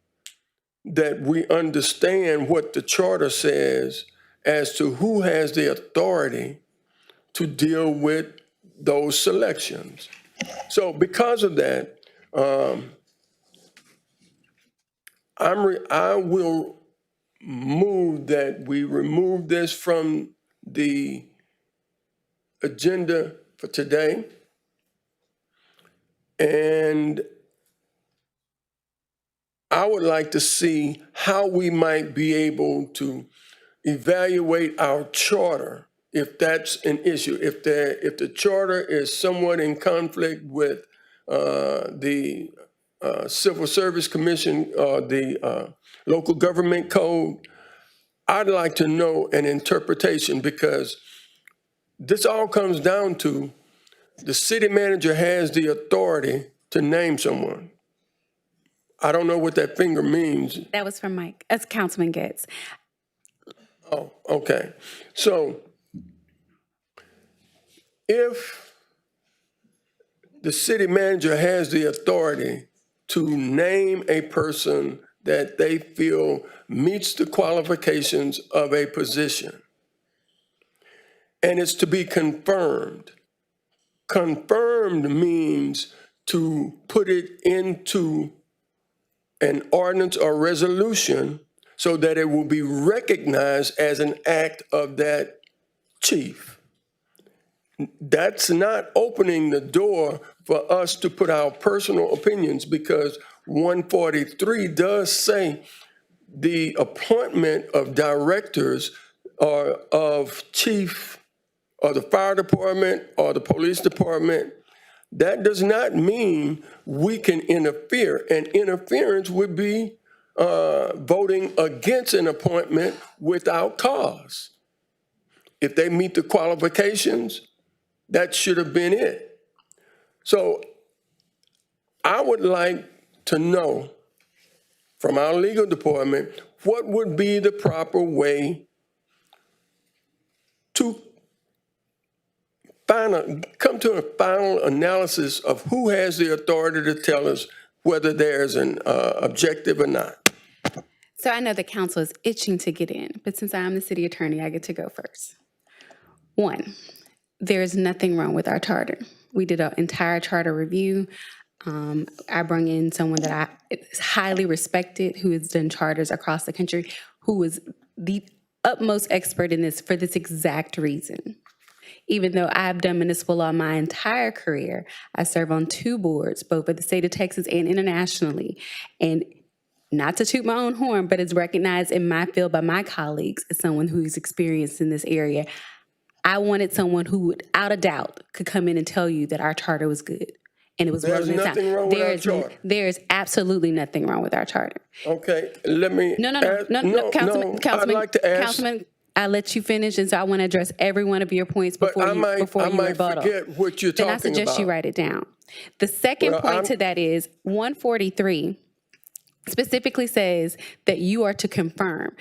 that we understand what the charter says as to who has the authority to deal with those selections. So because of that, I will move that we remove this from the agenda for today. And I would like to see how we might be able to evaluate our charter if that's an issue. If the charter is somewhat in conflict with the Civil Service Commission or the local government code, I'd like to know an interpretation, because this all comes down to the city manager has the authority to name someone. I don't know what that finger means. That was from Mike. That's Councilman Getz. Oh, okay. So if the city manager has the authority to name a person that they feel meets the qualifications of a position, and it's to be confirmed. Confirmed means to put it into an ordinance or resolution so that it will be recognized as an act of that chief. That's not opening the door for us to put our personal opinions, because 143 does say the appointment of directors or of chief or the fire department or the police department. That does not mean we can interfere, and interference would be voting against an appointment without cause. If they meet the qualifications, that should have been it. So I would like to know from our legal department what would be the proper way to come to a final analysis of who has the authority to tell us whether there's an objective or not. So I know the council is itching to get in, but since I'm the city attorney, I get to go first. One, there is nothing wrong with our charter. We did an entire charter review. I brought in someone that is highly respected, who has done charters across the country, who is the utmost expert in this for this exact reason. Even though I've done municipal law my entire career, I serve on 2 boards, both for the state of Texas and internationally. And not to toot my own horn, but it's recognized in my field by my colleagues as someone who's experienced in this area. I wanted someone who, without a doubt, could come in and tell you that our charter was good. And it was There's nothing wrong with our charter. There is absolutely nothing wrong with our charter. Okay, let me. No, I'd like to ask. Councilman, I let you finish, and so I want to address every one of your points But before I you rebuttal. forget what you're Then talking I suggest about. you write it down. The second point to that is 143 specifically says that you are to confirm.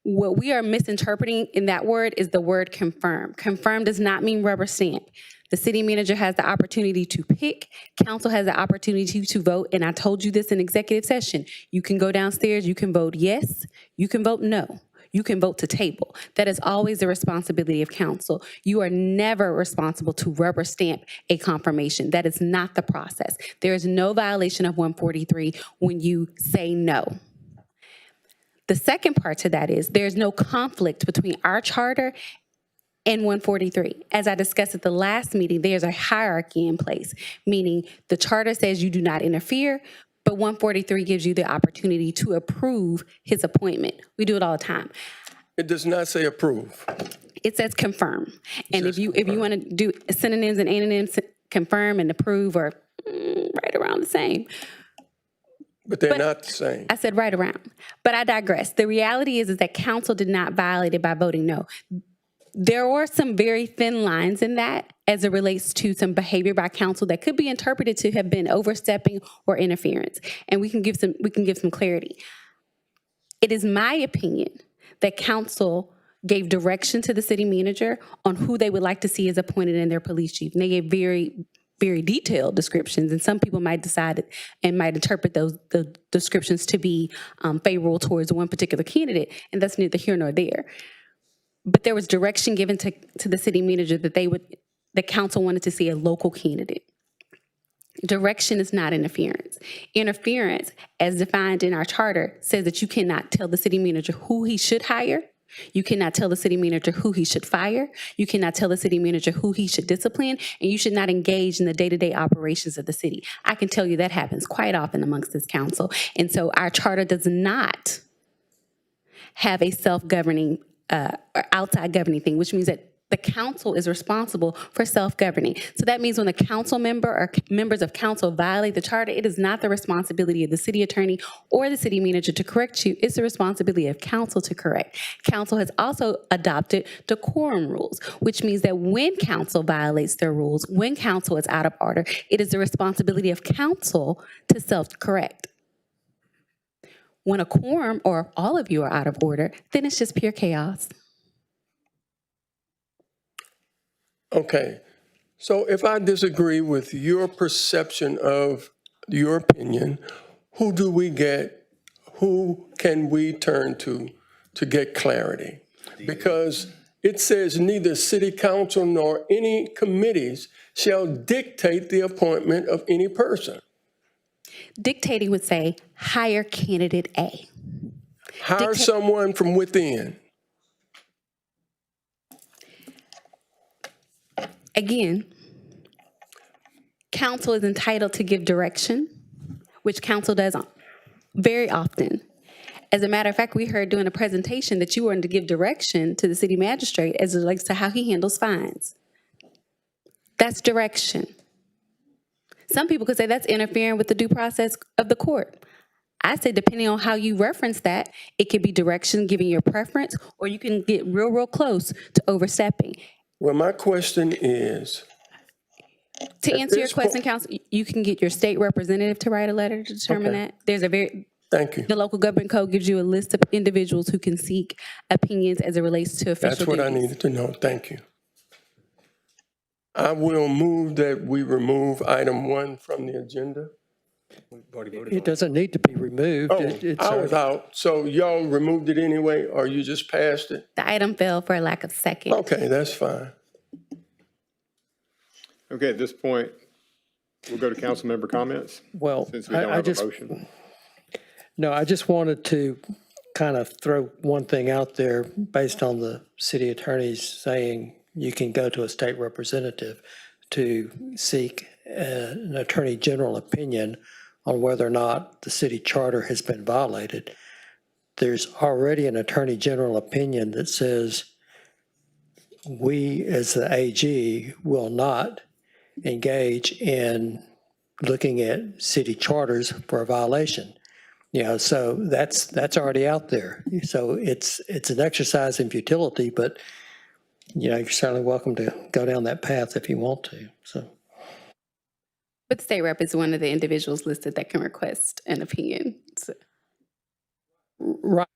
What we are misinterpreting in that word is the word confirm. Confirm does not mean rubber stamp. The city manager has the opportunity to pick. Council has the opportunity to vote. And I told you this in executive session. You can go downstairs, you can vote yes, you can vote no. You can vote to table. That is always the responsibility of council. You are never responsible to rubber stamp a confirmation. That is not the process. There is no violation of 143 when you say no. The second part to that is there's no conflict between our charter and 143. As I discussed at the last meeting, there's a hierarchy in place, meaning the charter says you do not interfere, but 143 gives you the opportunity to approve his appointment. We do it all the time. It does not say approve. It says confirm. And if you want to do synonyms and antonyms, confirm and approve are right around the same. But they're not the same. I said right around. But I digress. The reality is that council did not violate it by voting no. There are some very thin lines in that as it relates to some behavior by council that could be interpreted to have been overstepping or interference. And we can give some clarity. It is my opinion that council gave direction to the city manager on who they would like to see as appointed in their police chief. And they gave very, very detailed descriptions. And some people might decide and might interpret the descriptions to be favorable towards one particular candidate. And that's neither here nor there. But there was direction given to the city manager that the council wanted to see a local candidate. Direction is not interference. Interference, as defined in our charter, says that you cannot tell the city manager who he should hire. You cannot tell the city manager who he should fire. You cannot tell the city manager who he should discipline, and you should not engage in the day-to-day operations of the city. I can tell you that happens quite often amongst this council. And so our charter does not have a self-governing or outside governing thing, which means that the council is responsible for self-governing. So that means when a council member or members of council violate the charter, it is not the responsibility of the city attorney or the city manager to correct you. It's the responsibility of council to correct. Council has also adopted decorum rules, which means that when council violates their rules, when council is out of order, it is the responsibility of council to self-correct. When a quorum or all of you are out of order, then it's just pure chaos. Okay, so if I disagree with your perception of your opinion, who can we turn to get clarity? Because it says neither city council nor any committees shall dictate the appointment of any person. Dictating would say, hire candidate A. Hire someone from within. Again, council is entitled to give direction, which council does very often. As a matter of fact, we heard during a presentation that you wanted to give direction to the city magistrate as it relates to how he handles fines. That's direction. Some people could say that's interfering with the due process of the court. I say depending on how you reference that, it could be direction, giving your preference, or you can get real close to overstepping. Well, my question is, to answer your question, council, you can get your state representative to write a letter to determine that. There's thank you. The local government code gives you a list of individuals who can seek opinions as it relates to official That's what I duties. needed to know. Thank you. I will move that we remove item 1 from the agenda. It doesn't need to be removed. Oh, It's I was out. So y'all removed it anyway, or you just passed it? The item fell for a lack of second. Okay, that's fine. Okay, at this point, we'll go to council member comments, Well, since we don't I have a just, motion. no, I just wanted to kind of throw one thing out there based on the city attorneys saying you can go to a state representative to seek an attorney general opinion on whether or not the city charter has been violated. There's already an attorney general opinion that says we, as the AG, will not engage in looking at city charters for a violation. You know, so that's already out there. So it's an exercise in futility, but you know, you're certainly welcome to go down that path if you want to. So, But the state rep is one of the individuals listed that can request an opinion. So, right.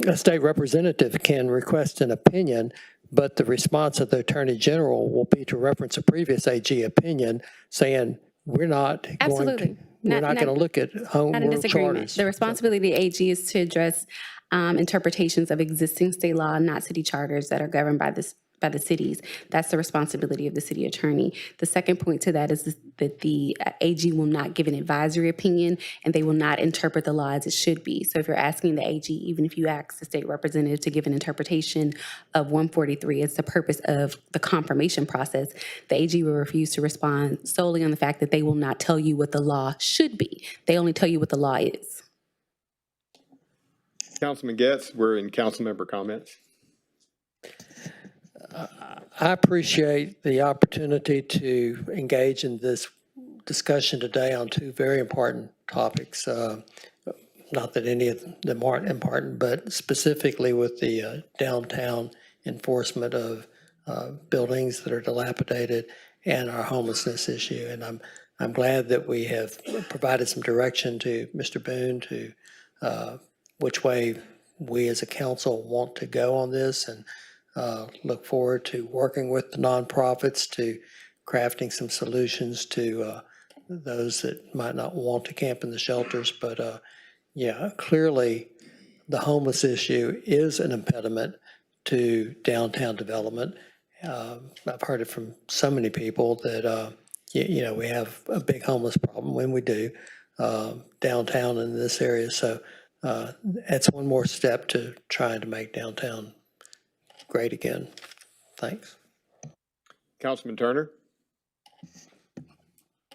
a state representative can request an opinion, but the response of the Attorney General will be to reference a previous AG opinion saying, we're not going to, Absolutely. we're not going to look at home Not in rule disagreement. charters. The responsibility of AG is to address interpretations of existing state law, not city charters that are governed by the cities. That's the responsibility of the city attorney. The second point to that is that the AG will not give an advisory opinion, and they will not interpret the law as it should be. So if you're asking the AG, even if you ask the state representative to give an interpretation of 143, it's the purpose of the confirmation process. The AG will refuse to respond solely on the fact that they will not tell you what the law should be. They only tell you what the law is. Councilman Getz, we're in council member comments. I appreciate the opportunity to engage in this discussion today on two very important topics. Not that any of them aren't important, but specifically with the downtown enforcement of buildings that are dilapidated and our homelessness issue. And I'm glad that we have provided some direction to Mr. Boone to which way we as a council want to go on this, and look forward to working with the nonprofits to crafting some solutions to those that might not want to camp in the shelters. But yeah, clearly the homeless issue is an impediment to downtown development. I've heard it from so many people that, you know, we have a big homeless problem when we do downtown in this area. So that's one more step to trying to make downtown great again. Thanks. Councilman Turner?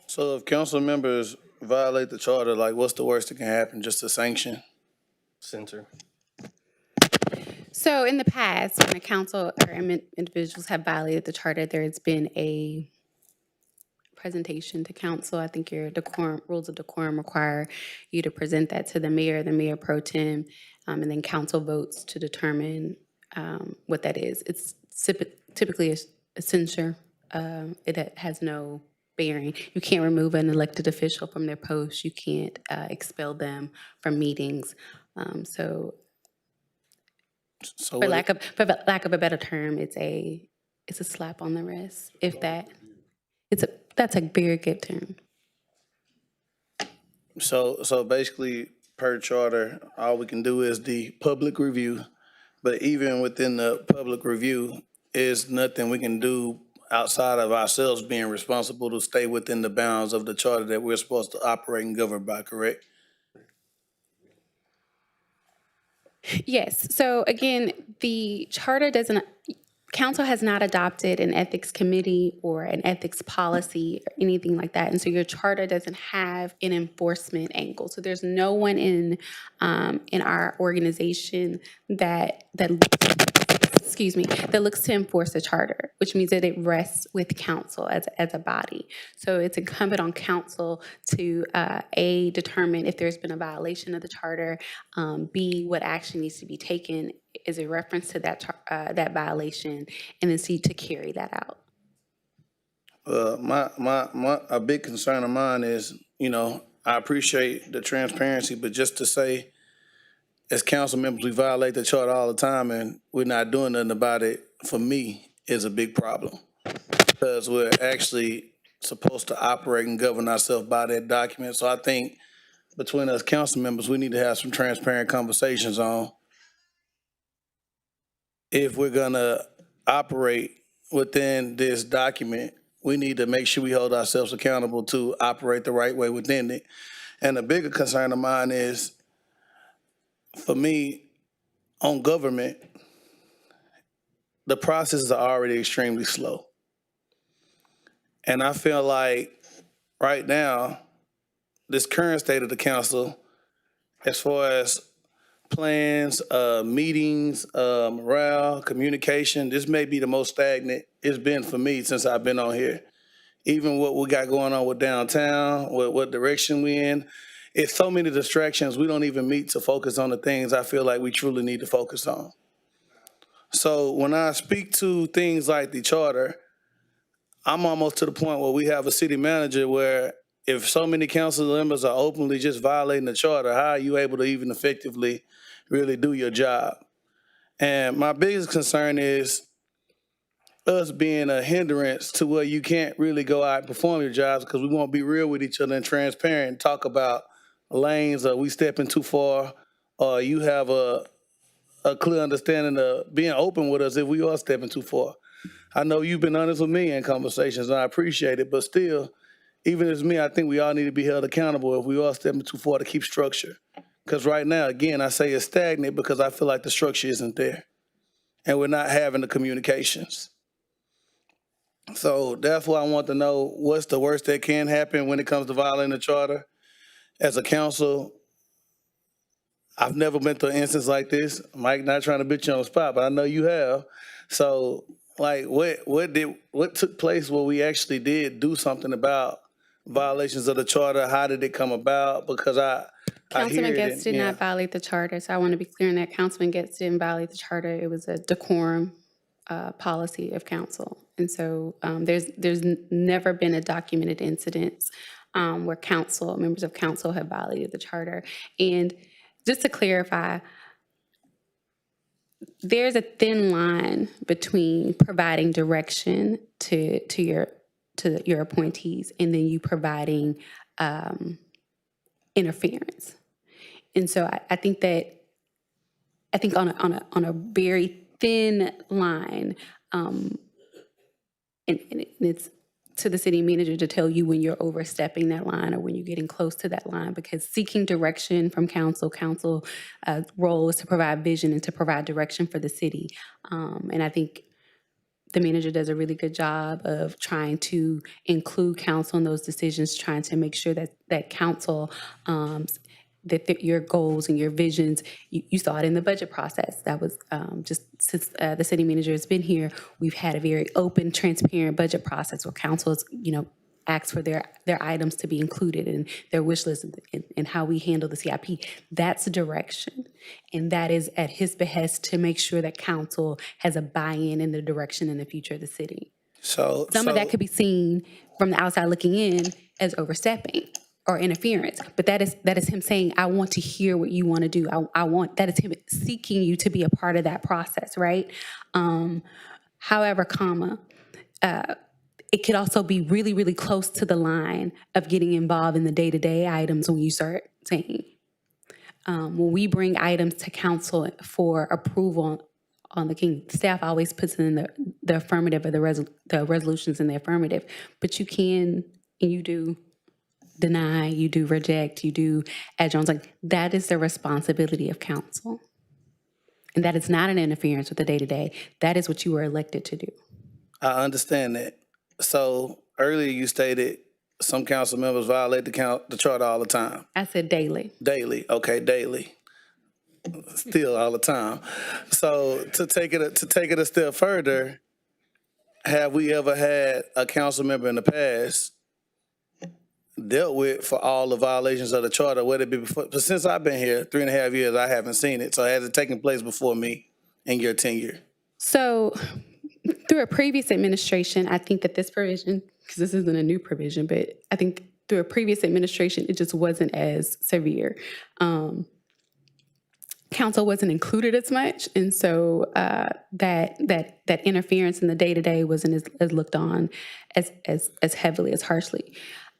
So if council members violate the charter, like what's the worst that can happen? Just a sanction? Censor. So in the past, when a council or individuals have violated the charter, there's been a presentation to council. I think your rules of decorum require you to present that to the mayor pro tem, and then council votes to determine what that is. It's typically a censure. It has no bearing. You can't remove an elected official from their post. You can't expel them from meetings. So for lack of a better term, it's a slap on the wrist. If that, that's a very good term. So basically, per charter, all we can do is the public review. But even within the public review, is nothing we can do outside of ourselves being responsible to stay within the bounds of the charter that we're supposed to operate and govern by, correct? Yes. So again, the charter council has not adopted an ethics committee or an ethics policy or anything like that. And so your charter doesn't have an enforcement angle. So there's no one in our organization that looks to enforce the charter, which means that it rests with council as a body. So it's incumbent on council to A, determine if there's been a violation of the charter, B, what action needs to be taken as a reference to that violation, and then C, to carry that out. A big concern of mine is, you know, I appreciate the transparency, but just to say, as council members, we violate the charter all the time and we're not doing nothing about it, for me, is a big problem. Because we're actually supposed to operate and govern ourselves by that document. So I think between us council members, we need to have some transparent conversations on if we're gonna operate within this document, we need to make sure we hold ourselves accountable to operate the right way within it. And a bigger concern of mine is, for me, on government, the processes are already extremely slow. And I feel like right now, this current state of the council, as far as plans, meetings, morale, communication, this may be the most stagnant it's been for me since I've been on here. Even what we got going on with downtown, what direction we in, it's so many distractions, we don't even meet to focus on the things I feel like we truly need to focus on. So when I speak to things like the charter, I'm almost to the point where we have a city manager where if so many council members are openly just violating the charter, how are you able to even effectively really do your job? And my biggest concern is us being a hindrance to where you can't really go out and perform your jobs because we won't be real with each other and transparent and talk about lanes, or we stepping too far, or you have a clear understanding of being open with us if we are stepping too far. I know you've been honest with me in conversations, and I appreciate it, but still, even as me, I think we all need to be held accountable if we are stepping too far to keep structure. Because right now, again, I say it's stagnant because I feel like the structure isn't there, and we're not having the communications. So that's why I want to know what's the worst that can happen when it comes to violating the charter. As a council, I've never been through an instance like this. Mike, not trying to bitch you on the spot, but I know you have. So, like, what took place where we actually did do something about violations of the charter? How did it come about? Because I hear Councilman it. Getz did not violate the charter, so I want to be clear on that. Councilman Getz didn't violate the charter. It was a decorum policy of council. And so there's never been a documented incident where members of council have violated the charter. And just to clarify, there's a thin line between providing direction to your appointees and then you providing interference. And so I think on a very thin line, and it's to the city manager to tell you when you're overstepping that line or when you're getting close to that line, because seeking direction from council role is to provide vision and to provide direction for the city. And I think the manager does a really good job of trying to include council in those decisions, trying to make sure that council, that your goals and your visions, you saw it in the budget process. That was just since the city manager has been here, we've had a very open, transparent budget process where councils, ask for their items to be included in their wish list and how we handle the CIP. That's direction. And that is at his behest to make sure that council has a buy-in in the direction and the future of the city. So Some of that could be seen from the outside looking in as overstepping or interference, but that is him saying, I want to hear what you want to do. That is him seeking you to be a part of that process, right? However, it could also be really, really close to the line of getting involved in the day-to-day items when you start saying, when we bring items to council for approval on the king, staff always puts in the affirmative or the resolutions in the affirmative, but you can, and you do deny, you do reject, you do add Jones. Like, that is the responsibility of council. And that is not an interference with the day-to-day. That is what you were elected to do. I understand that. So earlier you stated some council members violate the charter all the time. I said daily. Daily, okay, daily. Still all the time. So to take it a step further, have we ever had a council member in the past dealt with for all the violations of the charter, whether it be before? But since I've been here 3.5 years, I haven't seen it. So has it taken place before me in your tenure? So through a previous administration, I think that this provision, because this isn't a new provision, but I think through a previous administration, it just wasn't as severe. Council wasn't included as much, and so that interference in the day-to-day wasn't as looked on as heavily, as harshly.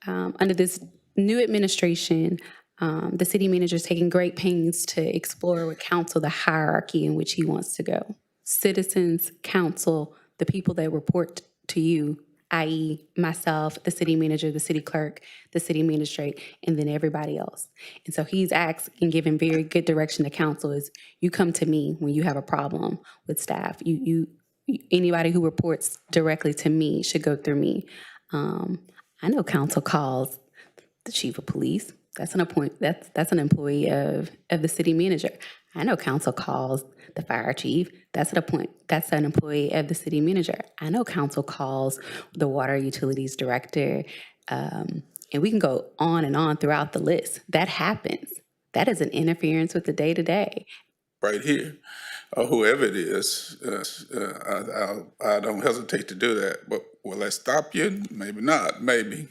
Under this new administration, the city manager is taking great pains to explore with council the hierarchy in which he wants to go. Citizens, council, the people that report to you, i.e. myself, the city manager, the city clerk, the city magistrate, and then everybody else. And so he's asked and given very good direction to council is, you come to me when you have a problem with staff. Anybody who reports directly to me should go through me. I know council calls the chief of police. That's an employee of the city manager. I know council calls the fire chief. That's an employee of the city manager. I know council calls the water utilities director. And we can go on and on throughout the list. That happens. That is an interference with the day-to-day. Right here, or whoever it is, I don't hesitate to do that. But will that stop you? Maybe not. Maybe.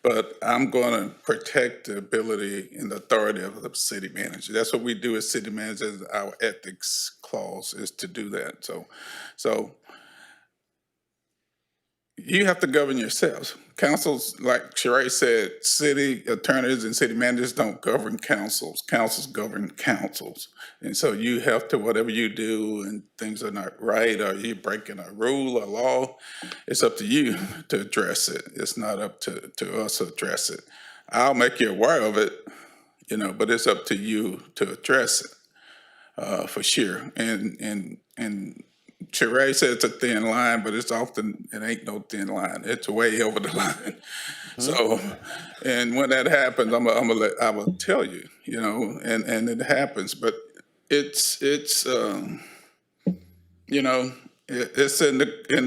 but I'm going to protect the ability and the authority of the city manager. That's what we do as city managers. Our ethics clause is to do that. So you have to govern yourselves. Councils, like Sheree said, city attorneys and city managers don't govern councils. Councils govern councils. And so you have to, whatever you do and things are not right, or you're breaking a rule or law, it's up to you to address it. It's not up to us to address it. I'll make you aware of it, but it's up to you to address it, for sure. And Sheree said it's a thin line, but it ain't no thin line. It's way over the line. So, and when that happens, I will tell you, and it happens, but it's it's in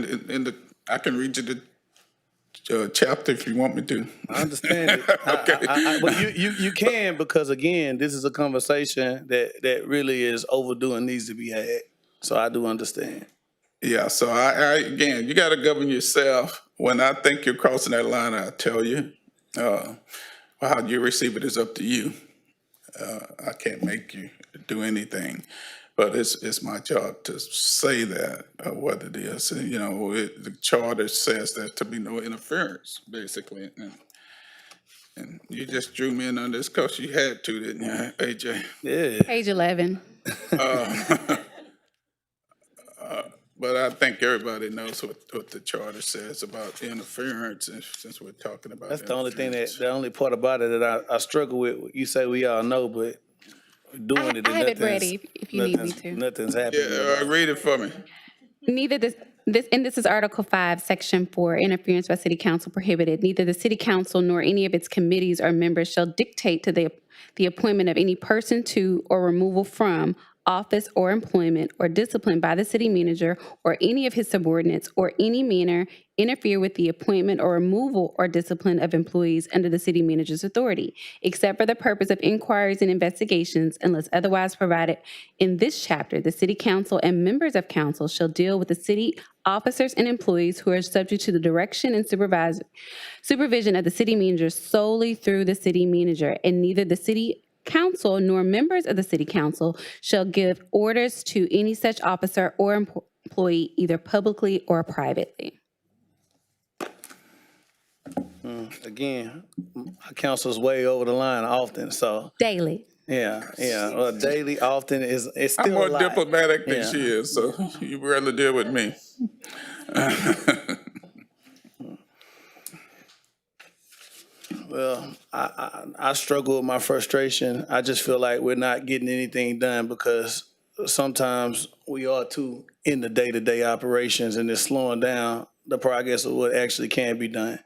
the, I can read you the chapter if you want me to. I understand it. Okay. But you can, because again, this is a conversation that really is overdue and needs to be had. So I do understand. Yeah, so I again, you got to govern yourself. When I think you're crossing that line, I tell you. How you receive it is up to you. I can't make you do anything, but it's my job to say that what it is. And, the charter says that to be no interference, basically. And you just drew me in on this because you had to, didn't you, AJ? Yeah. Page 11. But I think everybody knows what the charter says about interference, and since we're talking about That's the only thing interference. the only part about it that I struggle with. You say we all know, but doing it, I have it ready if you need me to. Nothing's happening. Yeah, read it for me. Neither this is Article 5, Section 4, interference by city council prohibited. Neither the city council nor any of its committees or members shall dictate to the appointment of any person to or removal from office or employment or discipline by the city manager or any of his subordinates or any manner interfere with the appointment or removal or discipline of employees under the city manager's authority, except for the purpose of inquiries and investigations, unless otherwise provided in this chapter. The city council and members of council shall deal with the city officers and employees who are subject to the direction and supervision of the city manager solely through the city manager, and neither the city council nor members of the city council shall give orders to any such officer or employee either publicly or privately. Again, my council's way over the line often, so Daily. yeah. Well, daily, often it's still I'm more a lot. diplomatic than Yeah. she is, so you rather deal with me. Well, I struggle with my frustration. I just feel like we're not getting anything done because sometimes we are too in the day-to-day operations and it's slowing down the progress of what actually can be done.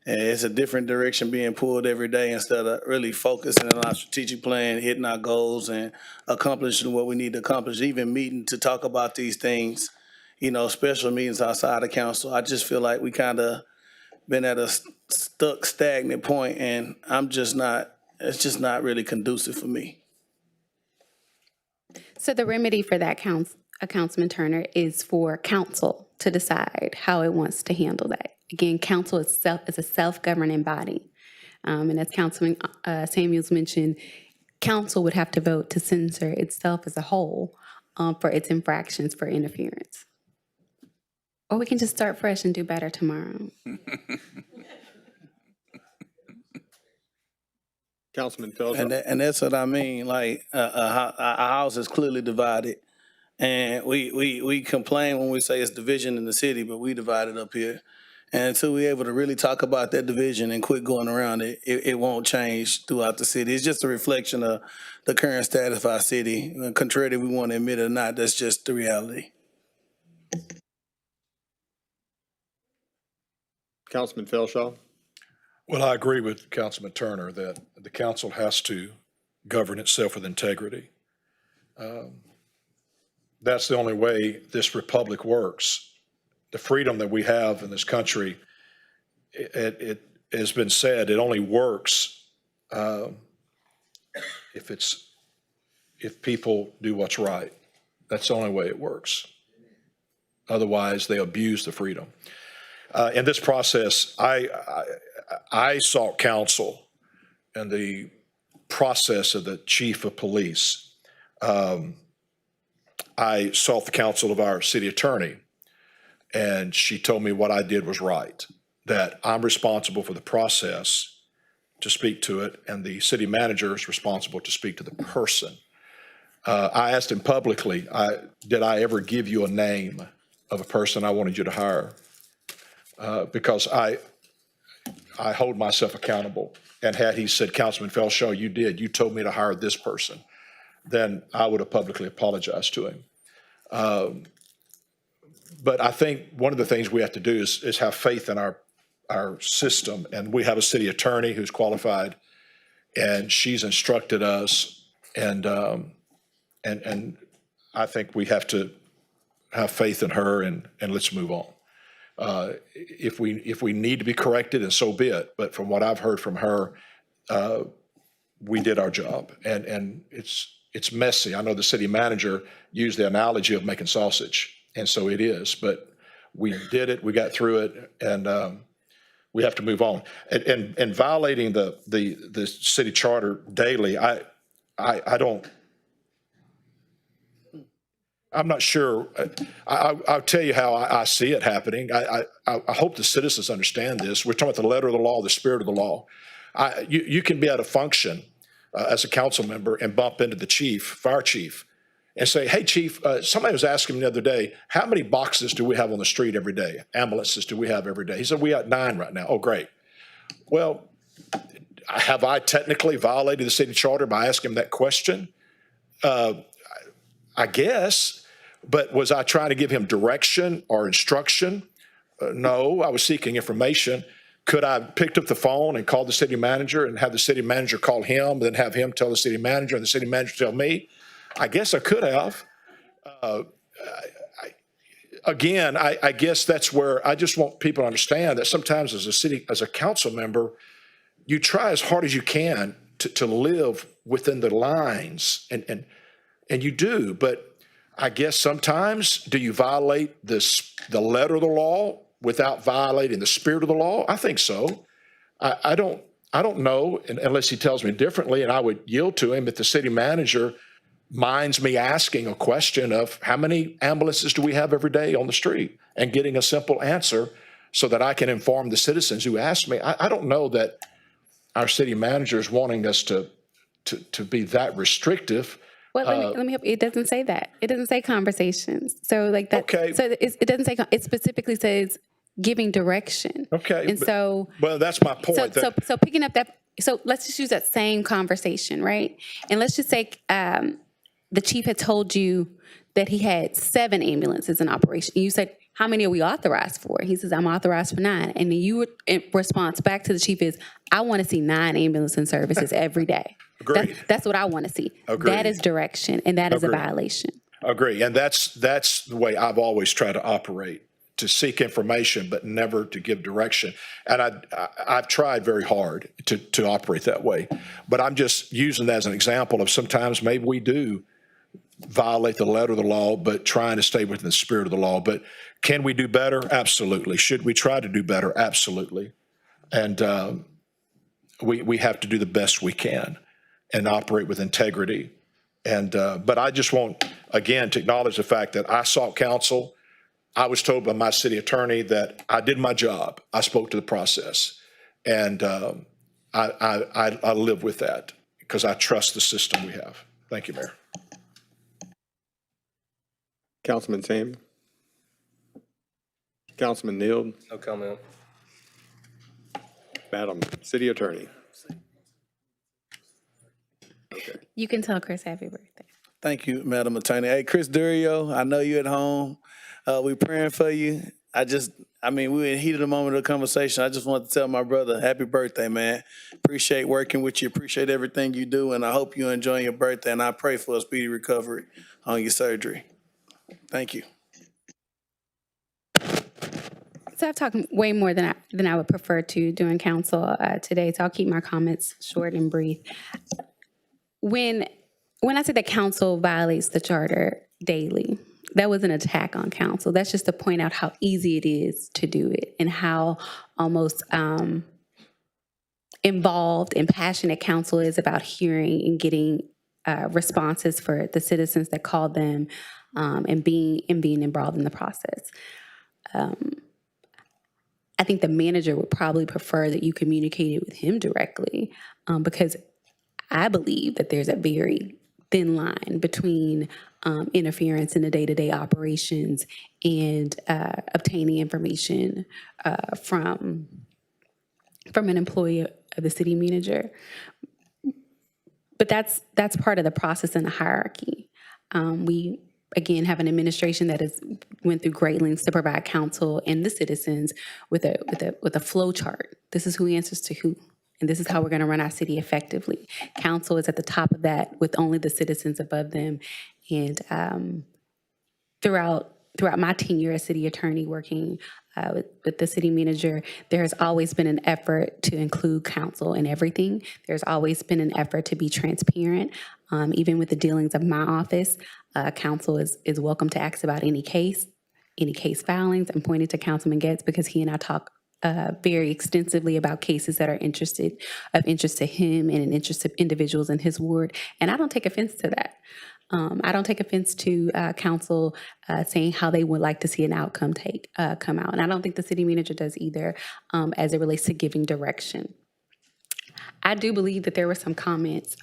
And it's a different direction being pulled every day instead of really focusing on our strategic plan, hitting our goals and accomplishing what we need to accomplish, even meeting to talk about these things, special meetings outside of council. I just feel like we kind of been at a stuck, stagnant point, and it's just not really conducive for me. So the remedy for that, Councilman Turner, is for council to decide how it wants to handle that. Again, council itself is a self-governing body. And as Councilman Samuels mentioned, council would have to vote to censor itself as a whole for its infractions for interference. Or we can just start fresh and do better tomorrow. Councilman Phillips. And that's what I mean. Like our house is clearly divided, and we complain when we say it's division in the city, but we divided up here. And until we're able to really talk about that division and quit going around it, it won't change throughout the city. It's just a reflection of the current status of our city. Contrary to we want to admit it or not, that's just the reality. Councilman Philshaw. Well, I agree with Councilman Turner that the council has to govern itself with integrity. That's the only way this republic works. The freedom that we have in this country, it has been said, it only works if people do what's right. That's the only way it works. Otherwise, they abuse the freedom. In this process, I sought counsel in the process of the chief of police. I sought the counsel of our city attorney, and she told me what I did was right, that I'm responsible for the process to speak to it, and the city manager is responsible to speak to the person. I asked him publicly, did I ever give you a name of a person I wanted you to hire? Because I hold myself accountable. And had he said, Councilman Felshaw, you did, you told me to hire this person, then I would have publicly apologized to him. But I think one of the things we have to do is have faith in our system. And we have a city attorney who's qualified, and she's instructed us. And I think we have to have faith in her, and let's move on. If we need to be corrected, and so be it. But from what I've heard from her, we did our job, and it's messy. I know the city manager used the analogy of making sausage, and so it is. But we did it. We got through it, and we have to move on. And violating the city charter daily, I don't. I'm not sure. I'll tell you how I see it happening. I hope the citizens understand this. We're talking about the letter of the law, the spirit of the law. You can be at a function as a council member and bump into the chief, fire chief, and say, hey, chief, somebody was asking me the other day, how many boxes do we have on the street every day? Ambulances do we have every day? He said, we got 9 right now. Oh, great. Well, have I technically violated the city charter by asking him that question? I guess. But was I trying to give him direction or instruction? No, I was seeking information. Could I have picked up the phone and called the city manager and have the city manager call him, then have him tell the city manager and the city manager tell me? I guess I could have. I guess that's where I just want people to understand that sometimes as a council member, you try as hard as you can to live within the lines, and you do, but I guess sometimes, do you violate the letter of the law without violating the spirit of the law? I think so. I don't know unless he tells me differently, and I would yield to him if the city manager minds me asking a question of how many ambulances do we have every day on the street, and getting a simple answer so that I can inform the citizens who ask me. I don't know that our city manager is wanting us to be that restrictive. Well, let me help you. It doesn't say that. It doesn't say conversations. So like that. Okay. So it doesn't say, it specifically says giving direction. Okay. And so. Well, that's my point. So picking up that, so let's just use that same conversation, right? And let's just say the chief had told you that he had 7 ambulances in operation. And you said, how many are we authorized for? He says, I'm authorized for 9. And then you in response back to the chief is, I want to see 9 ambulance and services every day. Agreed. That's what I want to see. Agreed. That is direction, and that is a Agreed. violation. Agree. And that's the way I've always tried to operate, to seek information, but never to give direction. And I've tried very hard to operate that way. But I'm just using that as an example of sometimes maybe we do violate the letter of the law, but trying to stay within the spirit of the law. But can we do better? Absolutely. Should we try to do better? Absolutely. And we have to do the best we can and operate with integrity. And but I just want, again, to acknowledge the fact that I sought counsel. I was told by my city attorney that I did my job. I spoke to the process. And I live with that because I trust the system we have. Thank you, Mayor. Councilman Sam? Councilman Neal? No comment. Madam City Attorney? You can tell Chris happy birthday. Thank you, Madam Attorney. Hey, Chris Durio, I know you at home. We praying for you. We were in heat of the moment of the conversation. I just want to tell my brother, happy birthday, man. Appreciate working with you. Appreciate everything you do. And I hope you're enjoying your birthday. And I pray for a speedy recovery on your surgery. Thank you. So I've talked way more than I would prefer to during council today. So I'll keep my comments short and brief. When I say that council violates the charter daily, that was an attack on council. That's just to point out how easy it is to do it and how almost involved and passionate council is about hearing and getting responses for the citizens that called them, and being involved in the process. I think the manager would probably prefer that you communicated with him directly, because I believe that there's a very thin line between interference in the day-to-day operations and obtaining information from an employee of the city manager. But that's part of the process and the hierarchy. We again have an administration that has went through great lengths to provide counsel and the citizens with a flow chart. This is who answers to who, and this is how we're going to run our city effectively. Council is at the top of that with only the citizens above them. And throughout my tenure as city attorney working with the city manager, there has always been an effort to include council in everything. There's always been an effort to be transparent. Even with the dealings of my office, council is welcome to ask about any case filings. I'm pointing to Councilman Getz because he and I talk very extensively about cases that are of interest to him and in interest of individuals in his ward. And I don't take offense to that. I don't take offense to council saying how they would like to see an outcome come out. And I don't think the city manager does either, as it relates to giving direction. I do believe that there were some comments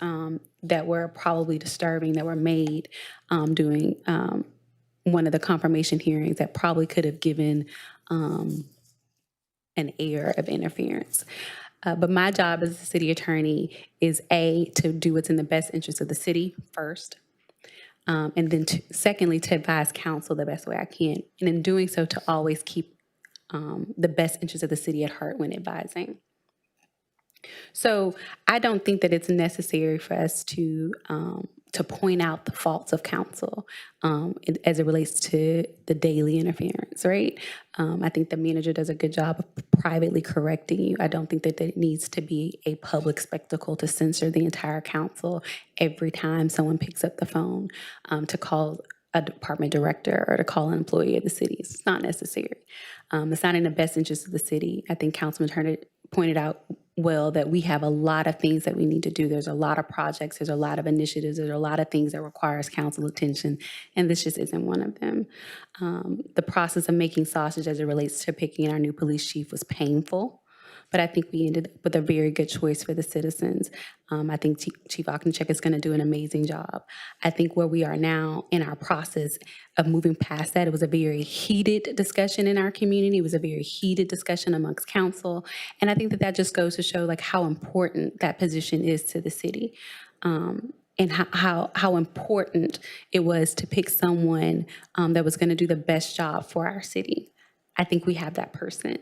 that were probably disturbing that were made during one of the confirmation hearings that probably could have given an air of interference. But my job as a city attorney is to do what's in the best interest of the city first. And then secondly, to advise council the best way I can. And in doing so, to always keep the best interest of the city at heart when advising. So I don't think that it's necessary for us to point out the faults of council as it relates to the daily interference, right? I think the manager does a good job of privately correcting you. I don't think that there needs to be a public spectacle to censor the entire council every time someone picks up the phone to call a department director or to call an employee of the city. It's not necessary. It's not in the best interest of the city. I think Councilman Turner pointed out well that we have a lot of things that we need to do. There's a lot of projects, there's a lot of initiatives, there's a lot of things that requires council attention, and this just isn't one of them. The process of making sausage as it relates to picking our new police chief was painful, but I think we ended up with a very good choice for the citizens. I think Chief Okunchek is going to do an amazing job. I think where we are now in our process of moving past that, it was a very heated discussion in our community. It was a very heated discussion amongst council. And I think that just goes to show like how important that position is to the city. And how important it was to pick someone that was going to do the best job for our city. I think we have that person.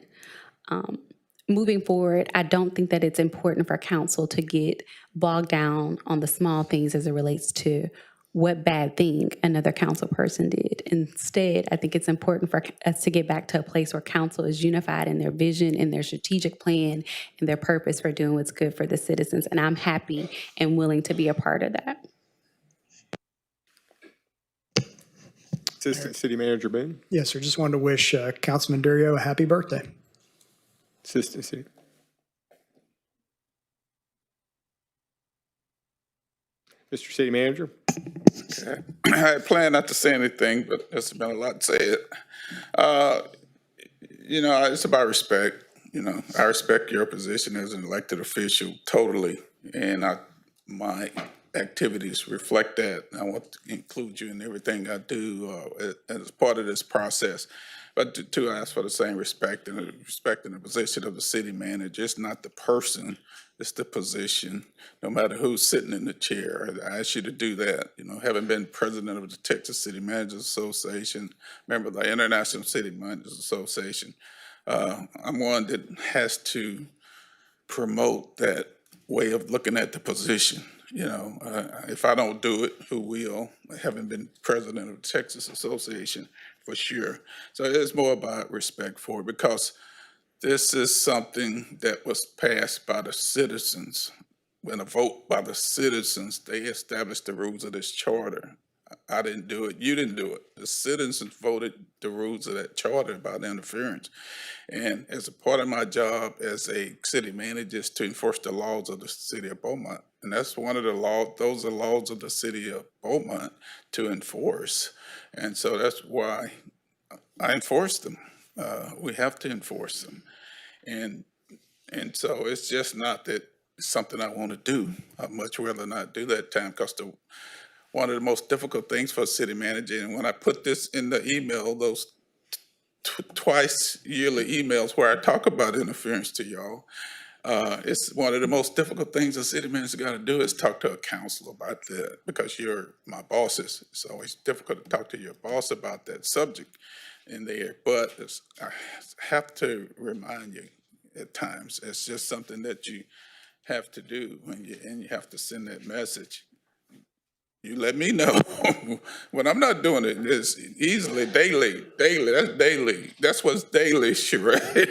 Moving forward, I don't think that it's important for council to get bogged down on the small things as it relates to what bad thing another council person did. Instead, I think it's important for us to get back to a place where council is unified in their vision, in their strategic plan, and their purpose for doing what's good for the citizens. And I'm happy and willing to be a part of that. Assistant City Manager Boone. Yes, sir. Just wanted to wish Councilman Durio a happy birthday. Assistant City. Mr. City Manager. Okay. I had planned not to say anything, but there's been a lot said. It's about respect. I respect your position as an elected official totally, and my activities reflect that. I want to include you in everything I do as part of this process. But to ask for the same respect and respecting the position of the city manager, it's not the person, it's the position, no matter who's sitting in the chair. I ask you to do that. Having been president of the Texas City Managers Association, member of the International City Managers Association, I'm one that has to promote that way of looking at the position. If I don't do it, who will? Having been president of the Texas Association, for sure. So it's more about respect for it, because this is something that was passed by the citizens. When a vote by the citizens, they established the rules of this charter. I didn't do it. You didn't do it. The citizens voted the rules of that charter about interference. And as a part of my job as a city manager is to enforce the laws of the city of Beaumont. And that's one of the laws, those are laws of the city of Beaumont to enforce. And so that's why I enforce them. We have to enforce them. And so it's just not that it's something I want to do. I'd much rather not do that time because one of the most difficult things for a city manager, and when I put this in the email, those twice yearly emails where I talk about interference to y'all, it's one of the most difficult things a city manager got to do is talk to a council about that because you're my bosses. It's always difficult to talk to your boss about that subject in there. But I have to remind you at times, it's just something that you have to do and you have to send that message. You let me know when I'm not doing it. It's easily daily. That's daily. That's what's daily, right?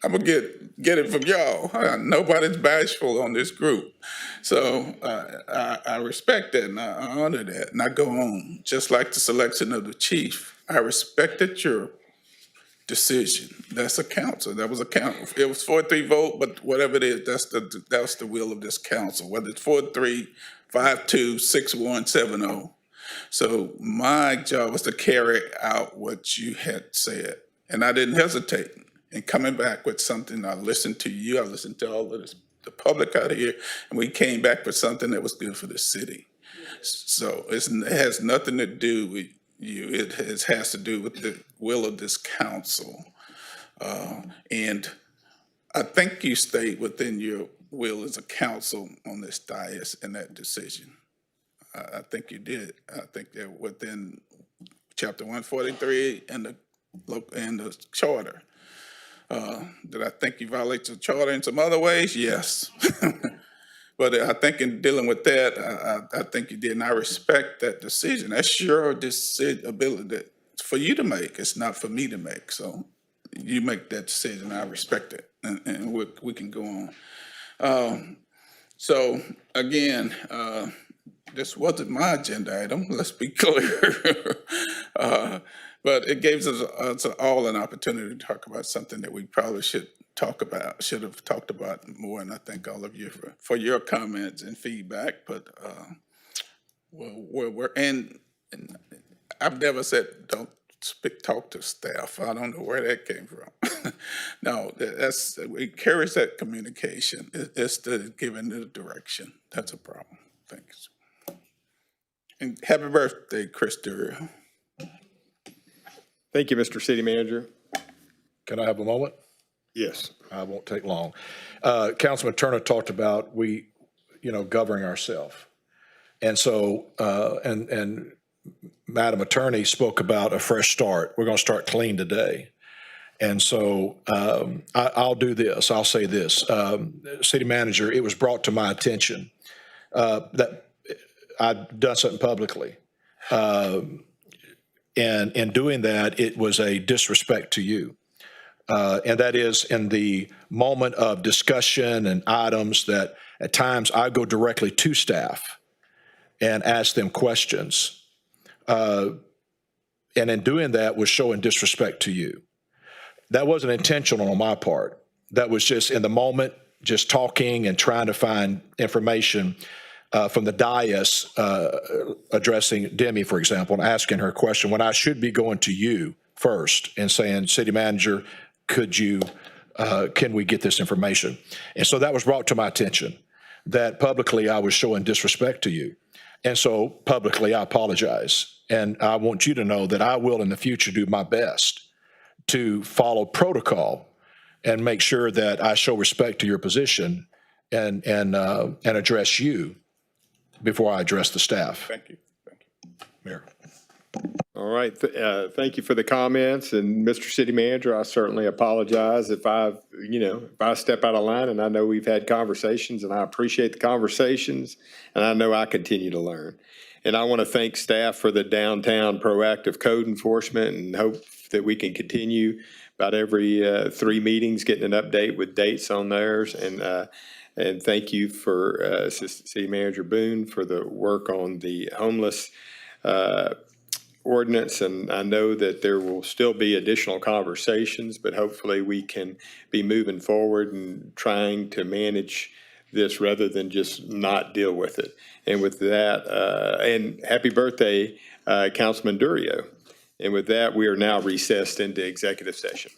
I'm gonna get it from y'all. Nobody's bashful on this group, so I respect that and I honor that, and I go on. Just like the selection of the chief, I respected your decision. That's a council. That was a council. It was 4-3 vote, but whatever it is, that's the will of this council. Whether it's 4-3, 5-2, 6-1, 7-0. So my job was to carry out what you had said, and I didn't hesitate in coming back with something. I listened to you. I listened to all of the public out here, and we came back with something that was good for the city. So it has nothing to do with you. It has to do with the will of this council. And I think you stayed within your will as a council on this dais in that decision. I think you did. I think that within chapter 143 and the charter. Did I think you violated the charter in some other ways? Yes. But I think in dealing with that, I think you did, and I respect that decision. That's your ability for you to make. It's not for me to make. So you make that decision. I respect it, and we can go on. So again, this wasn't my agenda item. Let's be clear. But it gives us all an opportunity to talk about something that we probably should have talked about more. And I thank all of you for your comments and feedback. But and I've never said don't talk to staff. I don't know where that came from. No, we encourage that communication. It's the giving the direction. That's a problem. Thanks. And happy birthday, Chris Durrell. Thank you, Mr. City Manager. Can I have a moment? Yes. I won't take long. Councilman Turner talked about governing ourselves. And so, and Madam Attorney spoke about a fresh start. We're going to start clean today. And so I'll do this. I'll say this. City Manager, it was brought to my attention that I'd done something publicly. And in doing that, it was a disrespect to you. And that is in the moment of discussion and items that at times I go directly to staff and ask them questions. And in doing that was showing disrespect to you. That wasn't intentional on my part. That was just in the moment, just talking and trying to find information from the dais addressing Demi, for example, and asking her a question when I should be going to you first and saying, City Manager, can we get this information? And so that was brought to my attention that publicly I was showing disrespect to you. And so publicly I apologize. And I want you to know that I will in the future do my best to follow protocol and make sure that I show respect to your position and address you before I address the staff. Thank you. Mayor. All right. Thank you for the comments. And Mr. City Manager, I certainly apologize if I step out of line, and I know we've had conversations and I appreciate the conversations and I know I continue to learn. And I want to thank staff for the downtown proactive code enforcement and hope that we can continue about every 3 meetings, getting an update with dates on theirs. And thank you for Assistant City Manager Boone for the work on the homeless ordinance. And I know that there will still be additional conversations, but hopefully we can be moving forward and trying to manage this rather than just not deal with it. And with that, and happy birthday, Councilman Durio. And with that, we are now recessed into executive session.